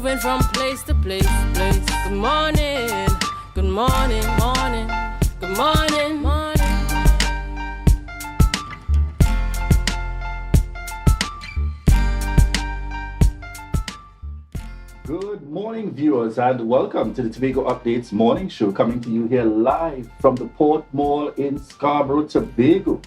moving from place to place. Good morning, good morning, morning, good morning, morning. Good morning, viewers, and welcome to the Tobago Updates morning show, coming to you here live from the Port Mall in Scarborough, Tobago.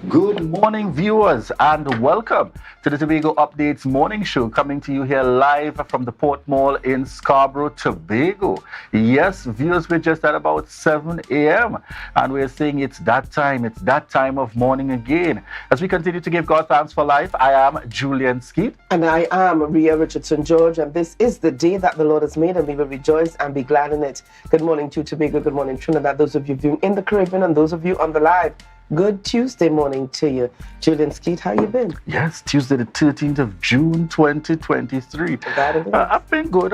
Good morning, viewers, and welcome to the Tobago Updates morning show, coming to you here live from the Port Mall in Scarborough, Tobago. Yes, viewers, we're just at about 7 a.m. and we're saying it's that time of morning again. As we continue to give God thanks for life, I am Julian Skeet. And I am Maria Richardson George, and this is the day that the Lord has made, and we will rejoice and be glad in it. Good morning to Tobago, good morning Trinidad, those of you viewing in the Caribbean, and those of you on the live. Good Tuesday morning to you. Julian Skeet, how you been? Yes, Tuesday the 13th of June, 2023. I've been good.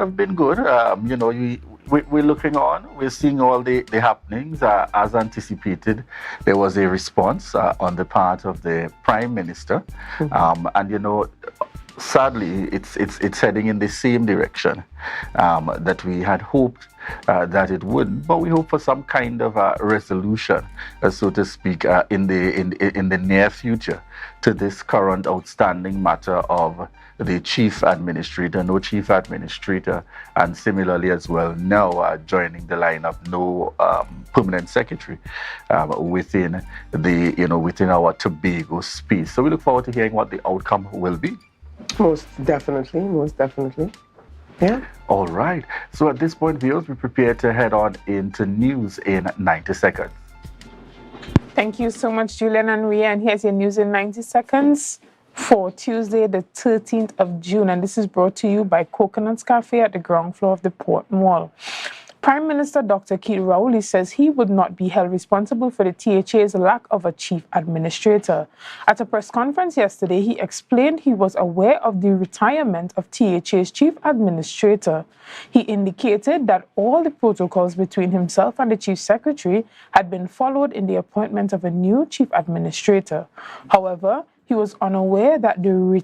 We're looking on. We're seeing all the happenings. As anticipated, there was a response on the part of the Prime Minister. And sadly, it's heading in the same direction that we had hoped that it would, but we hope for some kind of resolution, so to speak, in the near future to this current outstanding matter of the chief administrator, no chief administrator, and similarly as well now joining the lineup, no permanent secretary within our Tobago space. So we look forward to hearing what the outcome will be. Most definitely. Yeah. All right. So at this point, viewers, we prepare to head on into news in 90 seconds. Thank you so much, Julian and Ria. And here's your news in 90 seconds for Tuesday, the 13th of June. And this is brought to you by Coconut's Cafe at the ground floor of the Port Mall. Prime Minister Dr. Keith Rowley says he would not be held responsible for the THA's lack of a chief administrator. At a press conference yesterday, he explained he was aware of the retirement of THA's chief administrator. He indicated that all the protocols between himself and the chief secretary had been followed in the appointment of a new chief administrator. However, he was unaware that the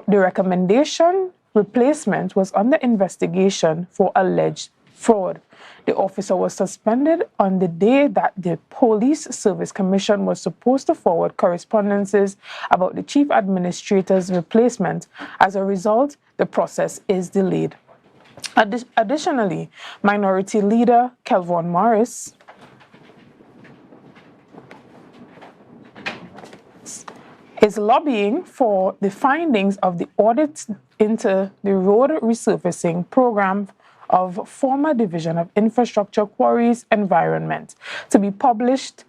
recommendation replacement was under investigation for alleged fraud. The officer was suspended on the day that the Police Service Commission was supposed to forward correspondences about the chief administrator's replacement. As a result, the process is delayed. Additionally, Minority Leader Kelvon Morris is lobbying for the findings of the audit into the road resurfacing program of former Division of Infrastructure Quarries Environment to be published.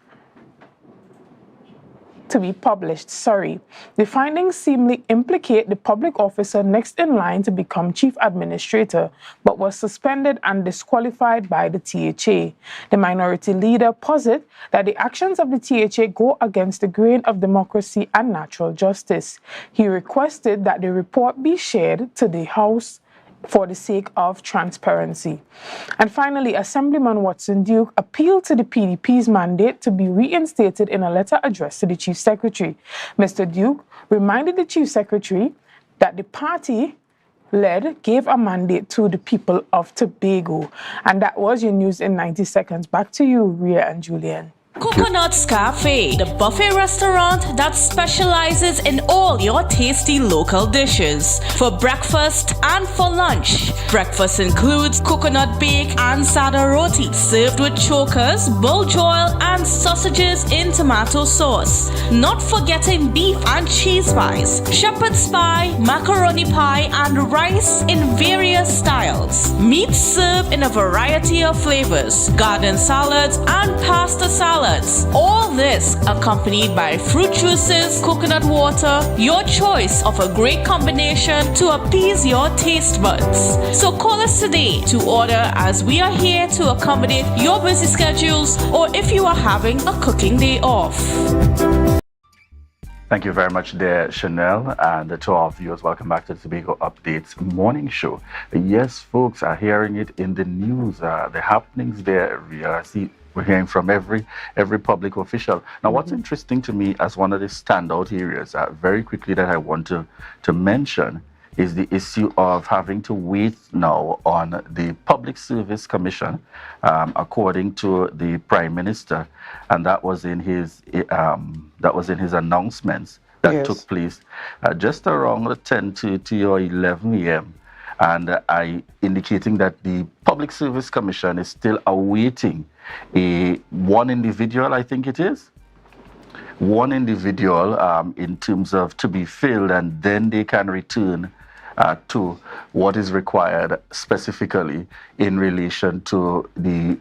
The findings seemingly implicate the public officer next in line to become chief administrator, but was suspended and disqualified by the THA. The minority leader posits that the actions of the THA go against the grain of democracy and natural justice. He requested that the report be shared to the House for the sake of transparency. And finally, Assemblyman Watson Duke appealed to the PDP's mandate to be reinstated in a letter addressed to the Chief Secretary. Mr. Duke reminded the Chief Secretary that the party-led gave a mandate to the people of Tobago. And that was your news in 90 seconds. Back to you, Ria and Julian. Coconut's Cafe, the buffet restaurant that specializes in all your tasty local dishes. For breakfast and for lunch. Breakfast includes coconut bake and sada roti, served with chokers, bull joil, and sausages in tomato sauce. Not forgetting beef and cheese pies, shepherd's pie, macaroni pie, and rice in various styles. Meat served in a variety of flavors, garden salads, and pasta salads. All this accompanied by fruit juices, coconut water, your choice of a great combination to appease your taste buds. So call us today to order, as we are here to accommodate your busy schedules or if you are having a cooking day off. Thank you very much there, Chanel, and to our viewers, welcome back to the Tobago Updates morning show. Yes, folks are hearing it in the news, the happenings there. We're hearing from every public official. Now, what's interesting to me as one of the standout areas, very quickly, that I want to mention is the issue of having to wait now on the Public Service Commission, according to the Prime Minister, and that was in his announcements that took place just around 10:30 or 11 a.m. And indicating that the Public Service Commission is still awaiting one individual, I think it is, one individual in terms of to be filled, and then they can return to what is required specifically in relation to the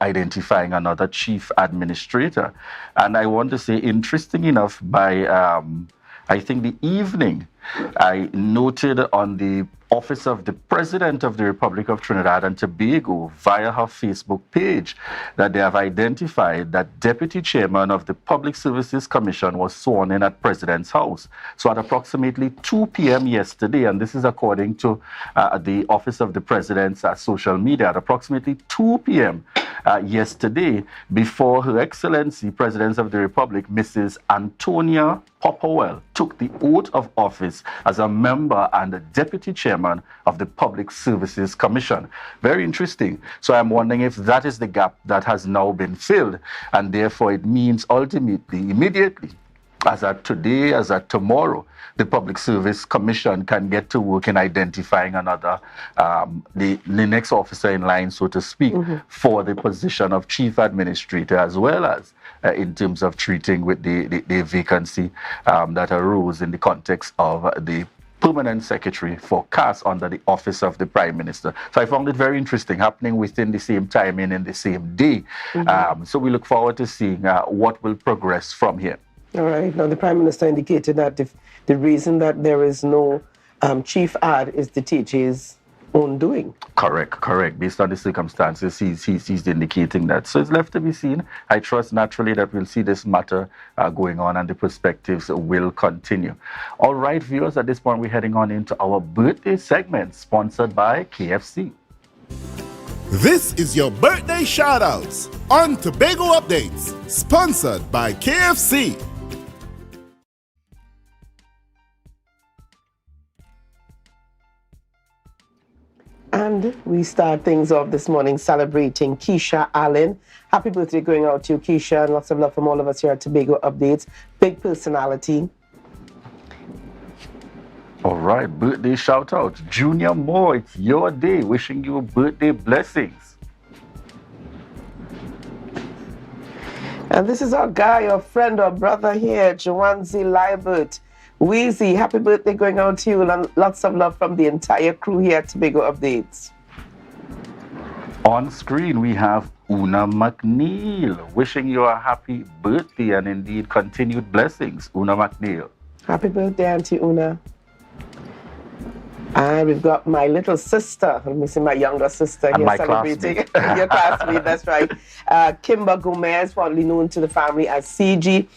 identifying another chief administrator. And I want to say, interesting enough, by I think the evening, I noted on the Office of the President of the Republic of Trinidad and Tobago via her Facebook page that they have identified that Deputy Chairman of the Public Services Commission was sworn in at President's house. So at approximately 2 p.m. yesterday, and this is according to the Office of the President's social media, at approximately 2 p.m. Yesterday, before Her Excellency, President of the Republic, Mrs. Antonia Popowell, took the oath of office as a member and a deputy chairman of the Public Services Commission. Very interesting. So I'm wondering if that is the gap that has now been filled, and therefore it means ultimately, immediately, as at today, as at tomorrow, the Public Service Commission can get to work in identifying another, the next officer in line, so to speak, for the position of Chief Administrator, as well as in terms of treating with the vacancy that arose in the context of the Permanent Secretary for CAS under the Office of the Prime Minister. So I found it very interesting, happening within the same timing in the same day. So we look forward to seeing what will progress from here. All right. Now, the Prime Minister indicated that if the reason that there is no chief ad is the TJ's own doing. Correct. Based on the circumstances, he's indicating that. So it's left to be seen. I trust naturally that we'll see this matter going on, and the perspectives will continue. All right, viewers, at this point, we're heading on into our birthday segment, sponsored by KFC. This is your birthday shoutouts on Tobago Updates, sponsored by KFC. And we start things off this morning celebrating Keisha Allen. Happy birthday going out to you, Keisha, and lots of love from all of us here at Tobago Updates. Big personality. All right, birthday shout out. Junior Moore, it's your day. Wishing you birthday blessings. And this is our guy, our friend, our brother here, Joanzi Libert. Weezy, happy birthday going out to you, and lots of love from the entire crew here at Tobago Updates. On screen, we have Una McNeil, wishing you a happy birthday and indeed continued blessings. Una McNeil. Happy birthday, Auntie Una. And we've got my little sister, let me see, my younger sister and here my celebrating. classmate. Your classmate, that's right. Kimber Gomez, fondly known to the family as CG,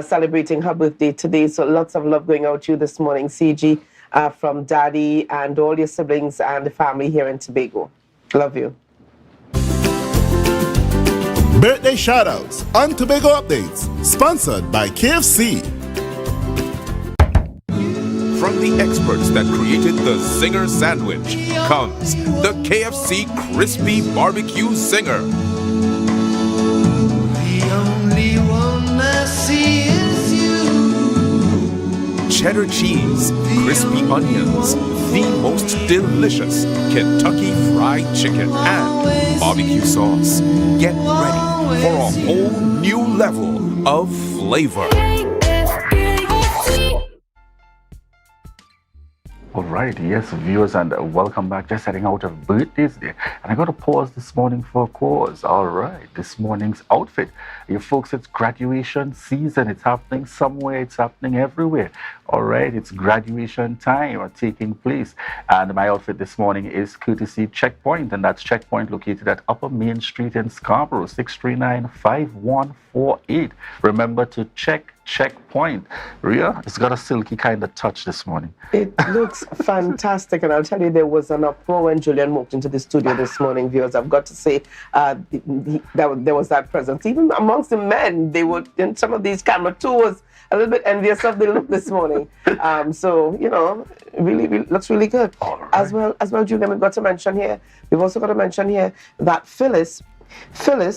celebrating her birthday today. So lots of love going out to you this morning, CG, from Daddy and all your siblings and the family here in Tobago. Love you. Birthday shoutouts on Tobago Updates, sponsored by KFC. From the experts that created the Zinger sandwich comes the KFC Crispy Barbecue Zinger. The only one I see is you. Cheddar cheese, crispy onions, the most delicious Kentucky Fried Chicken, and barbecue sauce. Get ready for a whole new level of flavor. All right, yes, viewers, and welcome back. Just heading out of birthdays day, and I got to pause this morning for a cause. All right, this morning's outfit. You folks, it's graduation season. It's happening somewhere. It's happening everywhere. All right, it's graduation time taking place, and my outfit this morning is courtesy Checkpoint, and that's Checkpoint located at Upper Main Street in Scarborough, 639-5148. Remember to check checkpoint. Ria, it's got a silky kind of touch this morning. It looks fantastic, and I'll tell you, there was an uproar when Julian walked into the studio this morning, viewers. I've got to say, there was that presence. Even amongst the men, they were, in some of these camera tours, a little bit envious of the look this morning. So, you know, really looks really good. Right. As well, Julian, we've got to mention here, we've also got to mention here that Phyllis,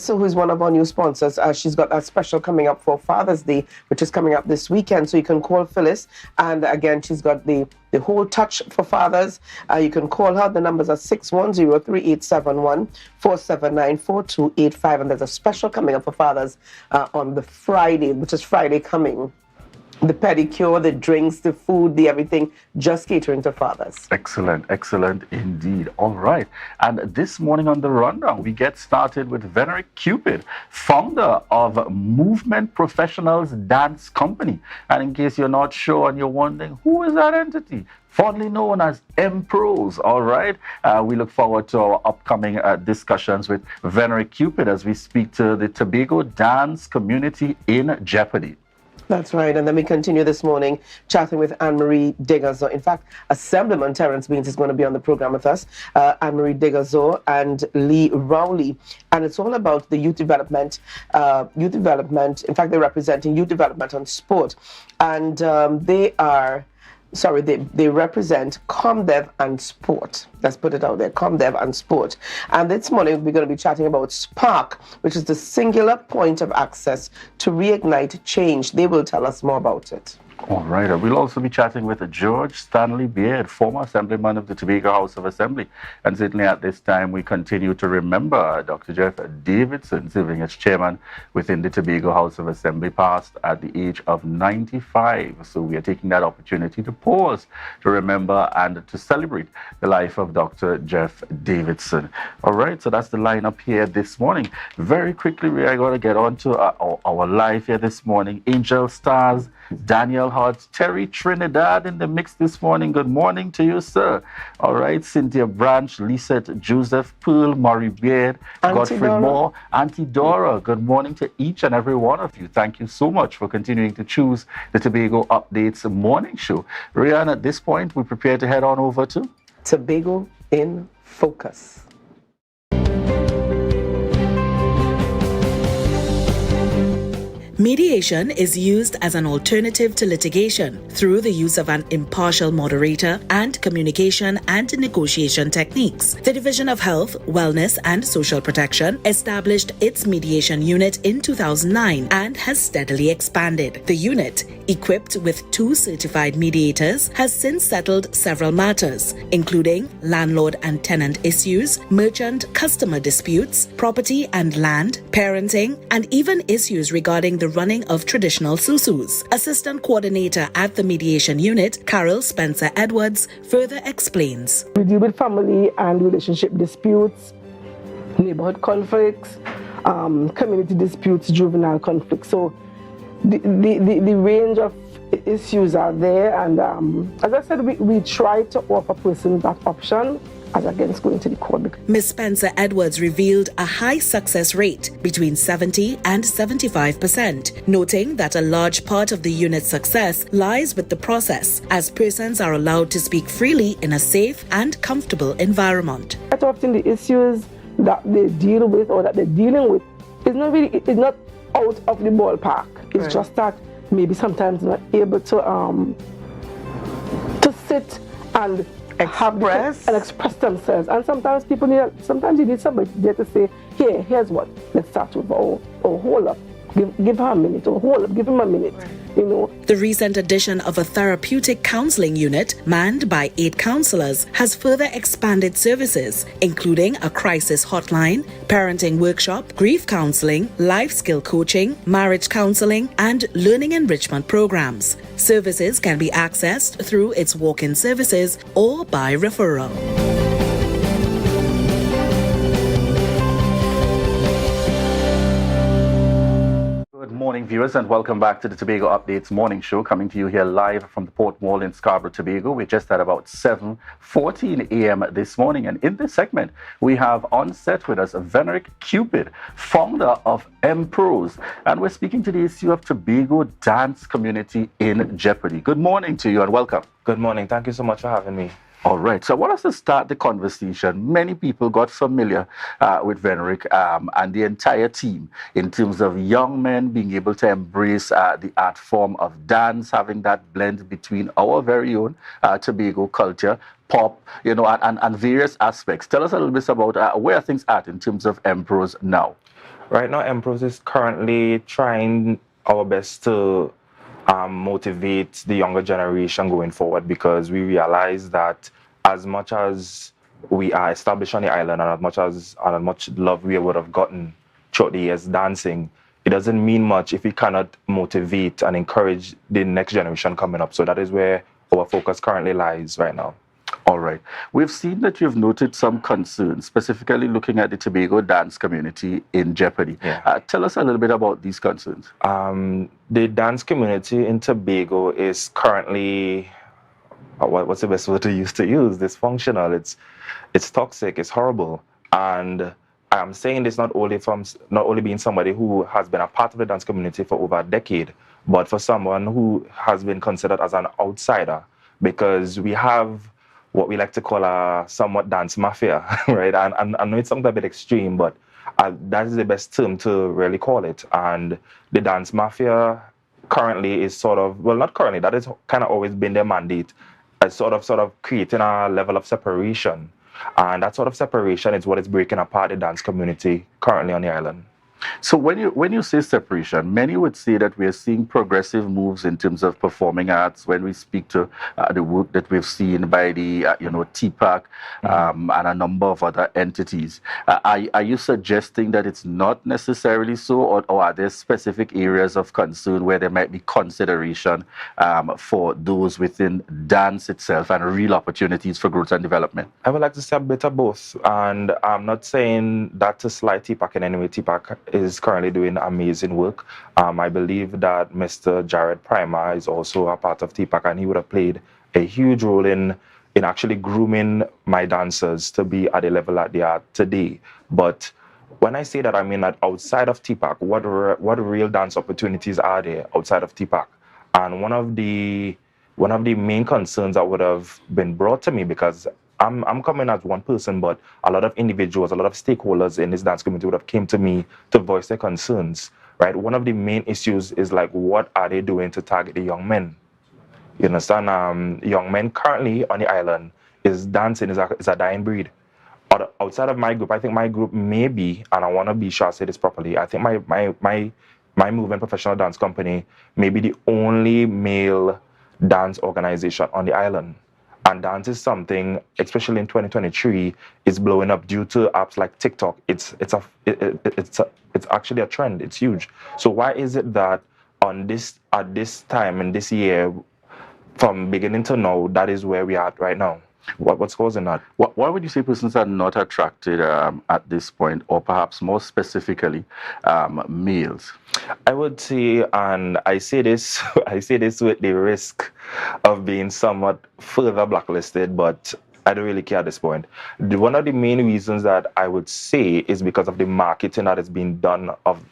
who is one of our new sponsors, she's got a special coming up for Father's Day, which is coming up this weekend. So you can call Phyllis, and again, she's got the whole touch for fathers. You can call her. The numbers are 610-3871, 479-4285, and there's a special coming up for fathers on the Friday, which is Friday coming. The pedicure, the drinks, the food, the everything, just catering to fathers. Excellent, excellent indeed. All right. And this morning on the rundown, we get started with Venery Cupid, founder of Movement Professionals Dance Company. And in case you're not sure and you're wondering, who is that entity? Fondly known as M-Pros, all right? We look forward to our upcoming discussions with Venery Cupid as we speak to the Tobago dance community in jeopardy. That's right, and then we continue this morning chatting with Anne-Marie Degazo. In fact, Assemblyman Terence Beans is going to be on the program with us, Anne-Marie Degazo and Lee Rowley, and it's all about the youth development. In fact, they're representing youth development on sport, and they represent ComDev and Sport. Let's put it out there, ComDev and Sport. And this morning we're going to be chatting about Spark, which is the singular point of access to reignite change. They will tell us more about it. All right. We'll also be chatting with George Stanley Beard, former Assemblyman of the Tobago House of Assembly. And certainly at this time, we continue to remember Dr. Jeff Davidson, serving as chairman within the Tobago House of Assembly, passed at the age of 95. So we are taking that opportunity to pause, to remember and to celebrate the life of Dr. Jeff Davidson. All right. So that's the lineup here this morning. Very quickly, we are going to get on to our live here this morning. Angel Stars, Daniel Hodge, Terry Trinidad in the mix this morning. Good morning to you, sir. All right, Cynthia Branch, Lisette Joseph, Pearl, Maury Beard, Godfrey Moore, Auntie Dora. Good morning to each and every one of you. Thank you so much for continuing to choose the Tobago Updates morning show. Rian, at this point, we prepare to head on over to Tobago in Focus. Mediation is used as an alternative to litigation through the use of an impartial moderator and communication and negotiation techniques. The Division of Health, Wellness and Social Protection established its mediation unit in 2009 and has steadily expanded. The unit, equipped with 2 certified mediators, has since settled several matters, including landlord and tenant issues, merchant-customer disputes, property and land, parenting, and even issues regarding the running of traditional susus. Assistant Coordinator at the Mediation Unit, Carol Spencer Edwards, further explains. We deal with family and relationship disputes, neighborhood conflicts, community disputes, juvenile conflicts. So the range of issues are there, and as I said, we try to offer persons that option as against going to the court. Ms. Spencer Edwards revealed a high success rate between 70 and 75%, noting that a large part of the unit's success lies with the process, as persons are allowed to speak freely in a safe and comfortable environment. Quite often the issues that they deal with or that they're dealing with is not out of the ballpark. It's right. Just that maybe sometimes not able to sit and express themselves, and sometimes you need somebody there to say, here's what, let's start with, or hold up, give her a minute, or hold up, give him a minute. Right. You know. The recent addition of a therapeutic counseling unit manned by 8 counselors has further expanded services, including a crisis hotline, parenting workshop, grief counseling, life skill coaching, marriage counseling, and learning enrichment programs. Services can be accessed through its walk-in services or by referral. Good Morning, viewers, and welcome back to the Tobago Updates morning show, coming to you here live from the Port Mall in Scarborough, Tobago. We're just at about 7:14 a.m. this morning, and in this segment, we have on set with us Venerick Cupid, founder of M-Pros, and we're speaking to the issue of Tobago dance community in jeopardy. Good morning to you and welcome. Good morning. Thank you so much for having me. All right, so I want us to start the conversation. Many people got familiar with Venerick and the entire team in terms of young men being able to embrace the art form of dance, having that blend between our very own Tobago culture, pop, and various aspects. Tell us a little bit about where things at in terms of M-Pros now. Right now, M-Pros is currently trying our best to motivate the younger generation going forward, because we realize that as much as we are established on the island and as much love we would have gotten throughout the years dancing, it doesn't mean much if we cannot motivate and encourage the next generation coming up. So that is where our focus currently lies right now. All right. We've seen that you've noted some concerns, specifically looking at the Tobago dance community in jeopardy. Yeah. Tell us a little bit about these concerns. The dance community in Tobago is currently, what's the best word to use? Dysfunctional. It's toxic. It's horrible. And I'm saying this not only being somebody who has been a part of the dance community for over a decade, but for someone who has been considered as an outsider, because we have what we like to call a somewhat dance mafia, right? And I know it sounds a bit extreme, but that is the best term to really call it. And the dance mafia currently is not currently, that has kind of always been their mandate, as sort of creating a level of separation. And that sort of separation is what is breaking apart the dance community currently on the island. So when you say separation, many would say that we are seeing progressive moves in terms of performing arts. When we speak to the work that we've seen by the TPAC and a number of other entities, are you suggesting that it's not necessarily so, or are there specific areas of concern where there might be consideration for those within dance itself and real opportunities for growth and development? I would like to say a bit of both, and I'm not saying that to slight TPAC in any way. TPAC is currently doing amazing work. I believe that Mr. Jared Primer is also a part of TPAC, and he would have played a huge role in actually grooming my dancers to be at the level that they are today. But when I say that, I mean that outside of TPAC, what real dance opportunities are there outside of TPAC? And one of the main concerns that would have been brought to me, because I'm coming as one person, but a lot of individuals, a lot of stakeholders in this dance community would have came to me to voice their concerns, right? One of the main issues is like, what are they doing to target the young men? You understand? Young men currently on the island, dancing is a dying breed. Outside of my group, I think my group may be, and I want to be sure I say this properly, I think my movement professional dance company may be the only male dance organization on the island. And dance is something, especially in 2023, is blowing up due to apps like TikTok. It's actually a trend. It's huge. So why is it that at this time in this year, from beginning to now, that is where we are at right now? What's causing that? Why would you say persons are not attracted at this point, or perhaps more specifically, males? I would say, and I say this with the risk of being somewhat further blacklisted, but I don't really care at this point. One of the main reasons that I would say is because of the marketing that is being done of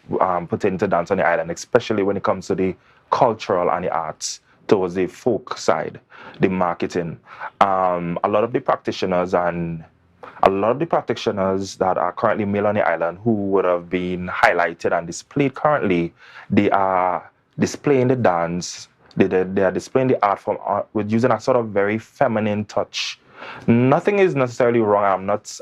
pertaining to dance on the island, especially when it comes to the cultural and the arts, towards the folk side, the marketing. A lot of the practitioners that are currently male on the island who would have been highlighted and displayed currently, they are displaying the dance, they are displaying the art form with using a sort of very feminine touch. Nothing is necessarily wrong.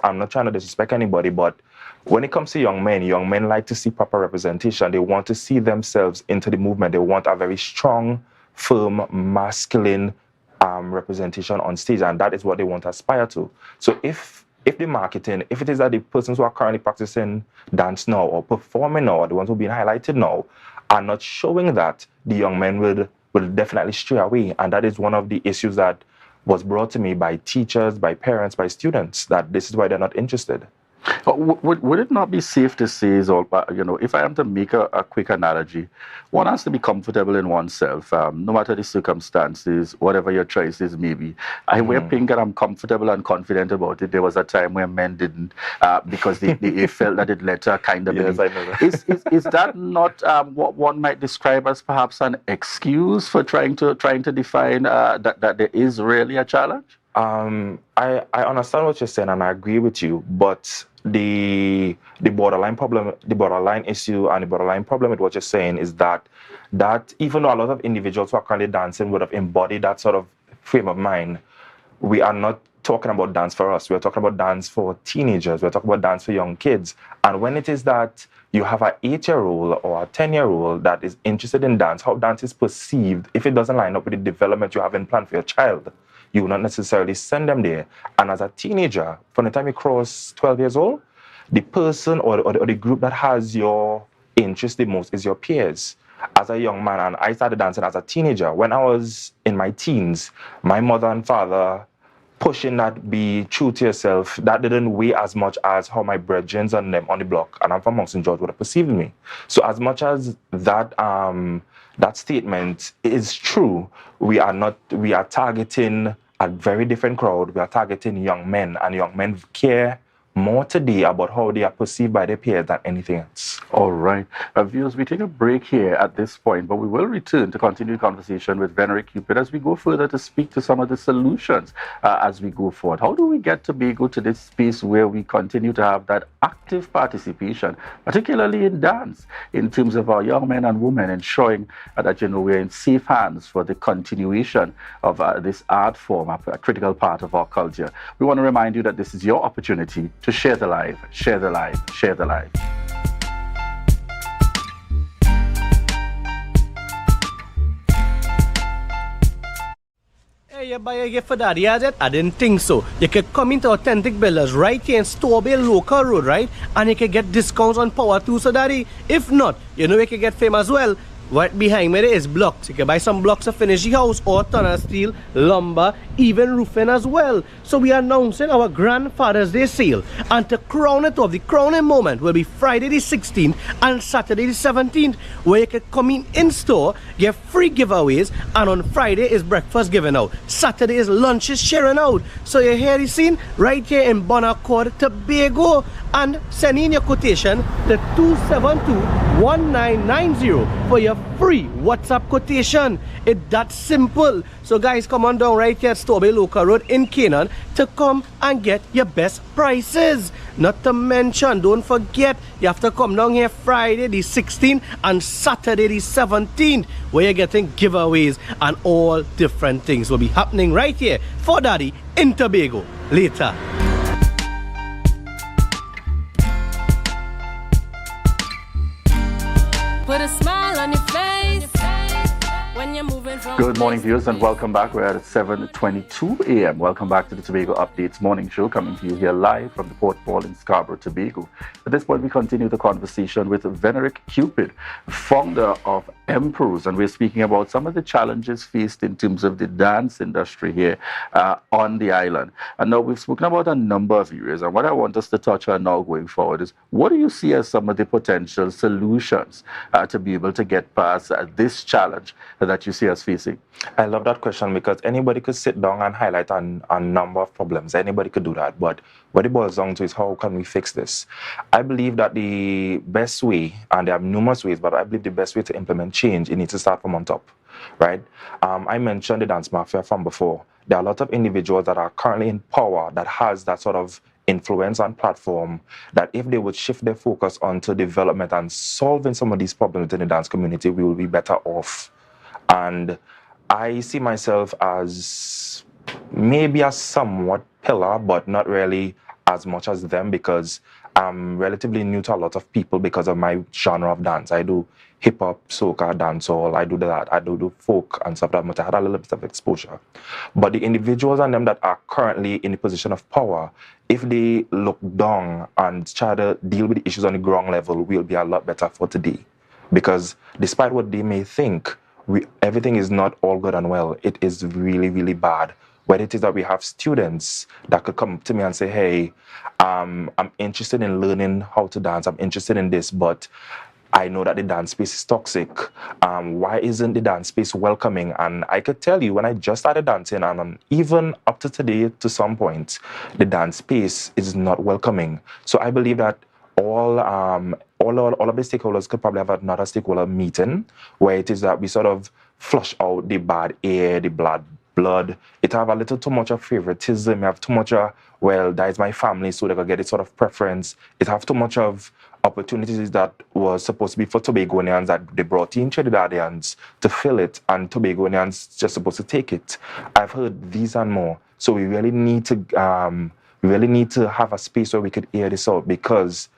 I'm not trying to disrespect anybody, but when it comes to young men like to see proper representation. They want to see themselves into the movement. They want a very strong, firm, masculine representation on stage, and that is what they want to aspire to. So if the marketing, if it is that the persons who are currently practicing dance now or performing now, or the ones who are being highlighted now, are not showing that, the young men will definitely stray away. And that is one of the issues that was brought to me by teachers, by parents, by students, that this is why they're not interested. Would it not be safe to say, if I am to make a quick analogy, one has to be comfortable in oneself, no matter the circumstances, whatever your choices may be. I wear pink and I'm comfortable and confident about it. There was a time where men didn't because they felt that it led to a kind of Yes, belief. I know that. Is that not what one might describe as perhaps an excuse for trying to define that there is really a challenge? I understand what you're saying and I agree with you, but the borderline problem, the borderline issue and the borderline problem with what you're saying is that even though a lot of individuals who are currently dancing would have embodied that sort of frame of mind, we are not talking about dance for us. We're talking about dance for teenagers. We're talking about dance for young kids. And when it is that you have an 8-year-old or a 10-year-old that is interested in dance, how dance is perceived, if it doesn't line up with the development you have in plan for your child, you will not necessarily send them there. And as a teenager, from the time you cross 12 years old, the person or the group that has your interest the most is your peers. As a young man, and I started dancing as a teenager. When I was in my teens, my mother and father pushing that be true to yourself, that didn't weigh as much as how my brethren and them on the block, and I'm from Mount St. George, would have perceived me. So as much as that that statement is true, we are targeting a very different crowd. We are targeting young men, and young men care more today about how they are perceived by their peers than anything else. All right. Viewers, we take a break here at this point, but we will return to continue the conversation with Venerable Cupid as we go further to speak to some of the solutions as we go forward. How do we get Tobago to this space where we continue to have that active participation, particularly in dance, in terms of our young men and women, ensuring that, we're in safe hands for the continuation of this art form, a critical part of our culture. We want to remind you that this is your opportunity to share the live, share the live, share the live. Hey, you buy a gift for daddy, has it? I didn't think so. You could come into Authentic Builders right here in Tobago Local Road, right? And you can get discounts on power tools, so daddy. If not, you can get fame as well. Right behind me there is blocks. You can buy some blocks to finish the house or tunnel steel, lumber, even roofing as well. So we are announcing our Grandfather's Day sale. And to crown it off, the crowning moment will be Friday the 16th and Saturday the 17th, where you can come in store, get free giveaways, and on Friday is breakfast given out. Saturday is lunches sharing out. So you hear the scene right here in Bonaccord, Tobago, and send in your quotation to 272-1990 for your free WhatsApp quotation. It's that simple. So guys, come on down right here at Tobago Local Road in Canaan to come and get your best prices. Not to mention, don't forget, you have to come down here Friday the 16th and Saturday the 17th, where you're getting giveaways and all different things will be happening right here for Daddy in Tobago. Later. Put a smile on your face when you're moving from. Good morning, viewers, and welcome back. We're at 7:22 a.m. Welcome back to the Tobago Updates morning show, coming to you here live from the Port Paul in Scarborough, Tobago. At this point, we continue the conversation with Venerable Cupid, founder of Emperors, and we're speaking about some of the challenges faced in terms of the dance industry here on the island. And now we've spoken about a number of areas, and what I want us to touch on now going forward is, what do you see as some of the potential solutions to be able to get past this challenge that you see us facing? I love that question because anybody could sit down and highlight a number of problems. Anybody could do that. But what it boils down to is, how can we fix this? I believe that the best way, and there are numerous ways, but I believe the best way to implement change, it needs to start from on top, right? I mentioned the dance mafia from before. There are a lot of individuals that are currently in power that has that sort of influence and platform, that if they would shift their focus onto development and solving some of these problems within the dance community, we will be better off. And I see myself as maybe a somewhat pillar, but not really as much as them, because I'm relatively new to a lot of people because of my genre of dance. I do hip-hop, soca, dancehall, I do that, I do folk and stuff like that. I had a little bit of exposure. But the individuals and them that are currently in the position of power, if they look down and try to deal with the issues on the ground level, we'll be a lot better for today. Because despite what they may think, everything is not all good and well. It is really, really bad whether it is that we have students that could come to me and say, hey, I'm interested in learning how to dance, I'm interested in this, but I know that the dance space is toxic. Why isn't the dance space welcoming? And I could tell you, when I just started dancing, and even up to today, to some point, the dance space is not welcoming. So I believe that all of the stakeholders could probably have another stakeholder meeting where it is that we sort of flush out the bad air, the blood. It have a little too much of favoritism. You have too much of, well, that is my family, so they can get this sort of preference. It have too much of opportunities that was supposed to be for Tobagonians that they brought in Trinidadians to fill it, and Tobagonians just supposed to take it. I've heard these and more. So we really need to have a space where we could air this out, because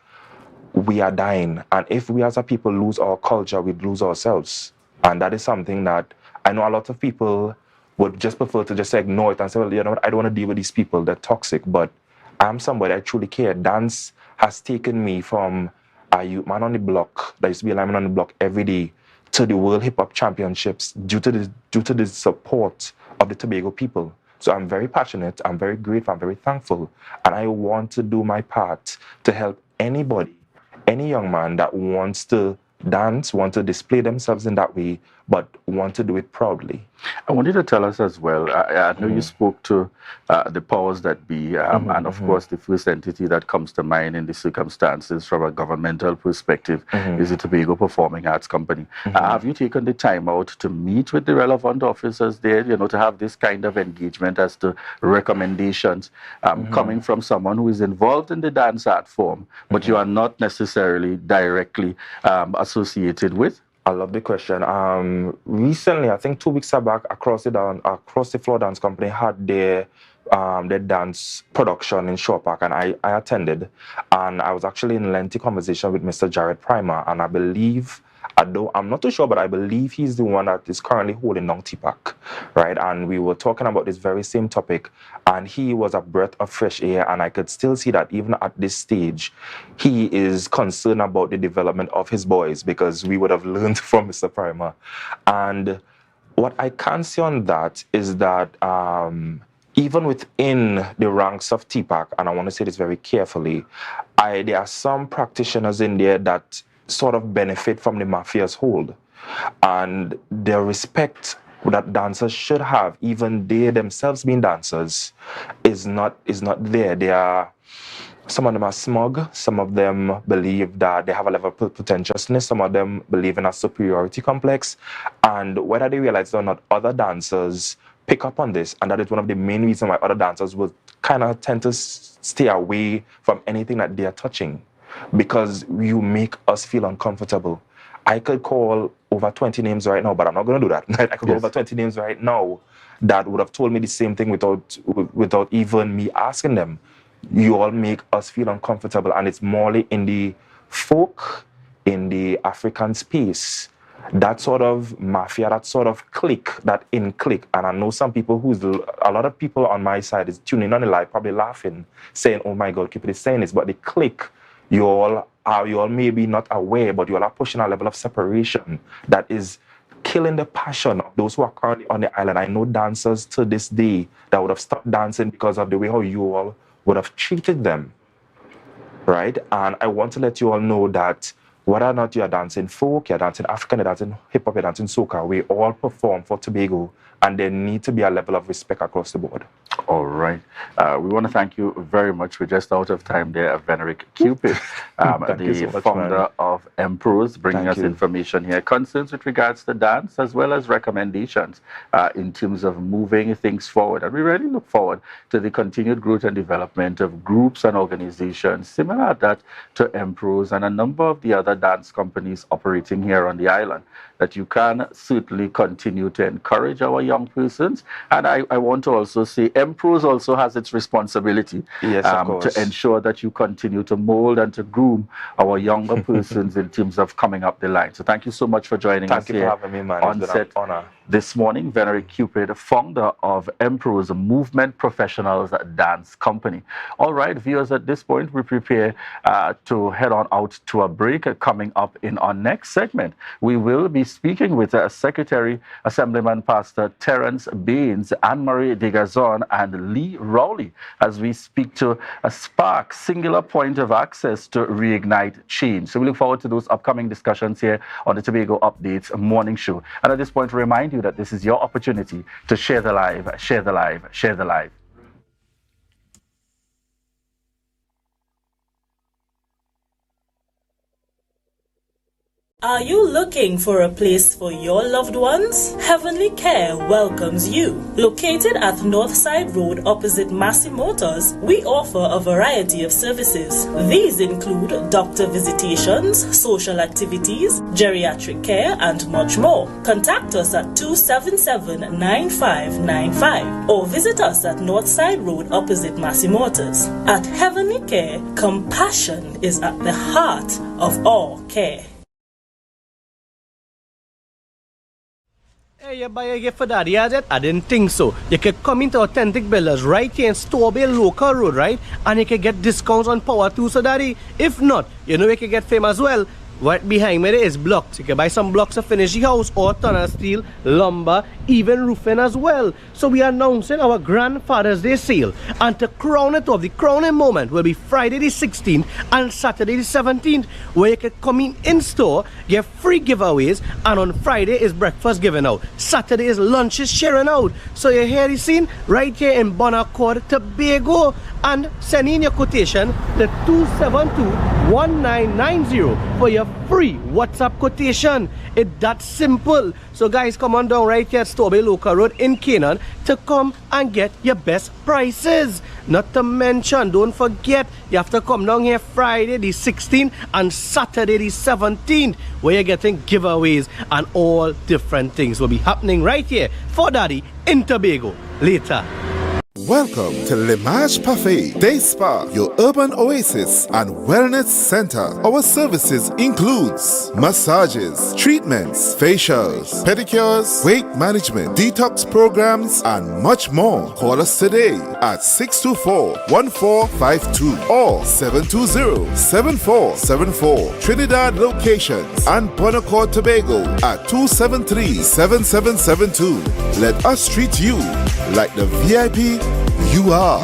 we are dying. And if we as a people lose our culture, we lose ourselves. And that is something that I know a lot of people would just prefer to just ignore it and say, well, you know what, I don't want to deal with these people, they're toxic. But I'm somebody, I truly care. Dance has taken me from a youth man on the block that used to be a lineman on the block every day to the World Hip Hop Championships due to the support of the Tobago people. So I'm very passionate, I'm very grateful, I'm very thankful, and I want to do my part to help anybody, any young man that wants to dance, want to display themselves in that way, but want to do it proudly. I want you to tell us as well, I know you spoke to the powers that be, and of course the first entity that comes to mind in the circumstances from a governmental perspective is the Tobago Performing Arts Company. Have you taken the time out to meet with the relevant officers there, to have this kind of engagement as to recommendations coming from someone who is involved in the dance art form, but you are not necessarily directly associated with? I love the question. Recently, I think 2 weeks back, across the floor dance company had their dance production in Shore Park, and I attended, and I was actually in lengthy conversation with Mr. Jared Primer, and I believe, I'm not too sure, but I believe he's the one that is currently holding down TPAC, right? And we were talking about this very same topic, and he was a breath of fresh air, and I could still see that even at this stage, he is concerned about the development of his boys, because we would have learned from Mr. Primer. And what I can see on that is that even within the ranks of TPAC, and I want to say this very carefully, there are some practitioners in there that sort of benefit from the mafia's hold, and the respect that dancers should have, even they themselves being dancers, is not there. Some of them are smug, some of them believe that they have a level of pretentiousness, some of them believe in a superiority complex, and whether they realize it or not, other dancers pick up on this, and that is one of the main reasons why other dancers will kind of tend to stay away from anything that they are touching, because you make us feel uncomfortable. I could call over 20 names right now, but I'm not going to do that. I could go over 20 names right now that would have told me the same thing without even me asking them. You all make us feel uncomfortable, and it's more in the folk, in the African space, that sort of mafia, that sort of clique, that in-clique. And I know some people a lot of people on my side is tuning on the live, probably laughing, saying, oh my God, keep it saying this, but the clique, you all may be not aware, but you all are pushing a level of separation that is killing the passion of those who are currently on the island. I know dancers to this day that would have stopped dancing because of the way how you all would have treated them, right? And I want to let you all know that whether or not you're dancing folk, you're dancing African, you're dancing hip-hop, you're dancing soca, we all perform for Tobago, and there need to be a level of respect across the board. All right. We want to thank you very much. We're just out of time there, Venerick Cupid, the founder of Emperors, bringing us information here, concerns with regards to dance, as well as recommendations in terms of moving things forward. And we really look forward to the continued growth and development of groups and organizations similar to that to Emperors and a number of the other dance companies operating here on the island, that you can certainly continue to encourage our young persons. And I want to also say Emperors also has its responsibility to ensure that you continue to mold and to groom our younger persons in terms of coming up the line. So thank you so much for joining us here. Thank you for having me, man. It's been an honor. this morning. Venery Cupid, founder of Emperor's Movement Professionals Dance Company. All right, viewers, at this point, we prepare to head on out to a break. Coming up in our next segment, we will be speaking with Secretary, Assemblyman Pastor Terence Baines, Anne-Marie Degazon, and Lee Rowley as we speak to a Spark singular point of access to reignite change. So we look forward to those upcoming discussions here on the Tobago Updates morning show. And at this point, remind you that this is your opportunity to share the live, share the live, share the live. Are you looking for a place for your loved ones? Heavenly Care welcomes you. Located at Northside Road opposite Massey Motors, we offer a variety of services. These include doctor visitations, social activities, geriatric care, and much more. Contact us at 277-9595 or visit us at Northside Road opposite Massey Motors. At Heavenly Care, compassion is at the heart of all care. Hey, you buy a gift for daddy, has it? I didn't think so. You could come into Authentic Builders right here in Tobago Local Road, right? And you can get discounts on power tools, so daddy. If not, you know you can get fame as well. Right behind me there is blocks. You can buy some blocks to finish the house or tunnel steel, lumber, even roofing as well. So we are announcing our Grandfather's Day sale. And to crown it off, the crowning moment will be Friday the 16th and Saturday the 17th, where you can come in store, get free giveaways, and on Friday is breakfast given out. Saturday is lunch is sharing out. So you hear the scene right here in Bonaccord, Tobago, and send in your quotation to 272-1990 for your free WhatsApp quotation. It's that simple. So guys, come on down right here at Tobago Local Road in Canaan to come and get your best prices. Not to mention, don't forget, you have to come down here Friday the 16th and Saturday the 17th, where you're getting giveaways and all different things will be happening right here for Daddy in Tobago later. Welcome to L'Image Parfait Day Spa, your urban oasis and wellness center. Our services includes massages, treatments, facials, pedicures, weight management, detox programs, and much more. Call us today at 624-1452 or 720-7474. Trinidad locations and Bonaccord, Tobago at 273-7772. Let us treat you like the VIP you are.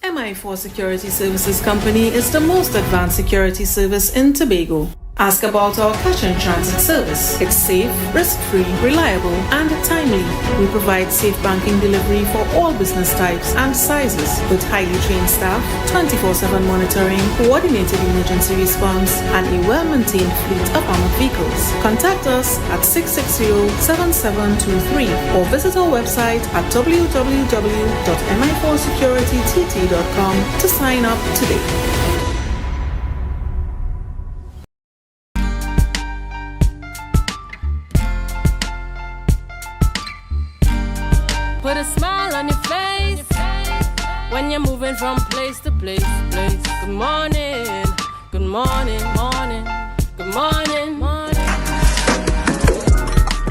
MI4 Security Services Company is the most advanced security service in Tobago. Ask about our cash and transit service. It's safe, risk-free, reliable, and timely. We provide safe banking delivery for all business types and sizes with highly trained staff, 24/7 monitoring, coordinated emergency response, and a well-maintained fleet of armored vehicles. Contact us at 660-7723 or visit our website at www.mi4securitytt.com to sign up today. Put a smile on your face when you're moving from place to place. Good morning, good morning, morning, good morning, morning.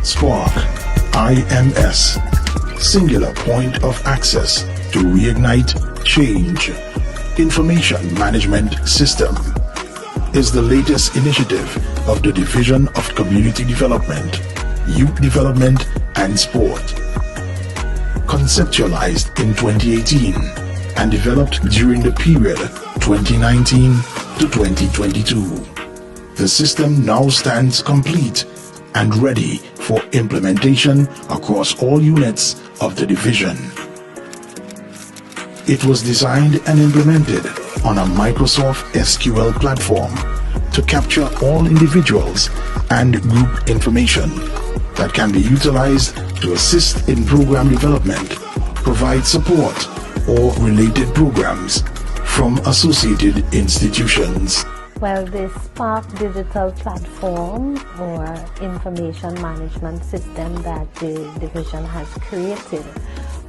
Spark IMS, singular point of access to reignite change. Information Management System is the latest initiative of the Division of Community Development, Youth Development and Sport. Conceptualized in 2018 and developed during the period 2019 to 2022. The system now stands complete and ready for implementation across all units of the division. It was designed and implemented on a Microsoft SQL platform to capture all individuals and group information that can be utilized to assist in program development, provide support, or related programs from associated institutions. Well, the Spark digital platform or information management system that the division has created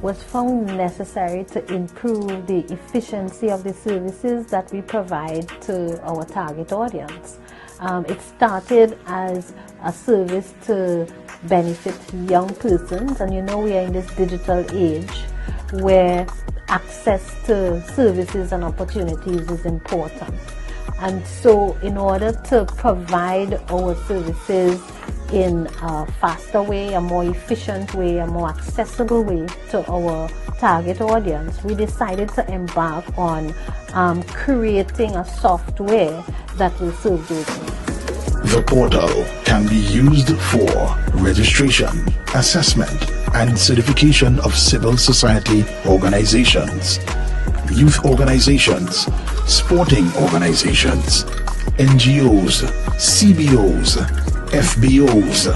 was found necessary to improve the efficiency of the services that we provide to our target audience. It started as a service to benefit young persons, and you know we are in this digital age where access to services and opportunities is important. And so in order to provide our services in a faster way, a more efficient way, a more accessible way to our target audience, we decided to embark on creating a software that will serve those needs. The portal can be used for registration, assessment, and certification of civil society organizations, youth organizations, sporting organizations, NGOs, CBOs, FBOs,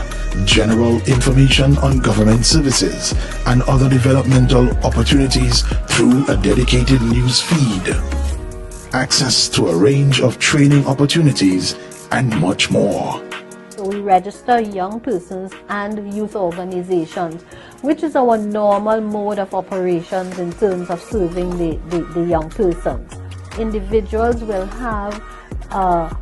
general information on government services, and other developmental opportunities through a dedicated news feed, access to a range of training opportunities, and much more. So we register young persons and youth organizations, which is our normal mode of operations in terms of serving the young persons. Individuals will have a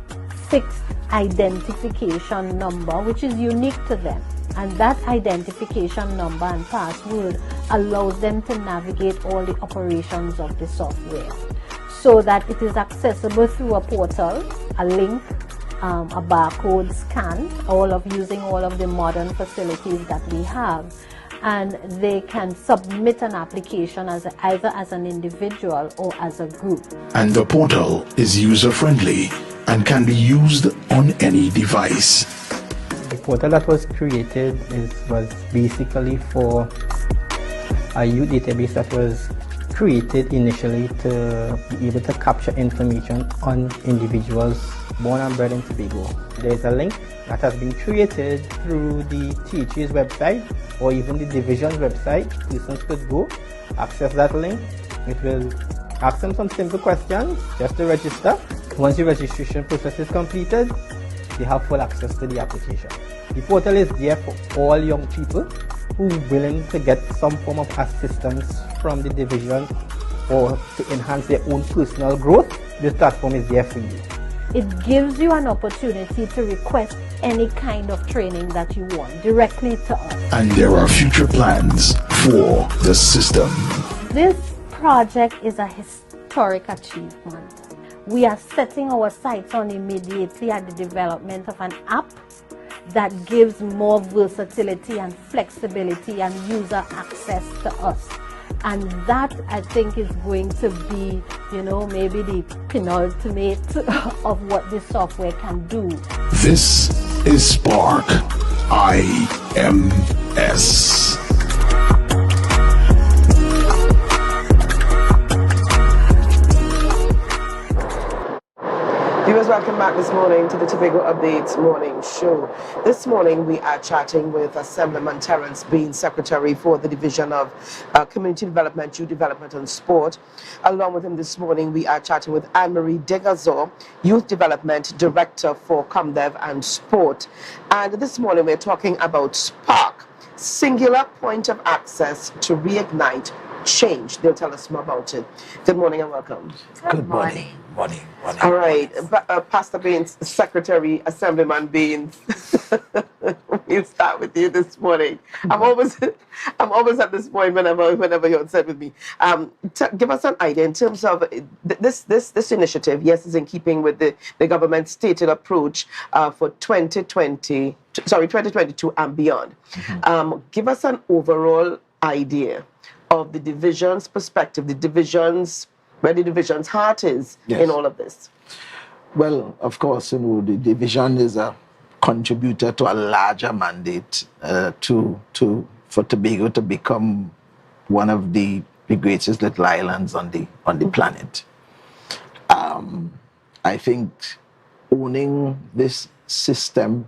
fixed identification number which is unique to them, and that identification number and password allows them to navigate all the operations of the software, so that it is accessible through a portal, a link, a barcode scan, using all of the modern facilities that we have, and they can submit an application either as an individual or as a group. And the portal is user-friendly and can be used on any device. The portal that was created was basically for a youth database that was created initially to be able to capture information on individuals born and bred in Tobago. There is a link that has been created through the THA's website or even the division's website. Persons could go, access that link. It will ask them some simple questions just to register. Once the registration process is completed, they have full access to the application. The portal is there for all young people who are willing to get some form of assistance from the division or to enhance their own personal growth. This platform is there for you. It gives you an opportunity to request any kind of training that you want directly to us. And there are future plans for the system. This project is a historic achievement. We are setting our sights on immediately at the development of an app that gives more versatility and flexibility and user access to us. And that, I think, is going to be, maybe the penultimate of what this software can do. This is Spark IMS. Viewers, welcome back this morning to the Tobago Updates Morning Show. This morning we are chatting with Assemblyman Terence Bean, Secretary for the Division of Community Development, Youth Development and Sport. Along with him this morning we are chatting with Anne-Marie Degazor, Youth Development Director for ComDev and Sport. And this morning we're talking about Spark, singular point of access to reignite change. They'll tell us more about it. Good morning and welcome. Good morning. Morning. All right, Pastor Baines, Secretary, Assemblyman Baines, we'll start with you this morning. I'm always at this point whenever you're on set with me. Give us an idea in terms of this initiative. Yes, is in keeping with the government's stated approach for 2022 and beyond. Give us an overall idea of the division's perspective, where the division's heart is in all of this. Well, of course, the division is a contributor to a larger mandate for Tobago to become one of the greatest little islands on the planet. I think owning this system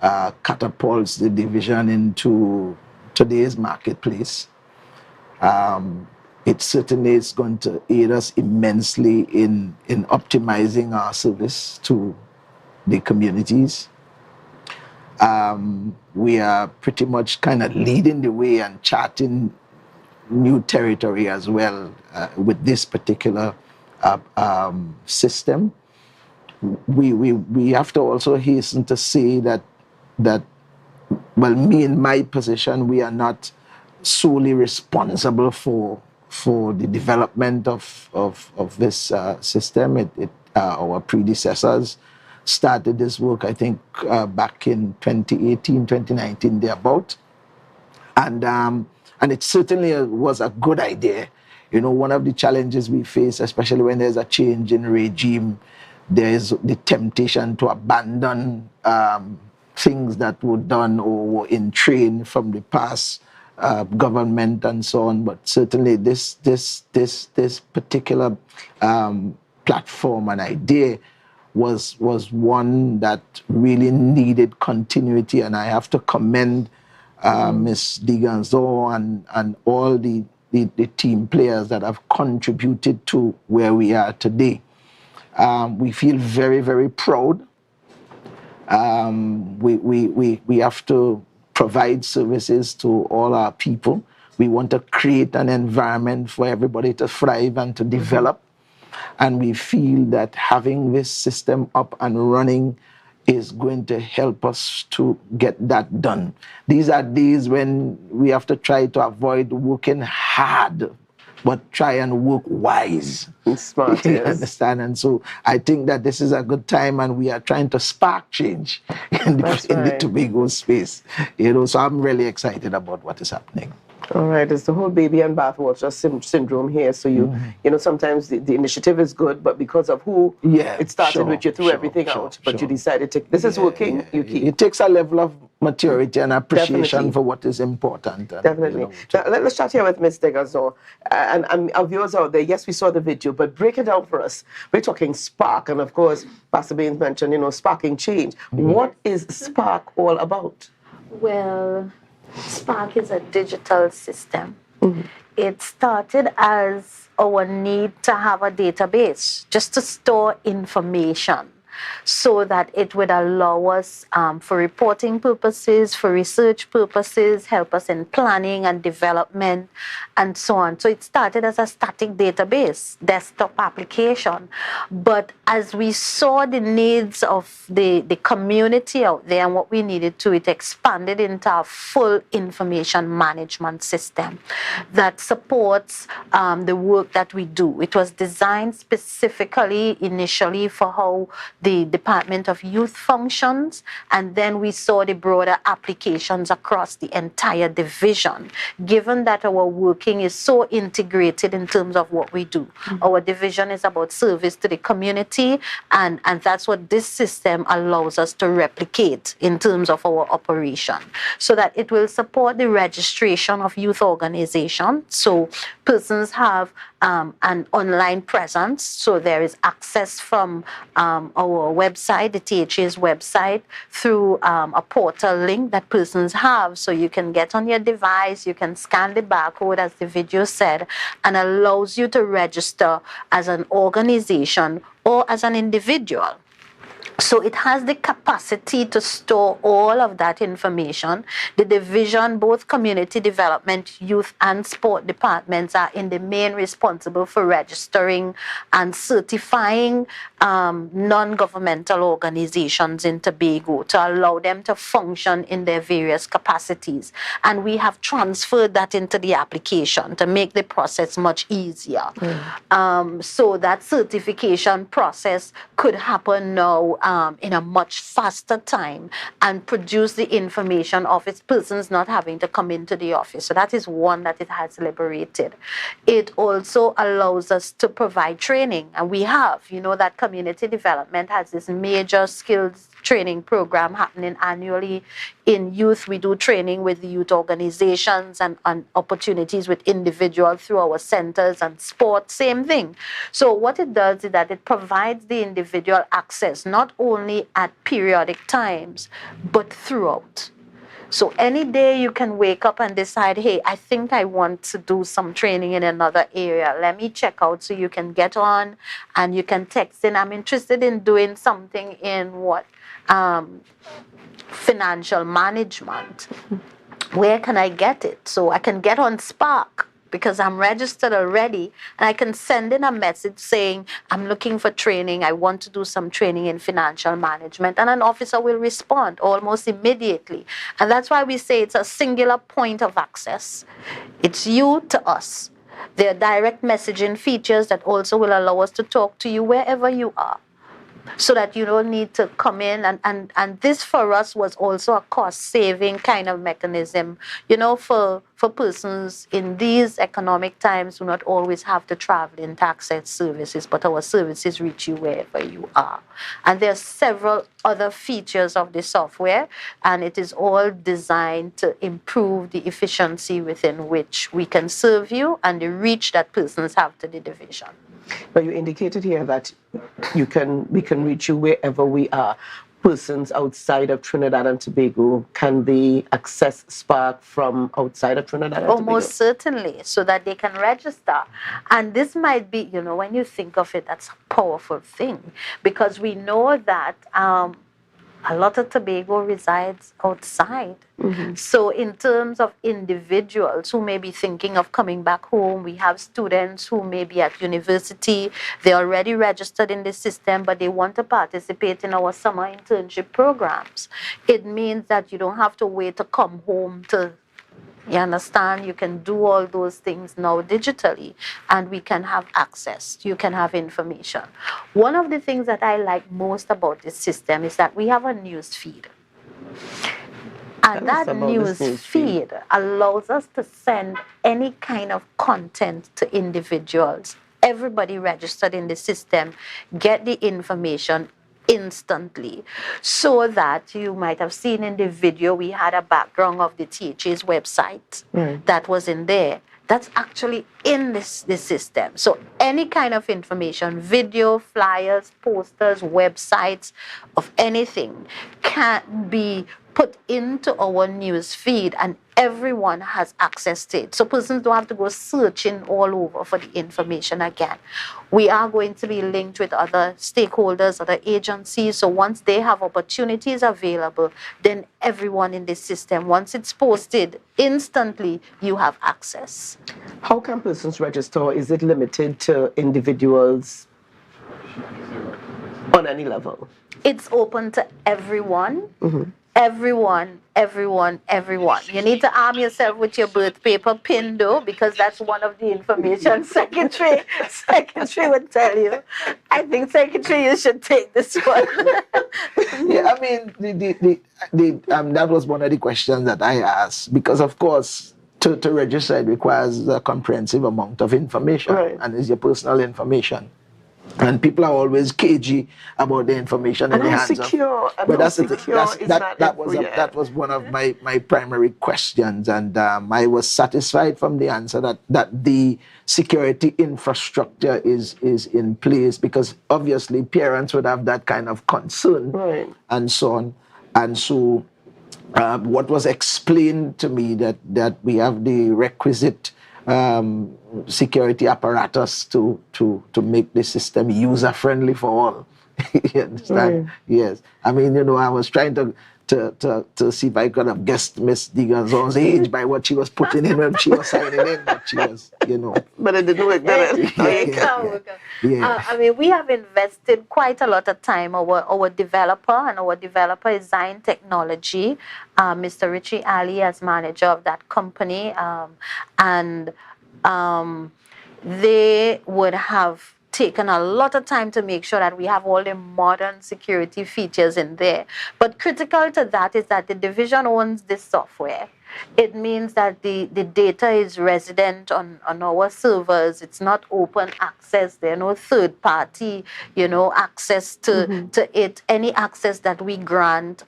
catapults the division into today's marketplace. It certainly is going to aid us immensely in optimizing our service to the communities. We are pretty much kind of leading the way and charting new territory as well with this particular system. we have to also hasten to say that well, me in my position, we are not solely responsible for the development of this system. Our predecessors started this work, I think, back in 2018, 2019, thereabout. And it certainly was a good idea. You know, one of the challenges we face, especially when there's a change in regime, there's the temptation to abandon things that were done or were in train from the past government and so on. But certainly this particular platform and idea was one that really needed continuity, and I have to commend Ms. Diganzo and all the team players that have contributed to where we are today. We feel very, very proud. We have to provide services to all our people. We want to create an environment for everybody to thrive and to develop. And we feel that having this system up and running is going to help us to get that done. These are days when we have to try to avoid working hard, but try and work wise. Smart, You yes. understand? And so I think that this is a good time, and we are trying to spark change in the Tobago space. You know, so I'm really excited about what is happening. All right, it's the whole baby and bathwater syndrome here. So you know, sometimes the initiative is good, but because of who it started with, you threw everything out. But you decided to, this is working, you keep. It takes a level of maturity and appreciation Definitely. for what is important. And, Definitely. Now, let's start here with Ms. Degazo. And our viewers out there, yes, we saw the video, but break it down for us. We're talking Spark, and of course, Pastor Baines mentioned, you know, sparking change. What is Spark all about? Well, Spark is a digital system. It started as our need to have a database just to store information so that it would allow us for reporting purposes, for research purposes, help us in planning and development, and so on. So it started as a static database, desktop application. But as we saw the needs of the community out there and what we needed to, it expanded into a full information management system that supports the work that we do. It was designed specifically initially for how the Department of Youth functions, and then we saw the broader applications across the entire division, given that our working is so integrated in terms of what we do. Our division is about service to the community, and that's what this system allows us to replicate in terms of our operation, so that it will support the registration of youth organizations. So persons have an online presence, so there is access from our website, the THA's website, through a portal link that persons have. So you can get on your device, you can scan the barcode, as the video said, and allows you to register as an organization or as an individual. So it has the capacity to store all of that information. The division, both community development, youth and sport departments, are in the main responsible for registering and certifying non-governmental organizations in Tobago to allow them to function in their various capacities. And we have transferred that into the application to make the process much easier. So that certification process could happen now in a much faster time and produce the information of its persons not having to come into the office. So that is one that it has liberated. It also allows us to provide training, and we have, you know, that community development has this major skills training program happening annually. In youth, we do training with the youth organizations and opportunities with individuals through our centers, and sport, same thing. So what it does is that it provides the individual access, not only at periodic times, but throughout. So any day you can wake up and decide, hey, I think I want to do some training in another area. Let me check out. So you can get on and you can text in, I'm interested in doing something in what? Financial management. Where can I get it? So I can get on Spark because I'm registered already, and I can send in a message saying, I'm looking for training, I want to do some training in financial management, and an officer will respond almost immediately. And that's why we say it's a singular point of access. It's you to us. There are direct messaging features that also will allow us to talk to you wherever you are, so that you don't need to come in. And this for us was also a cost-saving kind of mechanism, for persons in these economic times who not always have to travel in to access services, but our services reach you wherever you are. And there are several other features of the software, and it is all designed to improve the efficiency within which we can serve you and the reach that persons have to the division. But you indicated here that we can reach you wherever we are. Persons outside of Trinidad and Tobago, can they access Spark from outside of Trinidad and Tobago? Most certainly, so that they can register. And this might be, when you think of it, that's a powerful thing, because we know that a lot of Tobago resides outside. So in terms of individuals who may be thinking of coming back home, we have students who may be at university, they're already registered in the system, but they want to participate in our summer internship programs. It means that you don't have to wait to come home to, you understand? You can do all those things now digitally, and we can have access. You can have information. One of the things that I like most about this system is that we have a news feed. And that news feed allows us to send any kind of content to individuals. Everybody registered in the system get the information instantly, so that you might have seen in the video we had a background of the THA's website that was in there. That's actually in the system. So any kind of information, video, flyers, posters, websites of anything can be put into our news feed, and everyone has access to it. So persons don't have to go searching all over for the information again. We are going to be linked with other stakeholders, other agencies. So once they have opportunities available, then everyone in the system, once it's posted, instantly you have access. How can persons register? Is it limited to individuals on any level? It's open to everyone. Everyone. You need to arm yourself with your birth paper pin, though, because that's one of the information secretary would tell you. I think secretary, you should take this one. Yeah, I mean, that was one of the questions that I asked, because of course, to register, it requires a comprehensive amount of information, and it's your personal information. And people are always cagey about the information in the hands secure, of. But that was one of my primary questions, and I was satisfied from the answer that the security infrastructure is in place, because obviously parents would have that kind of concern, and so on. And so, what was explained to me that we have the requisite security apparatus to make the system user friendly for all. You understand? Yes. I mean, I was trying to see if I could have guessed Miss Diganzon's age by what she was putting in when she was signing in, but she was, But it didn't work, did it? I mean, we have invested quite a lot of time. Our developer and our developer design technology, Mr. Richie Ali, as manager of that company, and they would have taken a lot of time to make sure that we have all the modern security features in there. But critical to that is that the division owns this software. It means that the data is resident on our servers. It's not open access. There are no third party, access to it. Any access that we grant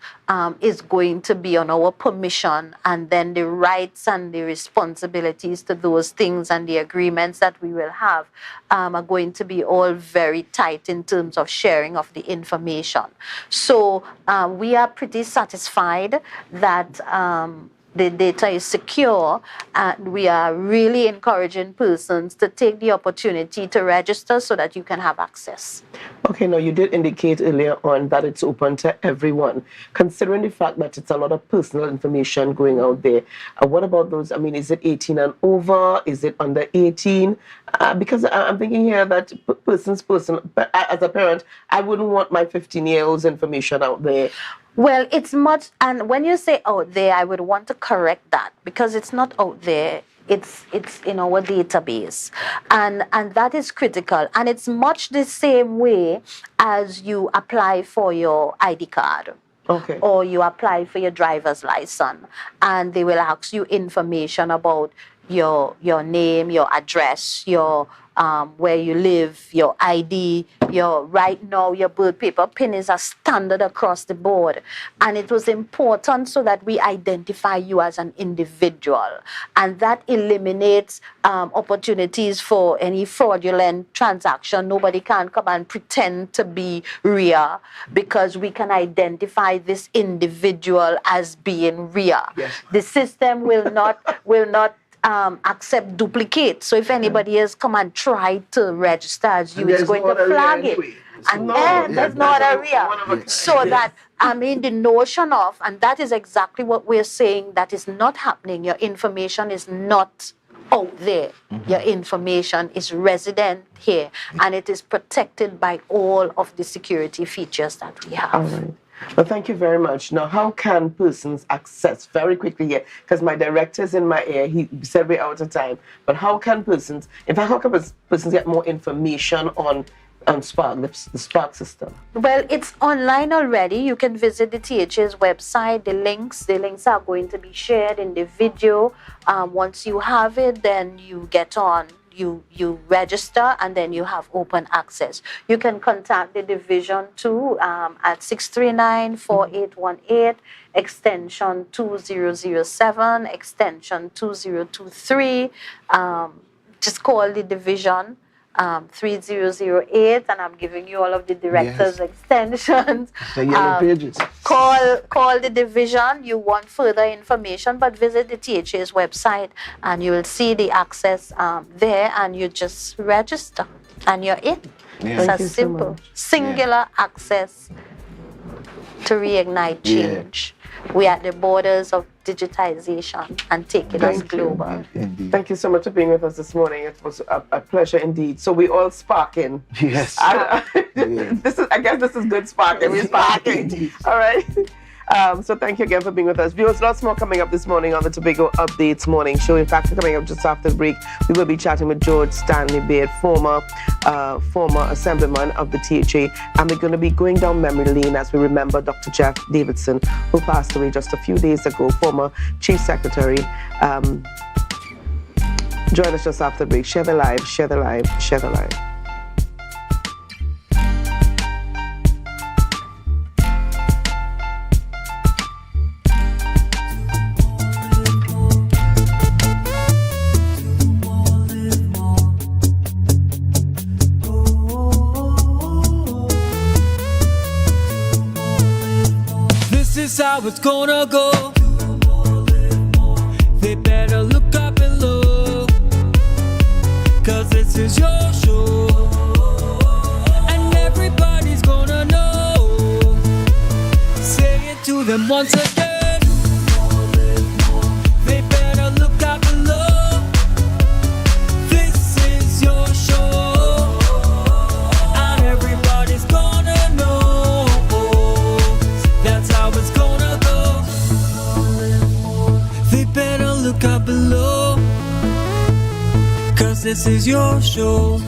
is going to be on our permission, and then the rights and the responsibilities to those things and the agreements that we will have are going to be all very tight in terms of sharing of the information. So we are pretty satisfied that the data is secure, and we are really encouraging persons to take the opportunity to register so that you can have access. Okay, now you did indicate earlier on that it's open to everyone. Considering the fact that it's a lot of personal information going out there, what about those? I mean, is it 18 and over? Is it under 18? Because I'm thinking here that as a parent, I wouldn't want my 15-year-old's information out there. Well, it's much, and when you say out there, I would want to correct that, because it's not out there. It's in our database, and that is critical. And it's much the same way as you apply for your ID card. Okay. Or you apply for your driver's license, and they will ask you information about your name, your address, your where you live, your ID, your birth paper PIN is a standard across the board. And it was important so that we identify you as an individual. And that eliminates opportunities for any fraudulent transaction. Nobody can come and pretend to be Ria, because we can identify this individual as being Ria. Yes. The system will not accept duplicate. So if anybody has come and tried to register as you, it's going to flag it. And then there's not a real. So that, I mean, the notion of, and that is exactly what we're saying, that is not happening. Your information is not out there. Your information is resident here, and it is protected by all of the security features that we have. All right. Well, thank you very much. Now, how can persons access, very quickly here, because my director's in my ear, he said we're out of time, but how can persons, in fact, how can persons get more information on Spark, the Spark system? Well, it's online already. You can visit the THA's website. The links are going to be shared in the video. Once you have it, then you get on. You register, and then you have open access. You can contact the division too at 639-4818, extension 2007, extension 2023. Just call the division 3008, and I'm giving you all of the director's extensions. The yellow pages. Call the division. You want further information, but visit the THA's website, and you will see the access there, and you just register, and you're in. Yeah. It's Thank a you so simple, much. singular access to reignite change. We are at the borders of digitization and taking us global. Thank you so much for being with us this morning. It was a pleasure indeed. So we all sparking. Yes. I guess this is good sparking. We're sparking. All right. So thank you again for being with us. Viewers, lots more coming up this morning on the Tobago Updates Morning Show. In fact, coming up just after the break, we will be chatting with George Stanley Beard, former assemblyman of the THA. And we're going to be going down memory lane as we remember Dr. Jeff Davidson, who passed away just a few days ago, former Chief Secretary. Join us just after the break. Share the live, share the live, share the live. This is how it's gonna go. They better look up below, 'cause this is your show, and everybody's gonna know. Say it to them once again. They better look up below. This is your show, and everybody's gonna know. That's how it's gonna go. They better look up below, 'cause this is your show.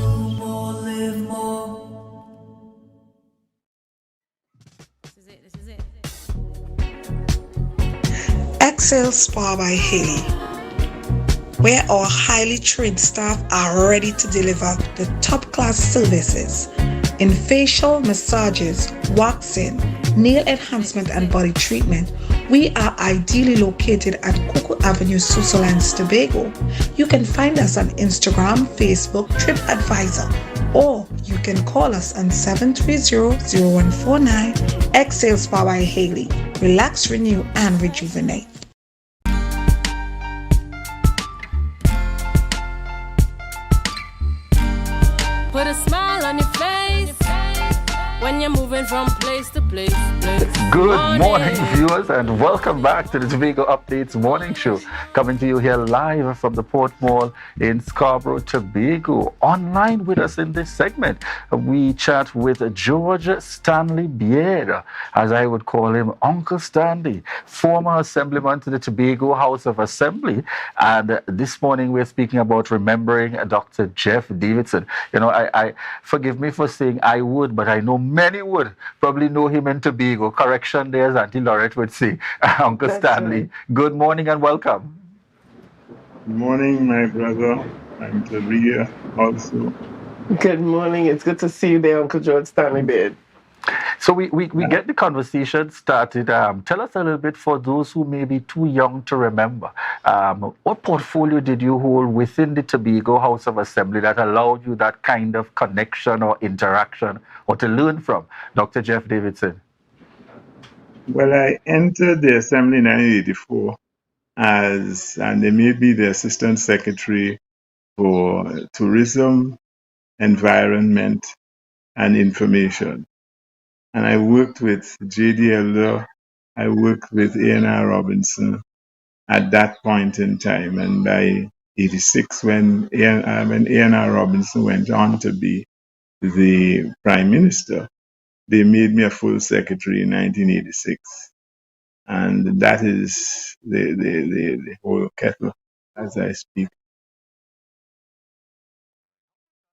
Excel Spa by Haley, where our highly trained staff are ready to deliver the top-class services in facial massages, waxing, nail enhancement, and body treatment. We are ideally located at Coco Avenue, Switzerland, Tobago. You can find us on Instagram, Facebook, TripAdvisor, or you can call us on 730-0149. Excel Spa by Haley. Relax, renew, and rejuvenate. moving from place to place. Good morning, viewers, and welcome back to the Tobago Updates Morning Show. Coming to you here live from the Port Mall in Scarborough, Tobago. Online with us in this segment, we chat with George Stanley Beard, as I would call him, Uncle Stanley, former assemblyman to the Tobago House of Assembly. And this morning we're speaking about remembering Dr. Jeff Davidson. You know, I forgive me for saying I would, but I know many would probably know him in Tobago. Correction there, as Auntie Lorette would say. Uncle That's Stanley, right. good morning and welcome. Good morning, my brother. I'm Tabia also. Good morning. It's good to see you there, Uncle George Stanley Beard. So we get the conversation started. Tell us a little bit, for those who may be too young to remember, what portfolio did you hold within the Tobago House of Assembly that allowed you that kind of connection or interaction or to learn from Dr. Jeff Davidson? Well, I entered the Assembly in 1984 and they made me the Assistant Secretary for Tourism, Environment, and Information. And I worked with J.D. Elder, I worked with A.N.R. Robinson at that point in time. And by 86, when A.N.R. Robinson went on to be the Prime Minister, they made me a full secretary in 1986. And that is the whole kettle as I speak.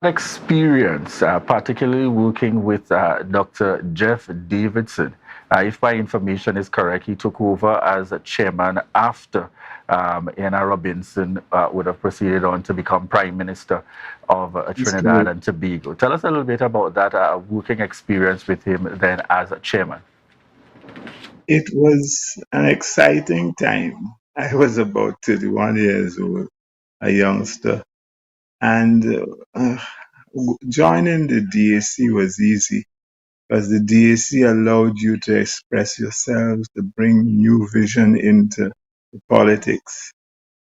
Experience, particularly working with Dr. Jeff Davidson. If my information is correct, he took over as a chairman after Anna Robinson would have proceeded on to become Prime Minister of Trinidad and Tobago. Tell us a little bit about that working experience with him then as a chairman. It was an exciting time. I was about 31 years old, a youngster. And joining the DAC was easy because the DAC allowed you to express yourselves, to bring new vision into politics.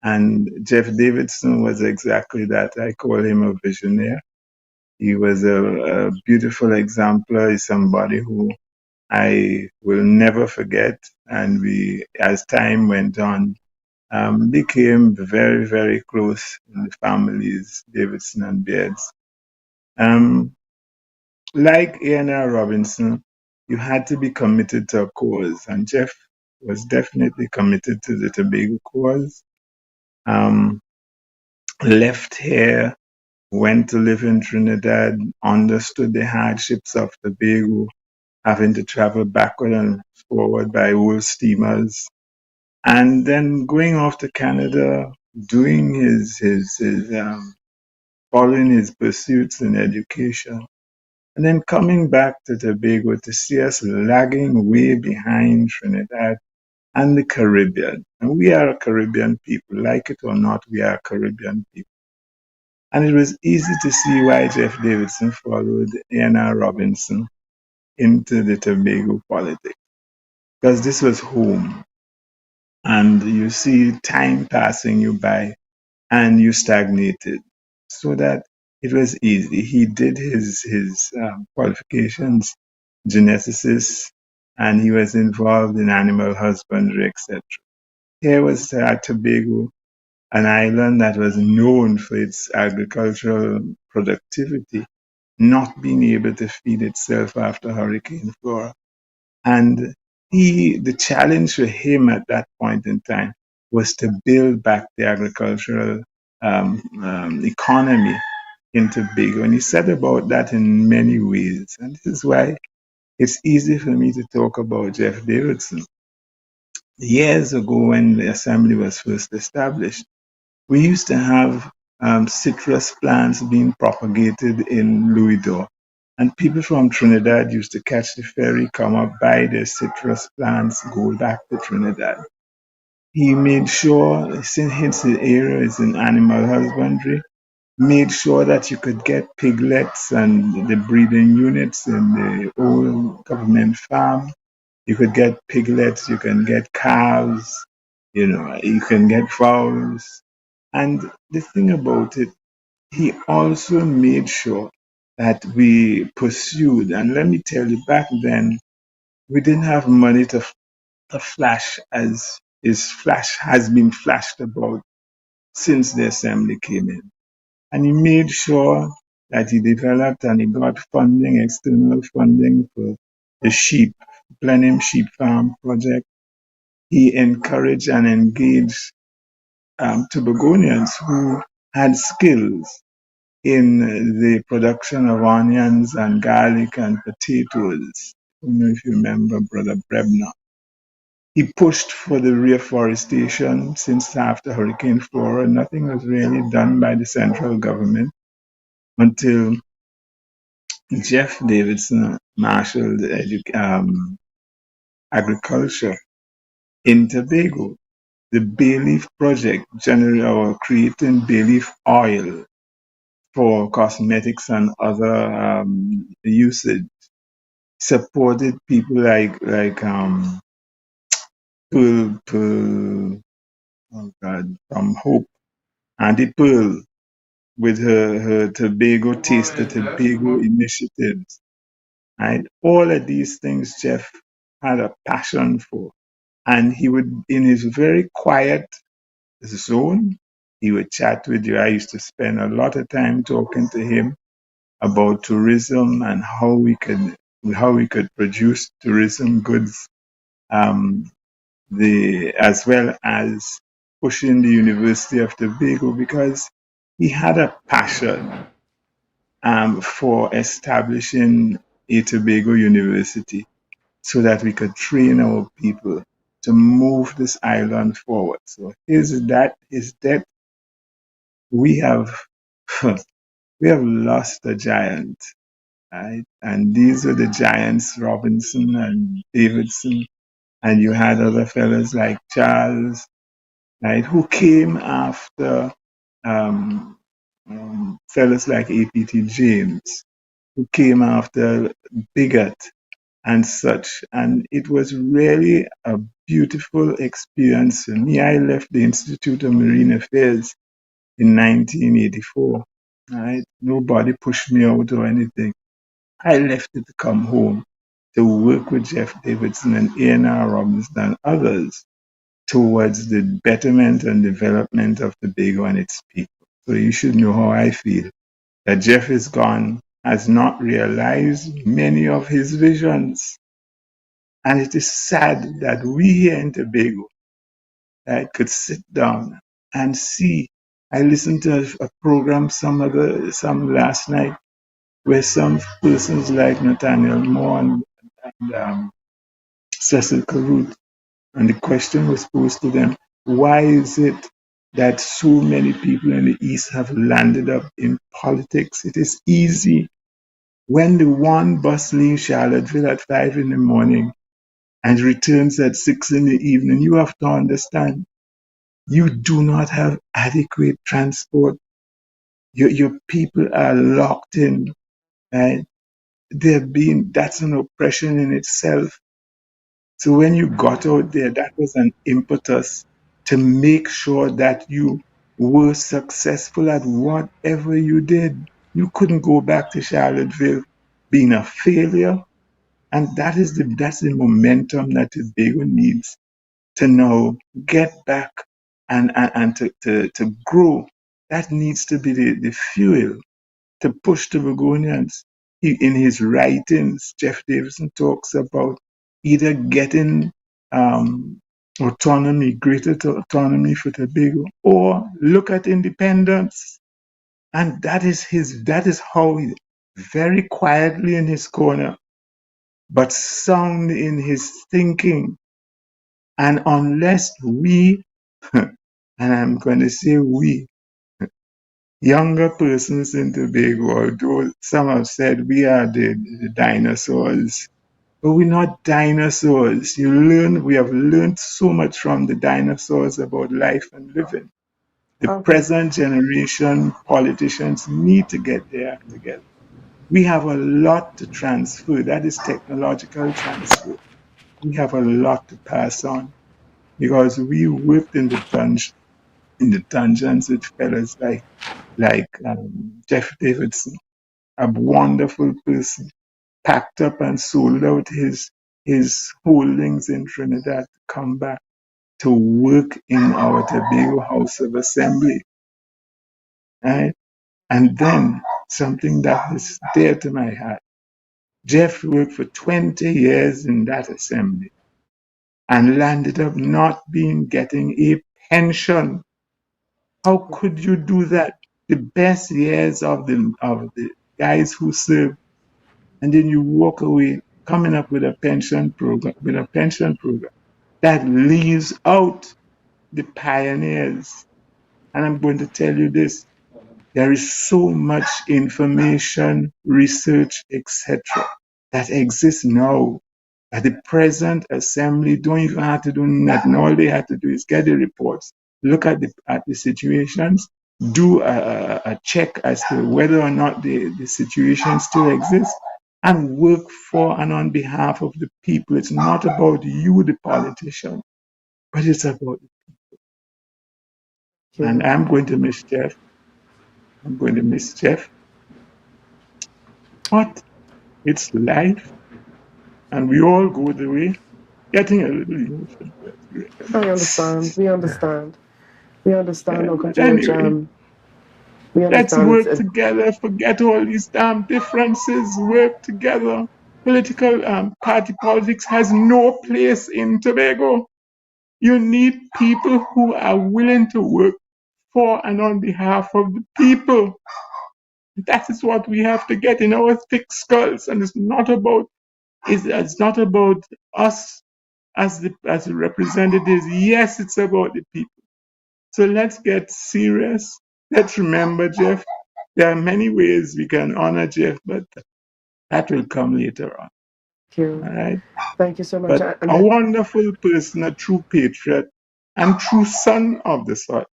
And Jeff Davidson was exactly that. I call him a visionary. He was a beautiful exemplar. He's somebody who I will never forget. And we, as time went on, became very, very close in the families, Davidson and Beards. Like A.N.R. Robinson, you had to be committed to a cause, and Jeff was definitely committed to the Tobago cause. Left here, went to live in Trinidad, understood the hardships of Tobago, having to travel backward and forward by old steamers, and then going off to Canada, doing his following his pursuits in education, and then coming back to Tobago to see us lagging way behind Trinidad and the Caribbean. And we are a Caribbean people, like it or not, we are Caribbean people. And it was easy to see why Jeff Davidson followed A.N.R. Robinson into the Tobago politics, because this was home. And you see time passing you by and you stagnated, so that it was easy. He did his qualifications, geneticist, and he was involved in animal husbandry, etc. Here was Tobago, an island that was known for its agricultural productivity, not being able to feed itself after Hurricane Flora. And the challenge for him at that point in time was to build back the agricultural economy in Tobago. And he said about that in many ways. And this is why it's easy for me to talk about Jeff Davidson. Years ago, when the assembly was first established, we used to have citrus plants being propagated in Louis d'Or. And people from Trinidad used to catch the ferry, come up, buy their citrus plants, go back to Trinidad. He made sure, since the area is in animal husbandry, made sure that you could get piglets and the breeding units in the old government farm. You could get piglets, you can get calves, you can get fowls. And the thing about it, he also made sure that we pursued. And let me tell you, back then, we didn't have money to flash as is flash has been flashed about since the assembly came in. And he made sure that he developed and he got funding, external funding for the Blenheim Sheep Farm project. He encouraged and engaged Tobagonians who had skills in the production of onions and garlic and potatoes. I don't know if you remember Brother Brebner. He pushed for the reforestation since after Hurricane Flora. Nothing was really done by the central government until Jeff Davidson marshaled agriculture in Tobago. The bay leaf project creating bay leaf oil for cosmetics and other usage supported people like Pearl, oh God, from Hope, Auntie Pearl, with her Tobago Taste the Tobago initiatives. Right? All of these things Jeff had a passion for. And he would, in his very quiet zone, he would chat with you. I used to spend a lot of time talking to him about tourism and how we could produce tourism goods, as well as pushing the University of Tobago, because he had a passion for establishing a Tobago University so that we could train our people to move this island forward. So his death, we have we have lost a giant, right? And these are the giants, Robinson and Davidson, and you had other fellas like Charles, right, who came after fellas like APT James, who came after Bigot and such. And it was really a beautiful experience for me. I left the Institute of Marine Affairs in 1984. Right? Nobody pushed me out or anything. I left it to come home to work with Jeff Davidson and A&R Robinson and others towards the betterment and development of Tobago and its people. So you should know how I feel. That Jeff is gone, has not realized many of his visions. And it is sad that we here in Tobago could sit down and see. I listened to a program some last night where some persons like Nathaniel Moore and Cecil Carruth, and the question was posed to them, why is it that so many people in the East have landed up in politics? It is easy. When the one bus leaves Charlottesville at 5 in the morning and returns at 6 in the evening, you have to understand you do not have adequate transport. Your people are locked in. Right? That's an oppression in itself. So when you got out there, that was an impetus to make sure that you were successful at whatever you did. You couldn't go back to Charlottesville being a failure. And that's the momentum that Tobago needs to now get back and to grow. That needs to be the fuel to push Tobagonians. In his writings, Jeff Davidson talks about either getting autonomy, greater autonomy for Tobago, or look at independence. And that is how he, very quietly in his corner, but sound in his thinking. And unless we, and I'm going to say we, younger persons in Tobago, although some have said we are the dinosaurs, but we're not dinosaurs. We have learned so much from the dinosaurs about life and living. The present generation politicians need to get their act together. We have a lot to transfer. That is technological transfer. We have a lot to pass on because we worked in the dungeons with fellas like Jeff Davidson. a wonderful person, packed up and sold out his holdings in Trinidad to come back to work in our Tobago House of Assembly, right? And then something that is dear to my heart. Jeff worked for 20 years in that assembly and landed up not getting a pension. How could you do that? The best years of the guys who served, and then you walk away coming up with a pension program that leaves out the pioneers. And I'm going to tell you this. There is so much information, research, etc. that exists now that the present assembly don't even have to do nothing. All they have to do is get the reports, look at the situations, do a check as to whether or not the situation still exists, and work for and on behalf of the people. It's not about you, the politician, but it's about the people. And I'm going to miss Jeff. But it's life, and we all go the way. Getting a little emotional. I understand. We understand. We understand, Uncle George. Anyway, we let's understand. work together. Forget all these damn differences. Work together. Party politics has no place in Tobago. You need people who are willing to work for and on behalf of the people. That is what we have to get in our thick skulls, and it's not about us as the representatives. Yes, it's about the people. So let's get serious. Let's remember Jeff. There are many ways we can honor Jeff, but that will come later on. Thank you. All right. Thank you so much. But a wonderful person, a true patriot, and true son of the soil,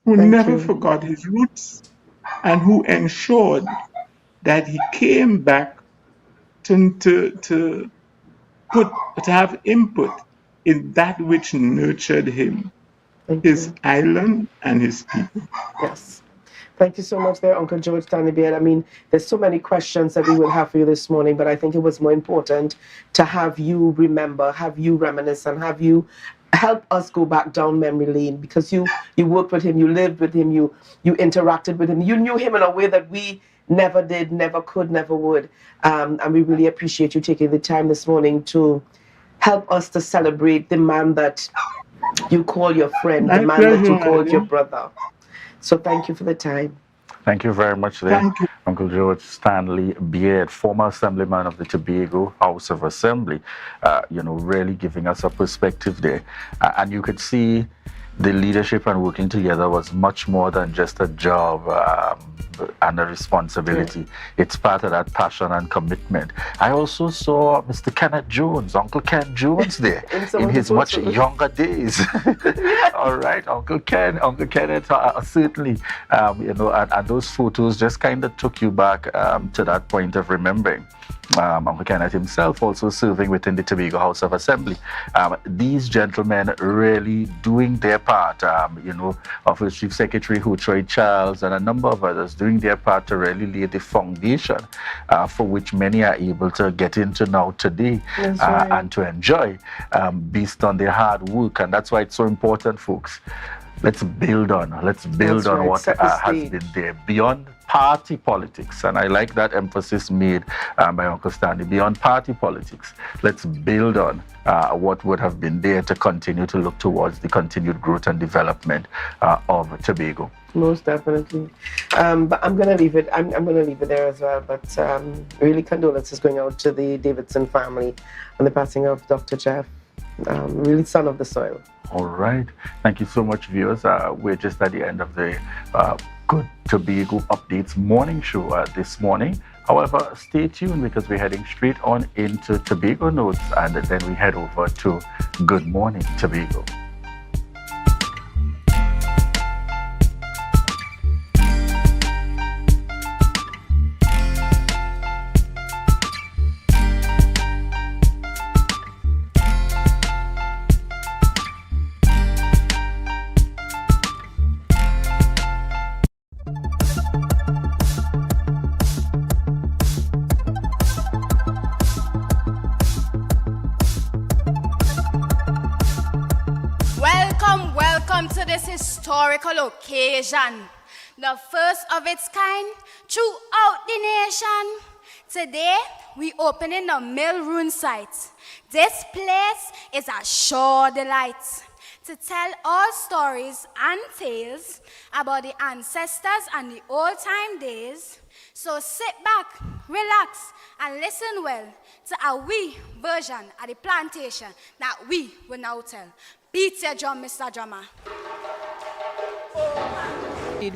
who never forgot his roots and who ensured that he came back to have input in that which nurtured him, his island and his people. Yes. Thank you so much there, Uncle George Stanley Beard. I mean, there's so many questions that we will have for you this morning, but I think it was more important to have you remember, have you reminisce, and have you help us go back down memory lane, because you worked with him, you lived with him, you interacted with him, you knew him in a way that we never did, never could, never would. And we really appreciate you taking the time this morning to help us to celebrate the man that you call your friend, the man that you called your brother. So thank you for the time. Thank you very much there, Uncle George Stanley Beard, former Assemblyman of the Tobago House of Assembly, really giving us a perspective there. And you could see the leadership and working together was much more than just a job and a responsibility. Yeah. It's part of that passion and commitment. I also saw Mr. Kenneth Jones, Uncle Ken Jones there in his much younger days. All right, Uncle Kenneth, certainly, and those photos just kind of took you back to that point of remembering. Uncle Kenneth himself also serving within the Tobago House of Assembly. These gentlemen really doing their part, of his Chief Secretary Troy Charles and a number of others doing their part to really lay the foundation for which many are able to get into now today and to enjoy based on their hard work. And that's why it's so important, folks. Let's build on what has been there beyond party politics. And I like that emphasis made by Uncle Stanley, beyond party politics. Let's build on what would have been there to continue to look towards the continued growth and development of Tobago. Most definitely. But I'm going to leave it. I'm going to leave it there as well. But really condolences going out to the Davidson family on the passing of Dr. Jeff, really son of the soil. All right. Thank you so much, viewers. We're just at the end of the Good Tobago Updates morning show this morning. However, stay tuned because we're heading straight on into Tobago Notes, and then we head over to Good Morning Tobago. Welcome, welcome to this historical occasion. The first of its kind throughout the nation. Today, we opening the Mill Ruin site. This place is a sure delight to tell all stories and tales about the ancestors and the old-time days. So sit back, relax, and listen well to a wee version of the plantation that we will now tell. Beat your drum, Mr. Drummer.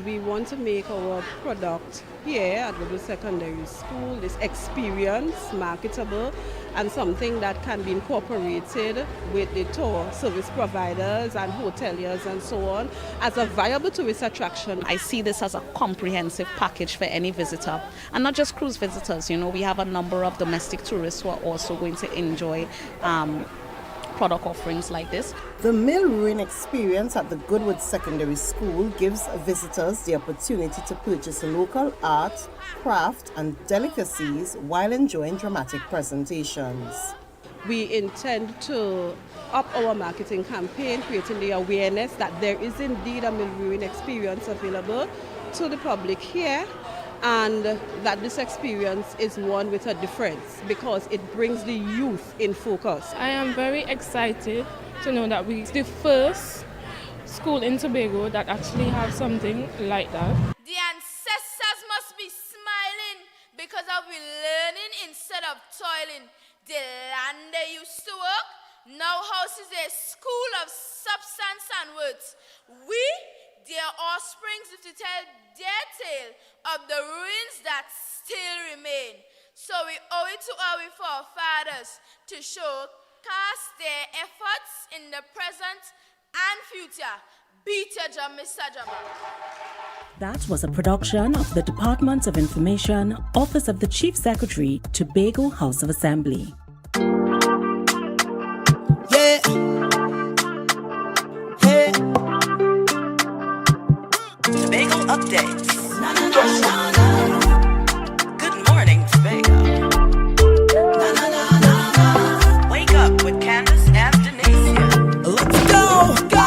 We want to make our product here at Woodwood Secondary School, this experience, marketable, and something that can be incorporated with the tour service providers and hoteliers and so on as a viable tourist attraction. I see this as a comprehensive package for any visitor, and not just cruise visitors. You know, we have a number of domestic tourists who are also going to enjoy product offerings like this. The Mill Ruin experience at the Goodwood Secondary School gives visitors the opportunity to purchase local art, craft, and delicacies while enjoying dramatic presentations. We intend to up our marketing campaign, creating the awareness that there is indeed a Mill Ruin experience available to the public here, and that this experience is one with a difference because it brings the youth in focus. I am very excited to know that we're the first school in Tobago that actually have something like that. The ancestors must be smiling because of we learning instead of toiling. The land they used to work now houses a school of substance and words. We, their offsprings, to tell their tale of the ruins that still remain. So we owe it to our forefathers to showcase their efforts in the present and future. Beat your drum, Mr. Drummer. That was a production of the Department of Information, Office of the Chief Secretary, Tobago House of Assembly. Yeah. Hey. Tobago updates. Good morning, Tobago. Wake up with Candace and Denicia. Let's go, go.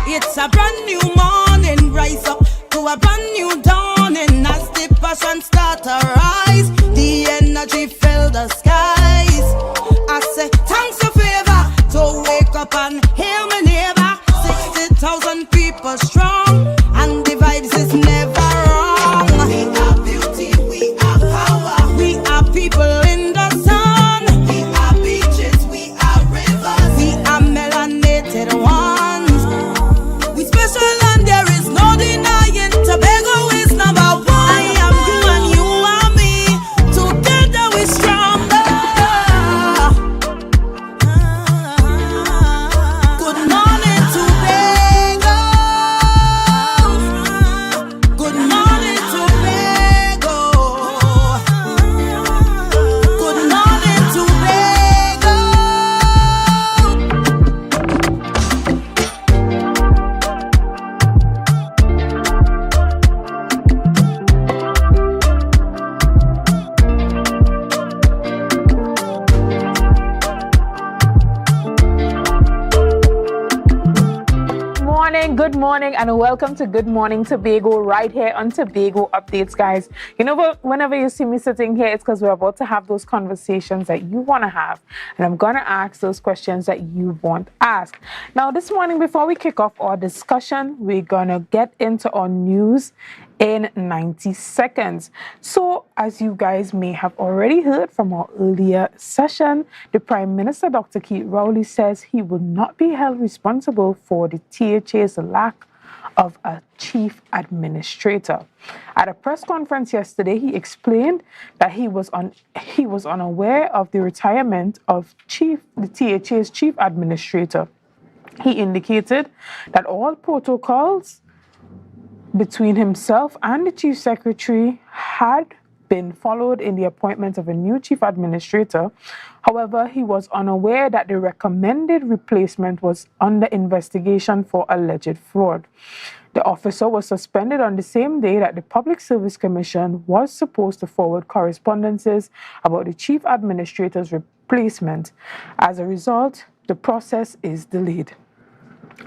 It's a brand new morning. Rise up to a brand new dawning. As the passion start to rise, the energy fill the skies. I say thanks for favor. So wake up and hail my neighbor. 60,000 people strong, and the vibes is never wrong. We are beauty, we are power. We are people in the sun. We are beaches, we are rivers. We are melanated ones. We special and there is no denying. Tobago is number one. I am you and you are me. Together we stronger. Good morning, Tobago. Good morning, Tobago. Good morning, Tobago. Good morning, and welcome to Good Morning Tobago right here on Tobago Updates, guys. You know what? Whenever you see me sitting here, it's because we're about to have those conversations that you want to have, and I'm going to ask those questions that you want asked. Now, this morning, before we kick off our discussion, we're going to get into our news in 90 seconds. So, as you guys may have already heard from our earlier session, the Prime Minister, Dr. Keith Rowley, says he will not be held responsible for the THA's lack of a chief administrator. At a press conference yesterday, he explained that he was unaware of the retirement of the THA's chief administrator. He indicated that all protocols between himself and the Chief Secretary had been followed in the appointment of a new Chief Administrator. However, he was unaware that the recommended replacement was under investigation for alleged fraud. The officer was suspended on the same day that the Public Service Commission was supposed to forward correspondences about the Chief Administrator's replacement. As a result, the process is delayed.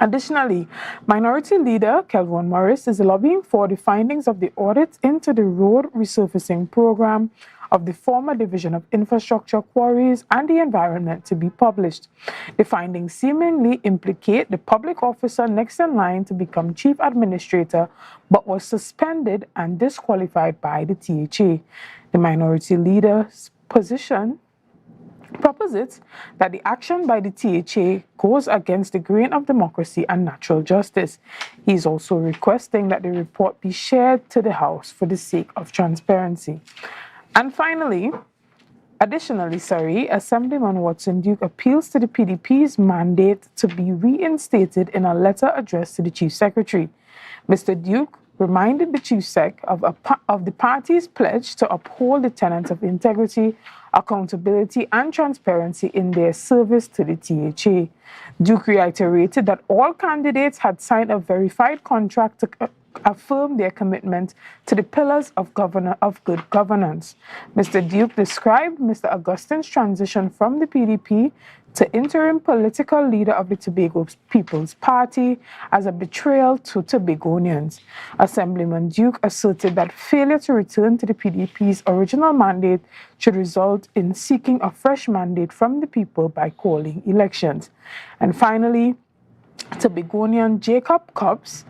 Additionally, Minority Leader Kelvin Morris is lobbying for the findings of the audit into the road resurfacing program of the former Division of Infrastructure, Quarries and the Environment to be published. The findings seemingly implicate the public officer next in line to become Chief Administrator, but was suspended and disqualified by the THA. The Minority Leader's position proposits that the action by the THA goes against the grain of democracy and natural justice. He is also requesting that the report be shared to the House for the sake of transparency. And finally, Assemblyman Watson Duke appeals to the PDP's mandate to be reinstated in a letter addressed to the Chief Secretary. Mr. Duke reminded the Chief Sec of the party's pledge to uphold the tenets of integrity, accountability, and transparency in their service to the THA. Duke reiterated that all candidates had signed a verified contract to affirm their commitment to the pillars of good governance. Mr. Duke described Mr. Augustine's transition from the PDP to interim political leader of the Tobago People's Party as a betrayal to Tobagonians. Assemblyman Duke asserted that failure to return to the PDP's original mandate should result in seeking a fresh mandate from the people by calling elections. And finally, Tobagonian Jacob Cobbs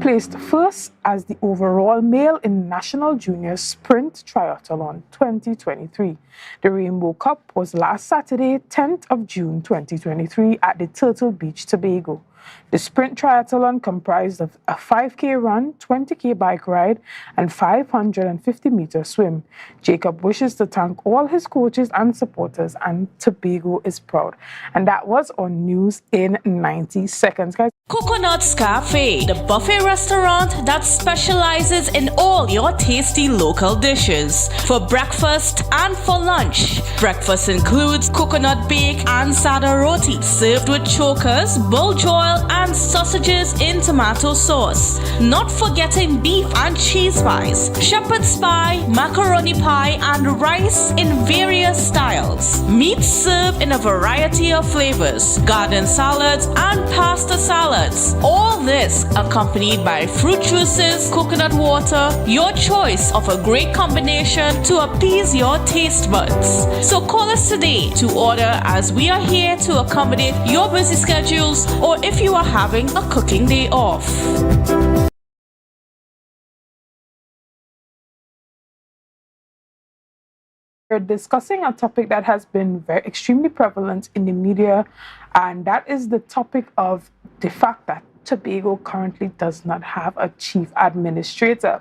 placed first as the overall male in National Junior Sprint Triathlon 2023. The Rainbow Cup was last Saturday, 10th of June 2023 at the Turtle Beach, Tobago. The sprint triathlon comprised of a 5K run, 20K bike ride, and 550-meter swim. Jacob wishes to thank all his coaches and supporters, and Tobago is proud. And that was on News in 90 Seconds, guys. Coconut's Cafe, the buffet restaurant that specializes in all your tasty local dishes. For breakfast and for lunch. Breakfast includes coconut bake and sada roti, served with chokers, bull joil, and sausages in tomato sauce. Not forgetting beef and cheese pies, shepherd's pie, macaroni pie, and rice in various styles. Meat served in a variety of flavors, garden salads, and pasta salads. All this accompanied by fruit juices, coconut water, your choice of a great combination to appease your taste buds. So call us today to order, as we are here to accommodate your busy schedules, or if you are having a cooking day off. We're discussing a topic that has been extremely prevalent in the media, and that is the topic of the fact that Tobago currently does not have a chief administrator.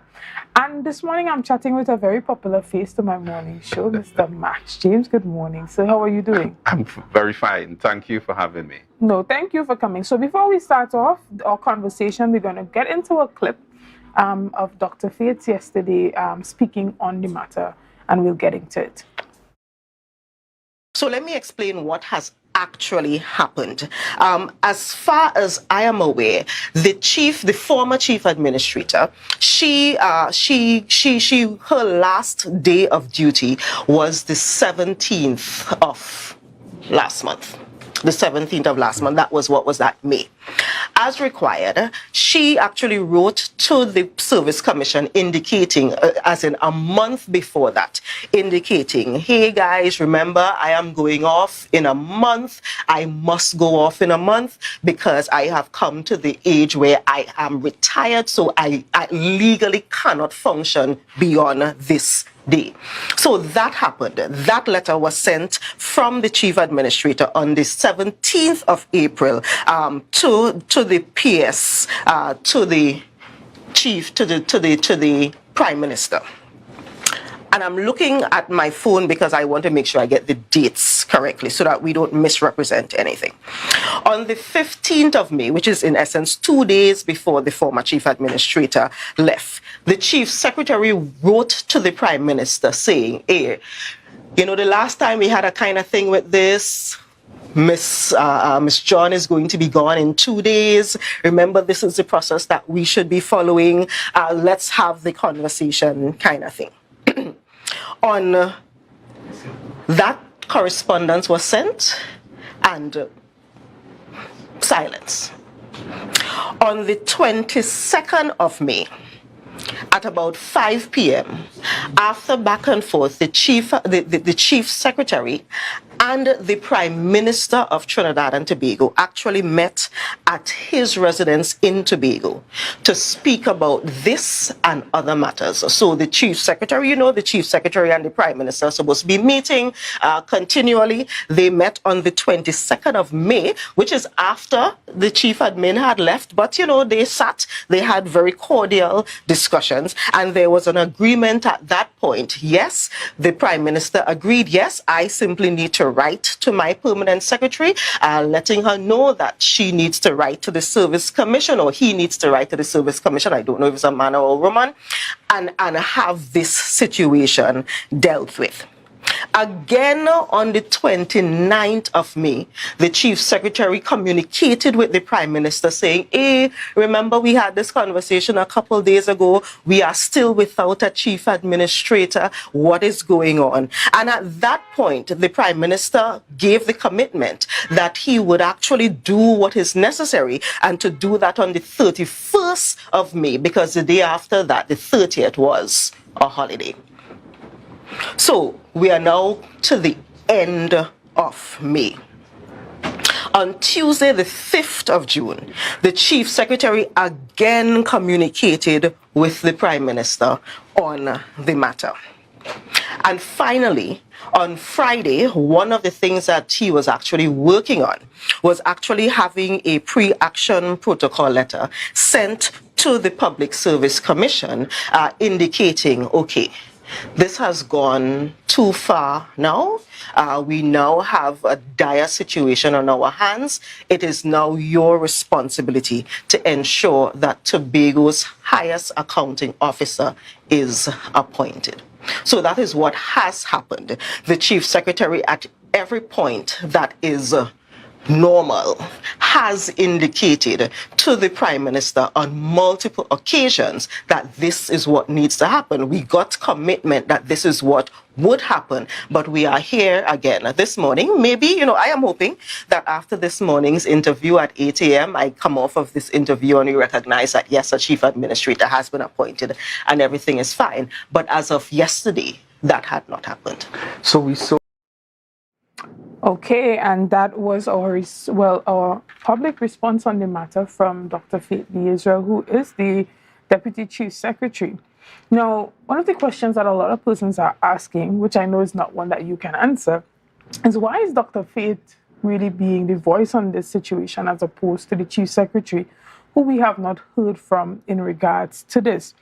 And this morning I'm chatting with a very popular face to my morning show, Mr. Max James. Good morning, sir. How are you doing? I'm very fine. Thank you for having me. No, thank you for coming. So before we start off our conversation, we're going to get into a clip of Dr. Fates yesterday speaking on the matter, and we'll get into it. So let me explain what has actually happened. As far as I am aware, the former chief administrator, her last day of duty was the 17th of last month. The 17th of last month, that was May. As required, she actually wrote to the Service Commission indicating, as in a month before that, indicating, hey guys, remember I am going off in a month. I must go off in a month because I have come to the age where I am retired, so I legally cannot function beyond this day. So that happened. That letter was sent from the chief administrator on the 17th of April to the PS, to the Prime Minister. And I'm looking at my phone because I want to make sure I get the dates correctly so that we don't misrepresent anything. On the 15th of May, which is in essence 2 days before the former chief administrator left, the chief secretary wrote to the Prime Minister saying, hey, you know, the last time we had a kind of thing with this, Miss John is going to be gone in 2 days. Remember, this is the process that we should be following. Let's have the conversation kind of thing. On that correspondence was sent, and silence. On the 22nd of May, at about 5 p.m., after back and forth, the chief secretary and the Prime Minister of Trinidad and Tobago actually met at his residence in Tobago to speak about this and other matters. So the Chief Secretary, the Chief Secretary and the Prime Minister are supposed to be meeting continually. They met on the 22nd of May, which is after the Chief Admin had left, but they sat, they had very cordial discussions, and there was an agreement at that point. Yes, the Prime Minister agreed, yes, I simply need to write to my permanent secretary, letting her know that she needs to write to the Service Commission, or he needs to write to the Service Commission, I don't know if it's a man or a woman, and have this situation dealt with. Again, on the 29th of May, the Chief Secretary communicated with the Prime Minister saying, hey, remember we had this conversation a couple days ago. We are still without a Chief Administrator. What is going on? And at that point, the Prime Minister gave the commitment that he would actually do what is necessary, and to do that on the 31st of May, because the day after that, the 30th, was a holiday. So we are now to the end of May. On Tuesday, the 5th of June, the Chief Secretary again communicated with the Prime Minister on the matter. And finally, on Friday, one of the things that he was actually working on was actually having a pre-action protocol letter sent to the Public Service Commission indicating, okay, this has gone too far now. We now have a dire situation on our hands. It is now your responsibility to ensure that Tobago's highest accounting officer is appointed. So that is what has happened. The Chief Secretary, at every point that is normal, has indicated to the Prime Minister on multiple occasions that this is what needs to happen. We got commitment that this is what would happen, but we are here again this morning. Maybe, I am hoping that after this morning's interview at 8 a.m., I come off of this interview and we recognize that, yes, a Chief Administrator has been appointed and everything is fine. But as of yesterday, that had not happened. So we saw. Okay, and that was our public response on the matter from Dr. Faith B. Israel, who is the Deputy Chief Secretary. Now, one of the questions that a lot of persons are asking, which I know is not one that you can answer, is why is Dr. Faith really being the voice on this situation as opposed to the Chief Secretary, who we have not heard from in regards to this?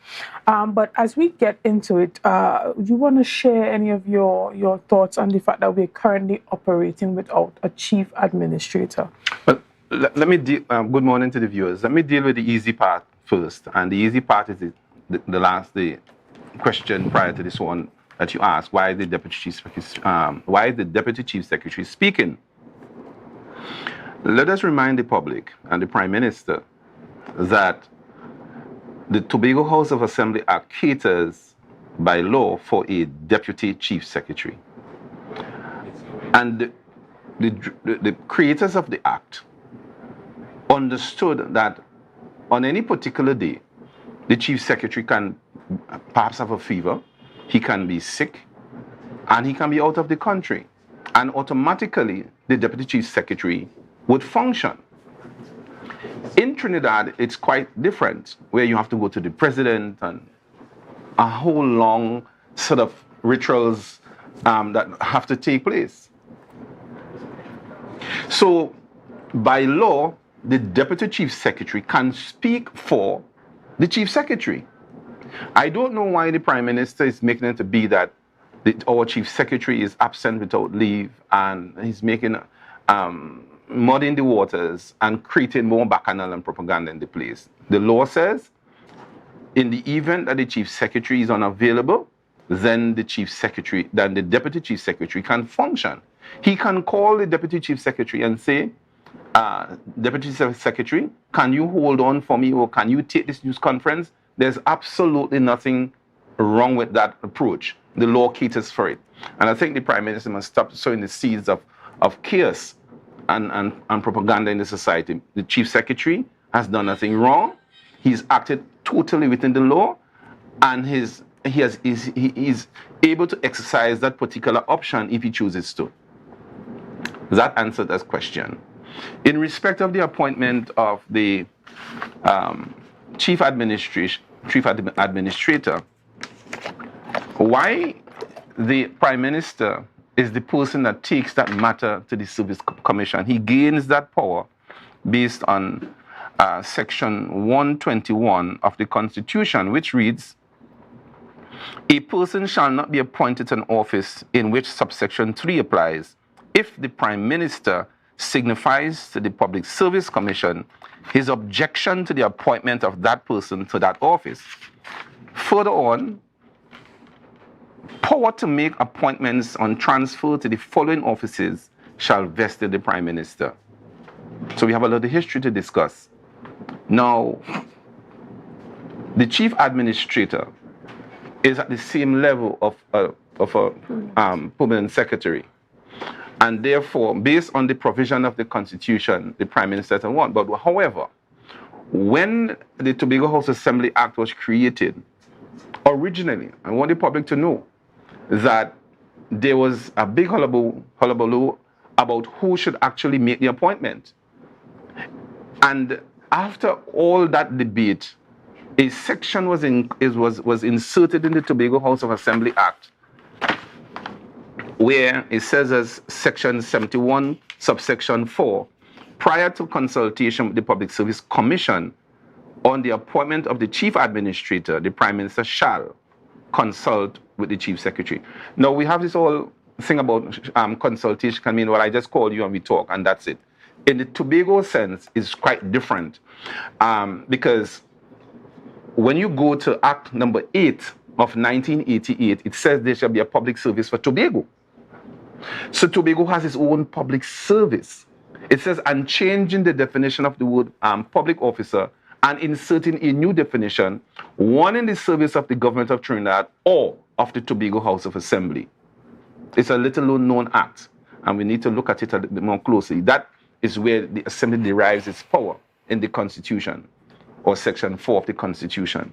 But as we get into it, do you want to share any of your thoughts on the fact that we're currently operating without a Chief Administrator? Well, let me deal, good morning to the viewers. Let me deal with the easy part first. And the easy part is the question prior to this one that you asked. Why is the Deputy Chief Secretary speaking? Let us remind the public and the Prime Minister that the Tobago House of Assembly Act caters by law for a Deputy Chief Secretary. And the creators of the Act understood that on any particular day, the Chief Secretary can perhaps have a fever, he can be sick, and he can be out of the country. And automatically, the Deputy Chief Secretary would function. In Trinidad, it's quite different, where you have to go to the president and a whole long sort of rituals that have to take place. So, by law, the Deputy Chief Secretary can speak for the Chief Secretary. I don't know why the Prime Minister is making it to be that our Chief Secretary is absent without leave, and he's making muddying the waters and creating more bacchanal and propaganda in the place. The law says, in the event that the Chief Secretary is unavailable, then the Deputy Chief Secretary can function. He can call the Deputy Chief Secretary and say, Deputy Chief Secretary, can you hold on for me, or can you take this news conference? There's absolutely nothing wrong with that approach. The law caters for it. And I think the Prime Minister must stop sowing the seeds of chaos and propaganda in the society. The Chief Secretary has done nothing wrong. He's acted totally within the law, and he is able to exercise that particular option if he chooses to. That answered that question. In respect of the appointment of the chief administrator, why the Prime Minister is the person that takes that matter to the Service Commission. He gains that power based on Section 121 of the Constitution, which reads, "A person shall not be appointed to an office in which subsection 3 applies if the Prime Minister signifies to the Public Service Commission his objection to the appointment of that person to that office." Further on, power to make appointments on transfer to the following offices shall vest in the Prime Minister. So we have a lot of history to discuss. Now, the Chief Administrator is at the same level of a Permanent Secretary. And therefore, based on the provision of the Constitution, the Prime Minister doesn't want. But however, when the Tobago House Assembly Act was created, originally, I want the public to know that there was a big hullabaloo about who should actually make the appointment. And after all that debate, a section was inserted in the Tobago House of Assembly Act where it says as Section 71, subsection 4, prior to consultation with the Public Service Commission on the appointment of the Chief Administrator, the Prime Minister shall consult with the Chief Secretary. Now, we have this whole thing about consultation can mean, well, I just call you and we talk, and that's it. In the Tobago sense, it's quite different because when you go to Act number 8 of 1988, it says there shall be a public service for Tobago. So Tobago has its own public service. It says, and changing the definition of the word public officer and inserting a new definition, one in the service of the government of Trinidad or of the Tobago House of Assembly. It's a little known act, and we need to look at it a little bit more closely. That is where the Assembly derives its power in the Constitution, or Section 4 of the Constitution.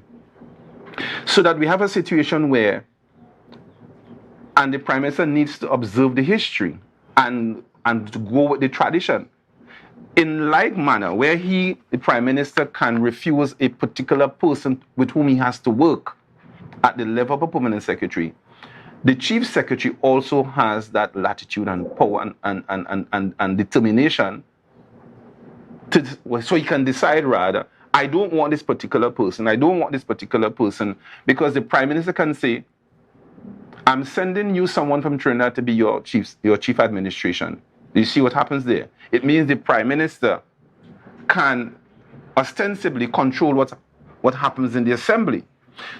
So that we have a situation where, and the Prime Minister needs to observe the history and to go with the tradition. In like manner, where the Prime Minister can refuse a particular person with whom he has to work at the level of a Permanent Secretary, the Chief Secretary also has that latitude and power and determination so he can decide rather, I don't want this particular person, because the Prime Minister can say, I'm sending you someone from Trinidad to be your chief administration. You see what happens there? It means the Prime Minister can ostensibly control what happens in the Assembly.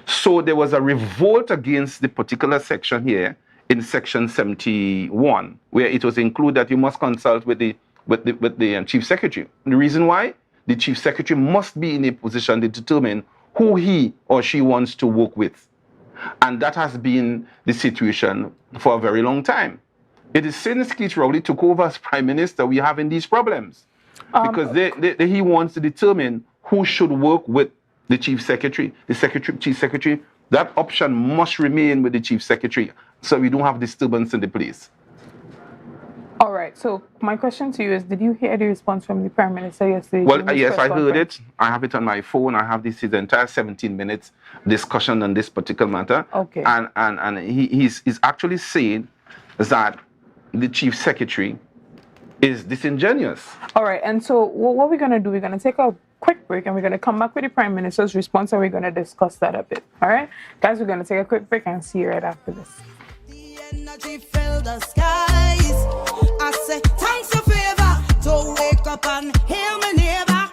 So there was a revolt against the particular section here in Section 71, where it was included that you must consult with the Chief Secretary. The reason why? The Chief Secretary must be in a position to determine who he or she wants to work with. And that has been the situation for a very long time. It is since Keith Rowley took over as Prime Minister, we're having these problems. Because he wants to determine who should work with the Chief Secretary. Chief Secretary, that option must remain with the Chief Secretary, so we don't have disturbance in the place. All right, so my question to you is, did you hear the response from the Prime Minister yesterday? Well, yes, I heard it. I have it on my phone. I have his entire 17 minutes discussion on this particular matter. Okay. And he's actually saying that the Chief Secretary is disingenuous. All right, and so what we're going to do, we're going to take a quick break and we're going to come back with the Prime Minister's response and we're going to discuss that a bit. All right? Guys, we're going to take a quick break and see you right after this. Energy fill the skies. I say thanks for favor to wake up and hear my neighbor.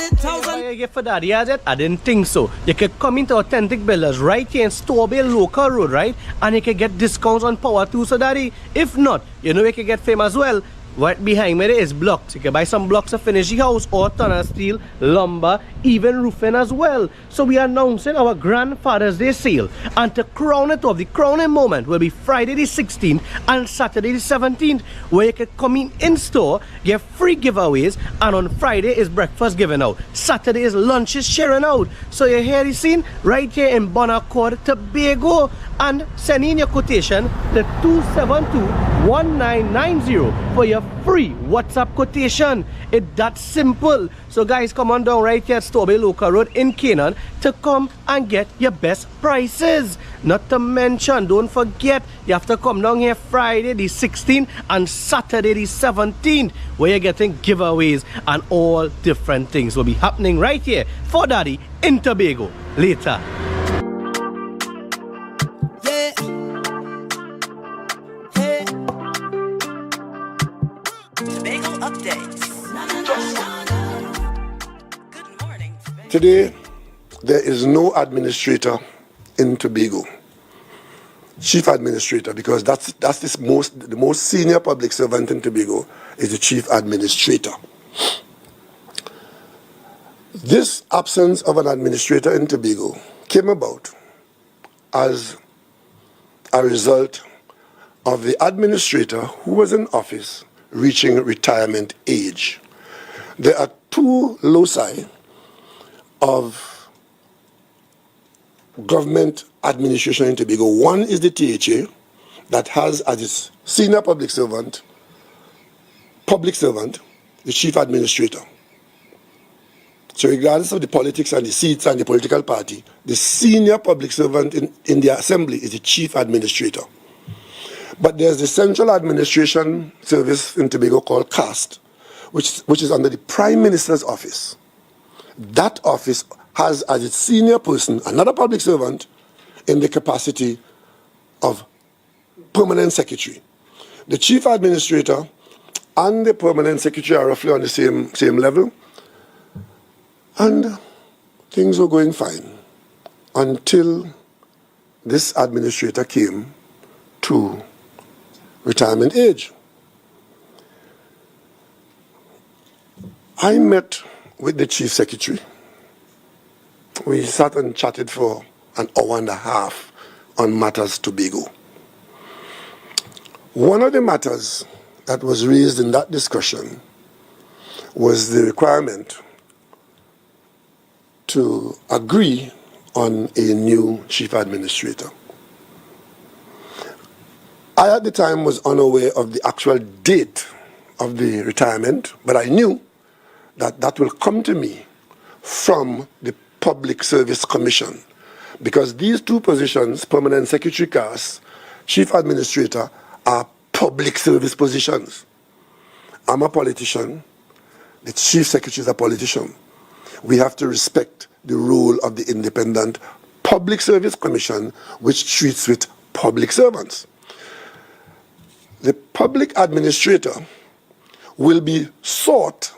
60,000 for that, yeah, I didn't think so. You could come into Authentic Builders right here in Strawberry Local Road, right? And you can get discounts on power too, so daddy. If not, you know you can get fame as well. right behind me there is blocks. You can buy some blocks to finish the house or tunnel steel, lumber, even roofing as well. So we are announcing our Grandfather's Day sale, and to crown it off, the crowning moment will be Friday the 16th and Saturday the 17th, where you can come in store, get free giveaways, and on Friday is breakfast given out. Saturday is lunches sharing out. So you hear the scene right here in Bonaccord, Tobago, and send in your quotation to 272-1990 for your free WhatsApp quotation. It's that simple. So guys, come on down right here at Strawberry Local Road in Canaan to come and get your best prices. Not to mention, don't forget, you have to come down here Friday the 16th and Saturday the 17th, where you're getting giveaways and all different things will be happening right here for Daddy in Tobago. Later. Today, there is no administrator in Tobago, chief administrator, because that's the most senior public servant in Tobago is the chief administrator. This absence of an administrator in Tobago came about as a result of the administrator who was in office reaching retirement age. There are two loci of government administration in Tobago. One is the THA, that has as its senior public servant, the chief administrator. So regardless of the politics and the seats and the political party, the senior public servant in the assembly is the chief administrator. But there's the central administration service in Tobago called CAST, which is under the Prime Minister's office. That office has as its senior person another public servant in the capacity of permanent secretary. The chief administrator and the permanent secretary are roughly on the same level, and things were going fine until this administrator came to retirement age. I met with the chief secretary. We sat and chatted for an hour and a half on matters Tobago. One of the matters that was raised in that discussion was the requirement to agree on a new chief administrator. I at the time was unaware of the actual date of the retirement, but I knew that that will come to me from the Public Service Commission, because these two positions, permanent secretary CAS, chief administrator, are public service positions. I'm a politician, the chief secretary is a politician. We have to respect the role of the independent Public Service Commission, which treats with public servants. The public administrator will be sought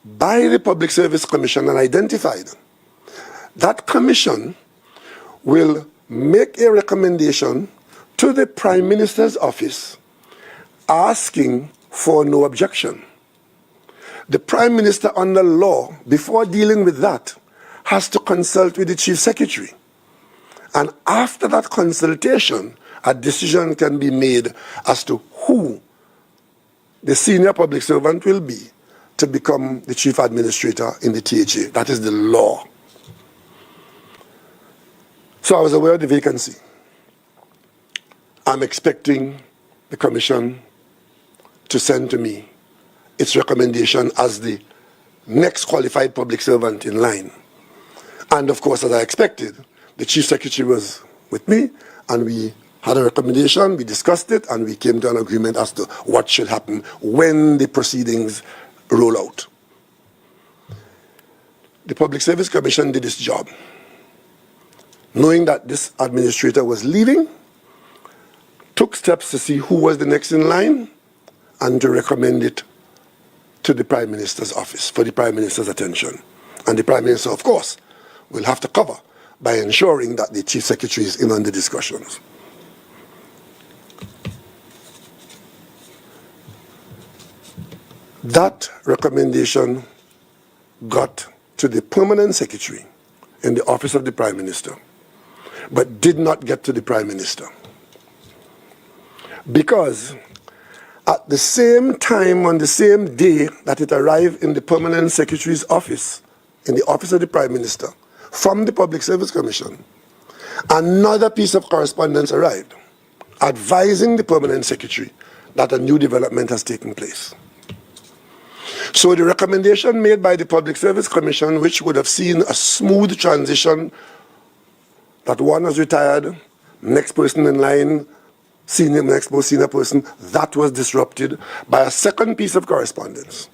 by the Public Service Commission and identified. That commission will make a recommendation to the Prime Minister's office asking for no objection. The Prime Minister under law, before dealing with that, has to consult with the Chief Secretary. And after that consultation, a decision can be made as to who the senior public servant will be to become the chief administrator in the THA. That is the law. So I was aware of the vacancy. I'm expecting the commission to send to me its recommendation as the next qualified public servant in line. And of course, as I expected, the chief secretary was with me, and we had a recommendation, we discussed it, and we came to an agreement as to what should happen when the proceedings roll out. The Public Service Commission did its job. Knowing that this administrator was leaving, took steps to see who was the next in line and to recommend it to the Prime Minister's office for the Prime Minister's attention. And the Prime Minister, of course, will have to cover by ensuring that the Chief Secretary is in on the discussions. That recommendation got to the permanent secretary in the office of the Prime Minister, but did not get to the Prime Minister. Because at the same time, on the same day that it arrived in the permanent secretary's office, in the office of the Prime Minister, from the Public Service Commission, another piece of correspondence arrived, advising the permanent secretary that a new development has taken place. So the recommendation made by the Public Service Commission, which would have seen a smooth transition, that one was retired, next person in line, next most senior person, that was disrupted by a second piece of correspondence.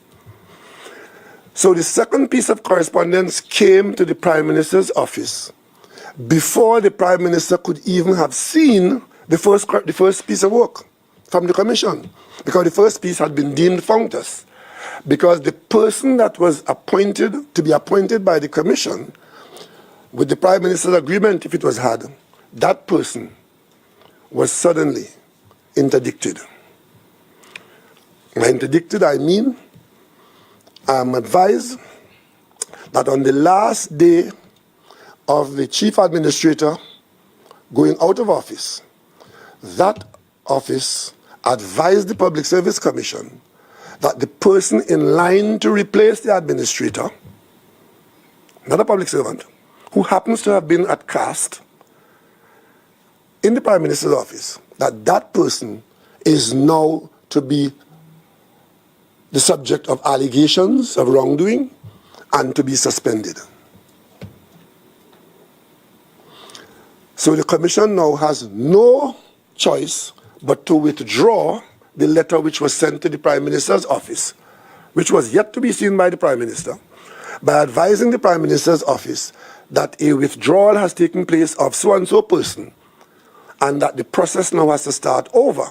So the second piece of correspondence came to the Prime Minister's office before the Prime Minister could even have seen the first piece of work from the Commission, because the first piece had been deemed functus. Because the person that was appointed, to be appointed by the Commission, with the Prime Minister's agreement, if it was had, that person was suddenly interdicted. By interdicted, I mean, I'm advised that on the last day of the Chief Administrator going out of office, that office advised the Public Service Commission that the person in line to replace the administrator, not a public servant, who happens to have been at cast in the Prime Minister's office, that person is now to be the subject of allegations of wrongdoing and to be suspended. So the Commission now has no choice but to withdraw the letter which was sent to the Prime Minister's office, which was yet to be seen by the Prime Minister, by advising the Prime Minister's office that a withdrawal has taken place of so-and-so person, and that the process now has to start over